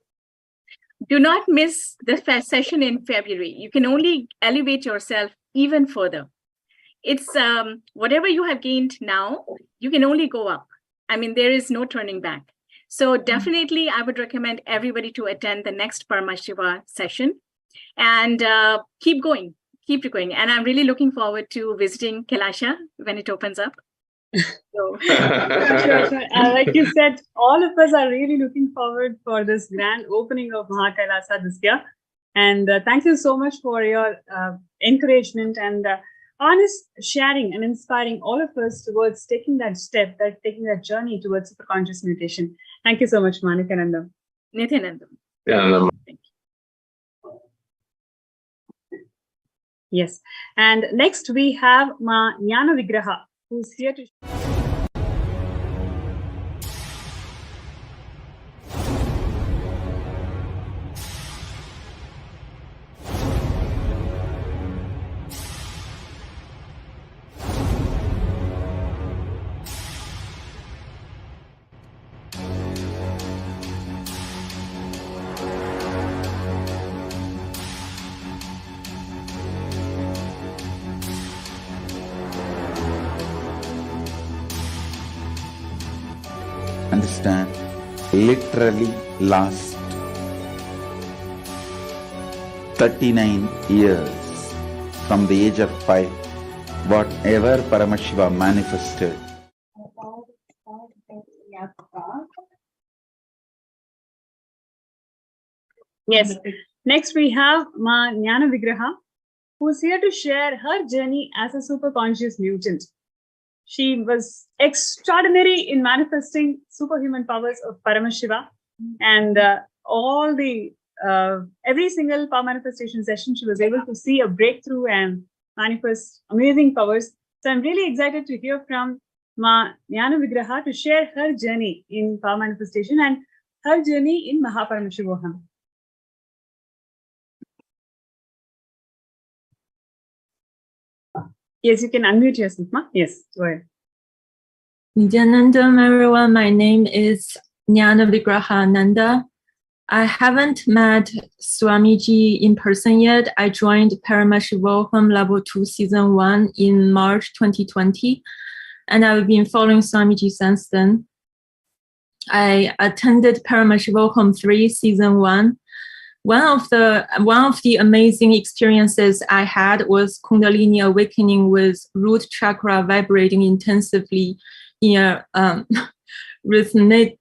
Do not miss the session in February. You can only elevate yourself even further. It's whatever you have gained now, you can only go up. I mean, there is no turning back. So definitely, I would recommend everybody to attend the next Paramashiva session and keep going. And I'm really looking forward to visiting Kailasha when it opens up. So, sure. Like you said, all of us are really looking forward for this grand opening of MahaKailasa this year. And thank you so much for your encouragement and honest sharing and inspiring all of us towards taking that step, taking that journey towards superconscious meditation. Thank you so much, Nithyananda. Nithyananda. Yeah. Yes. And next we have Ma Jnana Vigraha, who's here to... Understand, literally last 39 years from the age of 5, whatever Paramashiva manifested. Yes. Next we have Ma Jnana Vigraha, who's here to share her journey as a super conscious mutant. She was extraordinary in manifesting superhuman powers of Paramashiva, and all the every single power manifestation session, she was able to see a breakthrough and manifest amazing powers. So I'm really excited to hear from Ma Jnana Vigraha to share her journey in power manifestation and her journey in MahaParamashivoham. Yes, you can unmute yourself, Ma. Yes, go ahead. Nithyananda, everyone. My name is Jnana Vigrahananda. I haven't met Swamiji in person yet. I joined Paramashivoham Level 2 Season 1 in March 2020, and I've been following Swamiji since then. I attended Paramashivoham 3 Season 1. One of the amazing experiences I had was Kundalini awakening with root chakra vibrating intensively in a rhythmic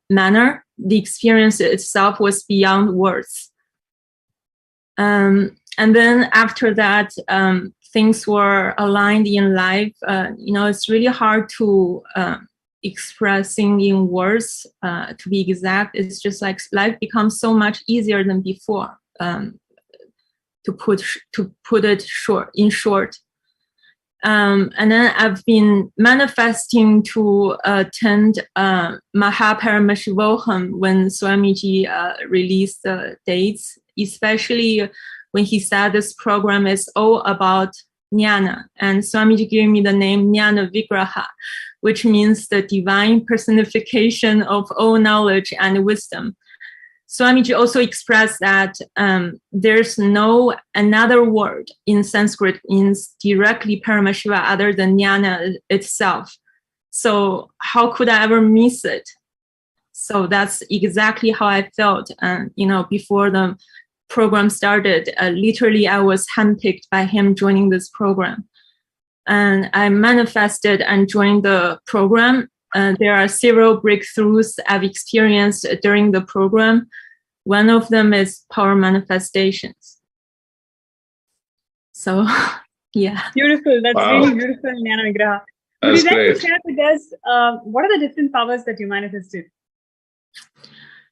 manner. The experience itself was beyond words. And then after that, things were aligned in life. It's really hard to expressing in words, to be exact. It's just like life becomes so much easier than before, to put it in short. And then I've been manifesting to attend MahaParamashivoham when Swamiji released the dates, especially when he said this program is all about Jnana. And Swamiji gave me the name Jnana Vigraha, which means the divine personification of all knowledge and wisdom. Swamiji also expressed that there's no another word in Sanskrit means directly Paramashiva other than jnana itself. So how could I ever miss it? So that's exactly how I felt. Before the program started, literally I was handpicked by him joining this program. And I manifested and joined the program. There are several breakthroughs I've experienced during the program. One of them is power manifestations. So, yeah. Beautiful. That's Wow. really beautiful, Jnana Vigraha. Would That's you like great. to share with us what are the different powers that you manifested?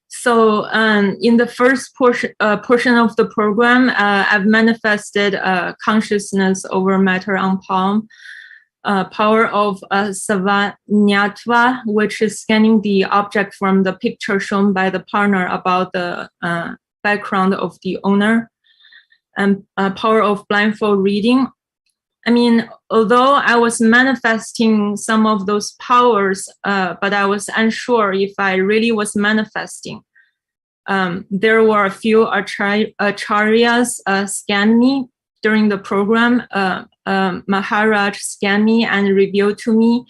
So in the first portion of the program, I've manifested consciousness over matter on palm, power of Savanyatva, which is scanning the object from the picture shown by the partner about the background of the owner, and power of blindfold reading. I mean, although I was manifesting some of those powers, but I was unsure if I really was manifesting. There were a few acharyas scan me during the program. Maharaj scanned me and revealed to me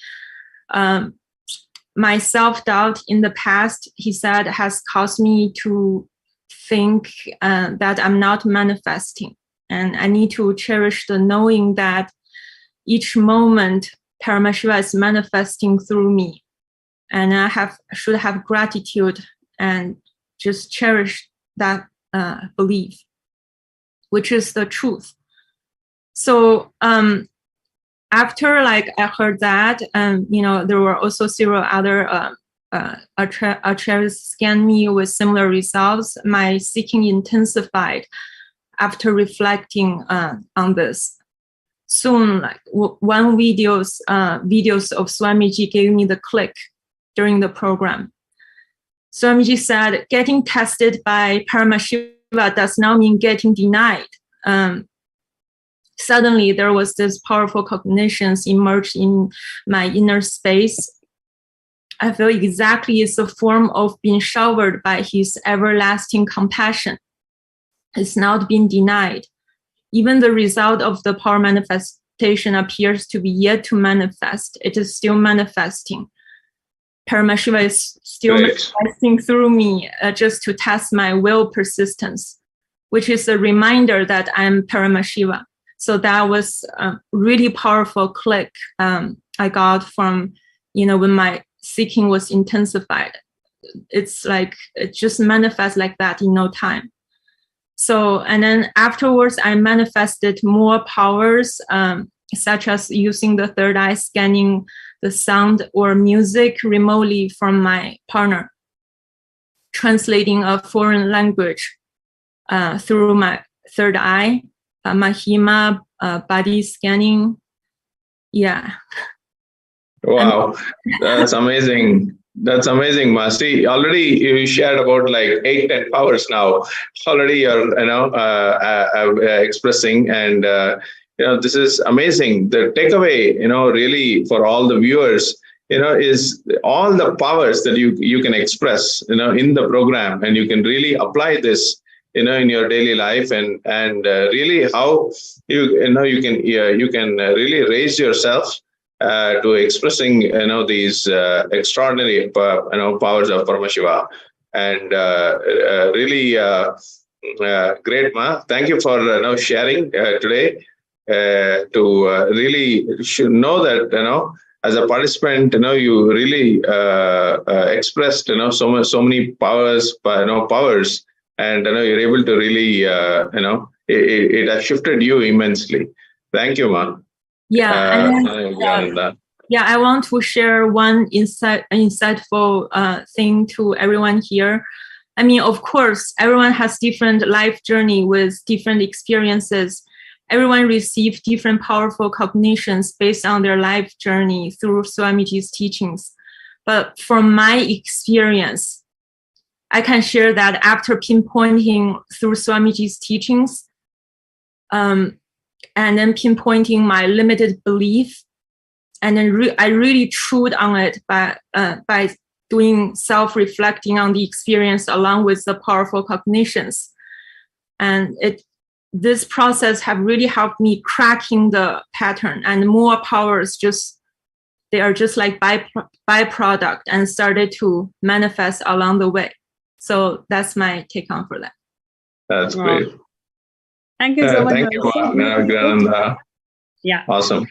my self-doubt in the past, he said, has caused me to think that I'm not manifesting. And I need to cherish the knowing that each moment Paramashiva is manifesting through me. And I should have gratitude and just cherish that belief, which is the truth. So after I heard that, there were also several other acharyas scan me with similar results. My seeking intensified after reflecting on this. Soon, one videos of Swamiji gave me the click during the program. Swamiji said, getting tested by Paramashiva does not mean getting denied. Suddenly, there was this powerful cognitions emerged in my inner space. I feel exactly it's a form of being showered by his everlasting compassion. It's not being denied. Even the result of the power manifestation appears to be yet to manifest. It is still manifesting. Paramashiva is still manifesting through me just to test my will persistence, which is a reminder that I'm Paramashiva. So that was a really powerful click I got from, when my seeking was intensified. It's like, it just manifests like that in no time. So, and then afterwards, I manifested more powers, such as using the third eye, scanning the sound or music remotely from my partner, translating a foreign language through my third eye, Mahima, body scanning. Yeah. Wow, that's amazing. That's amazing, Ma. See, already you shared about 8-10 powers now. Already you're, expressing, and this is amazing. The takeaway, really for all the viewers, is all the powers that you can express, in the program, and you can really apply this, in your daily life, and really how you can really raise yourself to expressing these extraordinary powers of Paramashiva, and really great, Ma. Thank you for sharing today to really should know that as a participant you really expressed so many powers, and you're able to really it has shifted you immensely. Thank you, Ma. Yeah, I want to share one insightful thing to everyone here. I mean, of course, everyone has different life journey with different experiences. Everyone receives different powerful cognitions based on their life journey through Swamiji's teachings. But from my experience, I can share that after pinpointing through Swamiji's teachings, and then pinpointing my limited belief, and then I really chewed on it by doing self-reflecting on the experience along with the powerful cognitions. And this process have really helped me cracking the pattern, and more powers they are just like byproduct and started to manifest along the way. So that's my take on for that. That's great. Thank you so much. Thank you, Nithyananda. Yeah. Awesome.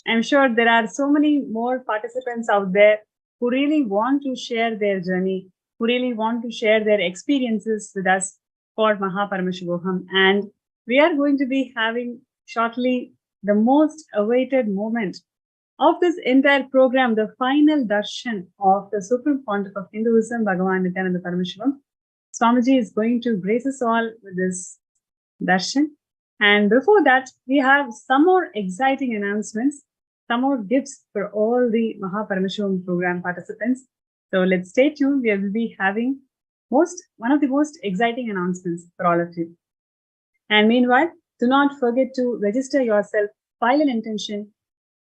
I'm sure there are so many more participants out there who really want to share their journey, who really want to share their experiences with us for MahaParamashivoham. And we are going to be having shortly the most awaited moment of this entire program, the final darshan of the Supreme Pontiff of Hinduism, Bhagavan Nithyananda Paramashivam. Swamiji is going to grace us all with this darshan. And before that, we have some more exciting announcements, some more gifts for all the MahaParamashivam program participants. So let's stay tuned. We will be having one of the most exciting announcements for all of you. And meanwhile, do not forget to register yourself, file an intention.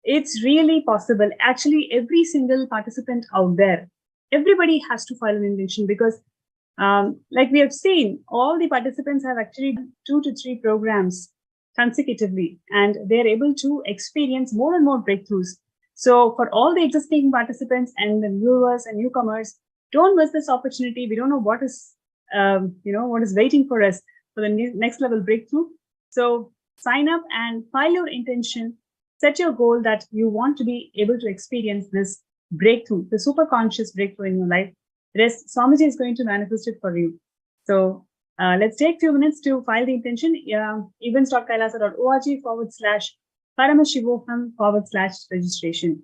It's really possible. Actually, every single participant out there, everybody has to file an intention because like we have seen, all the participants have actually done 2 to 3 programs consecutively, and they're able to experience more and more breakthroughs. So for all the existing participants and the viewers and newcomers, don't miss this opportunity. We don't know what is, what is waiting for us for the next level breakthrough. So sign up and file your intention. Set your goal that you want to be able to experience this breakthrough, the super conscious breakthrough in your life. The rest, Swamiji is going to manifest it for you. So let's take a few minutes to file the intention. events.kailasa.org/Paramashivoham/registration.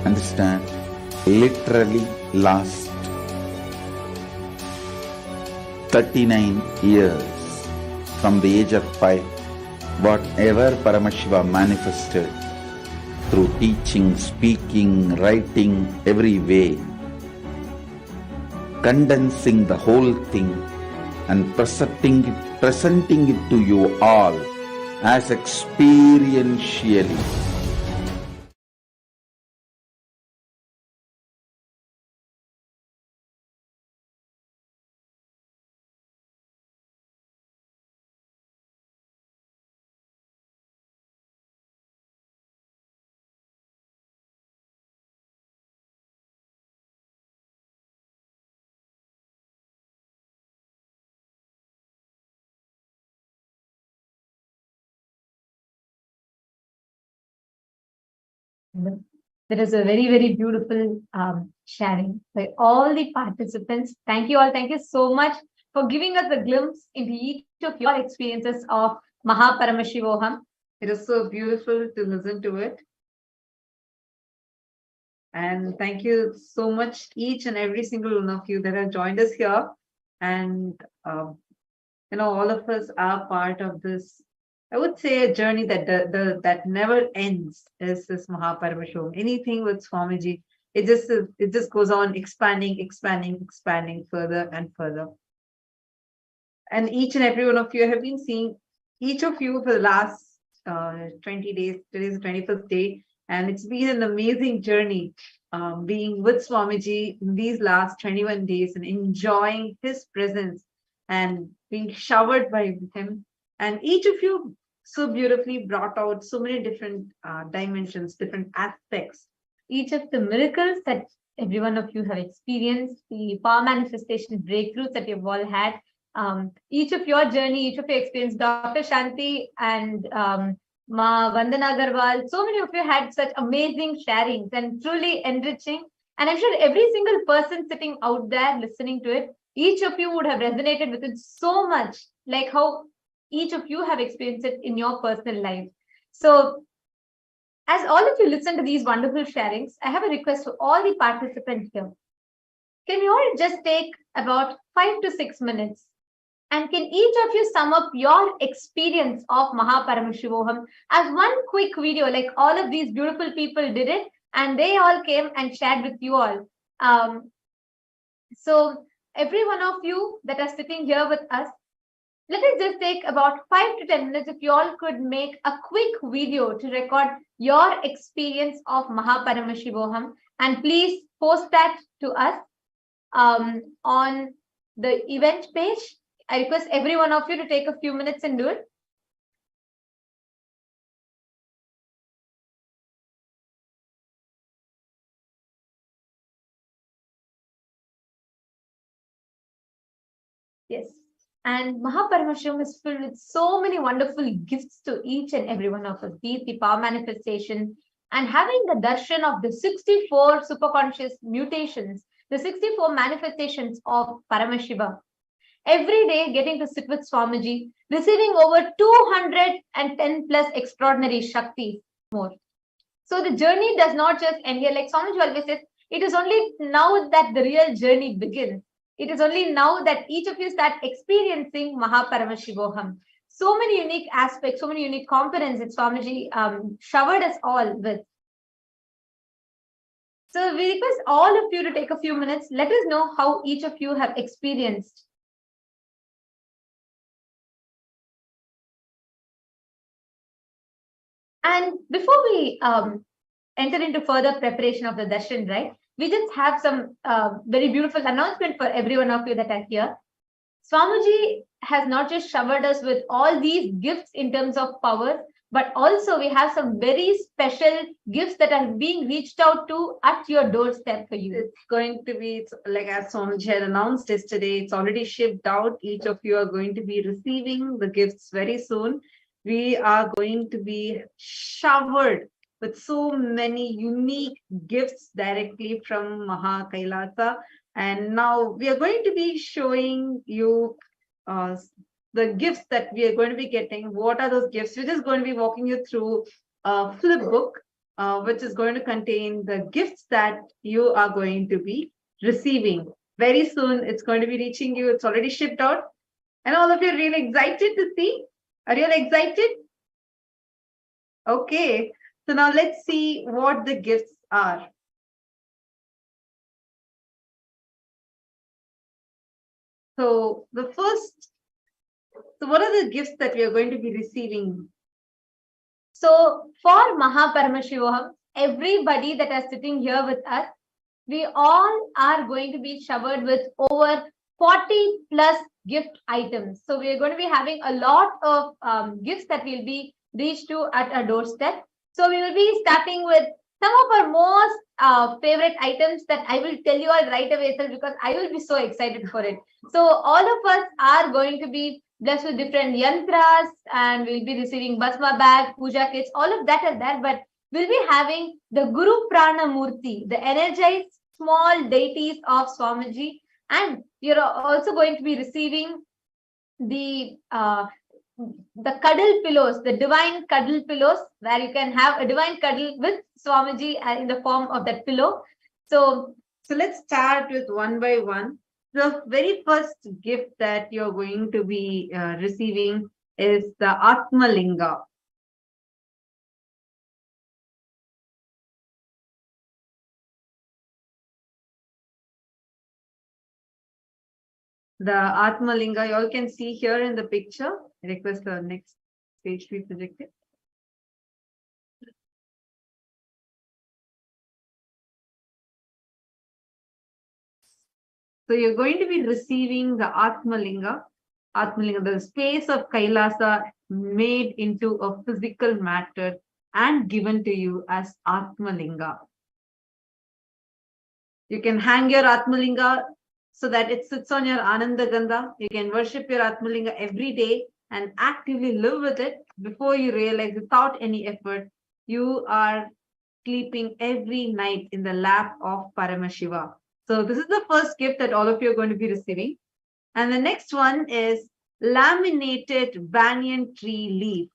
Understand, literally last 39 years from the age of 5, whatever Paramashiva manifested through teaching, speaking, writing, every way, condensing the whole thing and presenting it to you all as experientially. There is a very, very beautiful sharing by all the participants. Thank you all. Thank you so much for giving us a glimpse into each of your experiences of MahaParamashivoham. It is so beautiful to listen to it. And thank you so much, each and every single one of you that have joined us here. And, all of us are part of this, I would say, a journey that never ends is this MahaParamashivoham. Anything with Swamiji, it just goes on expanding further and further. And each and every one of you have been seeing each of you for the last 20 days. Today is the 21st day, and it's been an amazing journey being with Swamiji in these last 21 days and enjoying his presence and being showered by him. And each of you so beautifully brought out so many different dimensions, different aspects. each of the miracles that every one of you have experienced, the power manifestation breakthroughs that you've all had, each of your journey, each of your experience, Dr. Shanti and Ma Vandana Agarwal, so many of you had such amazing sharings and truly enriching. And I'm sure every single person sitting out there listening to it, each of you would have resonated with it so much, like how each of you have experienced it in your personal life. So as all of you listen to these wonderful sharings, I have a request to all the participants here. Can you all just take about 5 to 6 minutes? And can each of you sum up your experience of MahaParamashivoham as one quick video, like all of these beautiful people did it, and they all came and shared with you all. So every one of you that are sitting here with us, let us just take about 5 to 10 minutes if you all could make a quick video to record your experience of MahaParamashivoham, and please post that to us on the event page. I request every one of you to take a few minutes and do it. Yes. And MahaParamashivam is filled with so many wonderful gifts to each and every one of us, be it the power manifestation and having the darshan of the 64 superconscious mutations, the 64 manifestations of Paramashiva. Every day getting to sit with Swamiji, receiving over 210 plus extraordinary Shaktis more. So the journey does not just end here. Like Swamiji always says, it is only now that the real journey begins. It is only now that each of you start experiencing MahaParamashivoham. So many unique aspects, so many unique components that Swamiji showered us all with. So we request all of you to take a few minutes. Let us know how each of you have experienced. And before we enter into further preparation of the darshan, right, we just have some very beautiful announcement for every one of you that are here. Swamiji has not just showered us with all these gifts in terms of power, but also we have some very special gifts that are being reached out to at your doorstep for you. It's going to be, like as Swamiji had announced yesterday, it's already shipped out. Each of you are going to be receiving the gifts very soon. We are going to be showered with so many unique gifts directly from Maha Kailasa. And now we are going to be showing you the gifts that we are going to be getting. What are those gifts? We're just going to be walking you through a flip book, which is going to contain the gifts that you are going to be receiving. Very soon, it's going to be reaching you. It's already shipped out. And all of you are really excited to see. Are you all excited? Okay. So now let's see what the gifts are. So the first, so what are the gifts that we are going to be receiving? So for MahaParamashivoham, everybody that are sitting here with us, we all are going to be showered with over 40 plus gift items. So we are going to be having a lot of gifts that will be reached to at our doorstep. So we will be starting with some of our most favorite items that I will tell you all right away, sir, because I will be so excited for it. So all of us are going to be blessed with different yantras, and we'll be receiving Basma bag, puja kits, all of that are there, but we'll be having the Guru Prana Murti, the energized small deities of Swamiji, and you're also going to be receiving the cuddle pillows, the divine cuddle pillows, where you can have a divine cuddle with Swamiji in the form of that pillow. So let's start with one by one. The very first gift that you're going to be receiving is the Atma Linga. The Atma Linga, you all can see here in the picture. I request the next page be projected. So you're going to be receiving the Atma Linga, the space of Kailasa made into a physical matter and given to you as Atma Linga. You can hang your Atmalinga so that it sits on your Ananda Gandha. You can worship your Atmalinga every day and actively live with it before you realize, without any effort, you are sleeping every night in the lap of Paramashiva. So this is the first gift that all of you are going to be receiving. And the next one is laminated banyan tree leaf.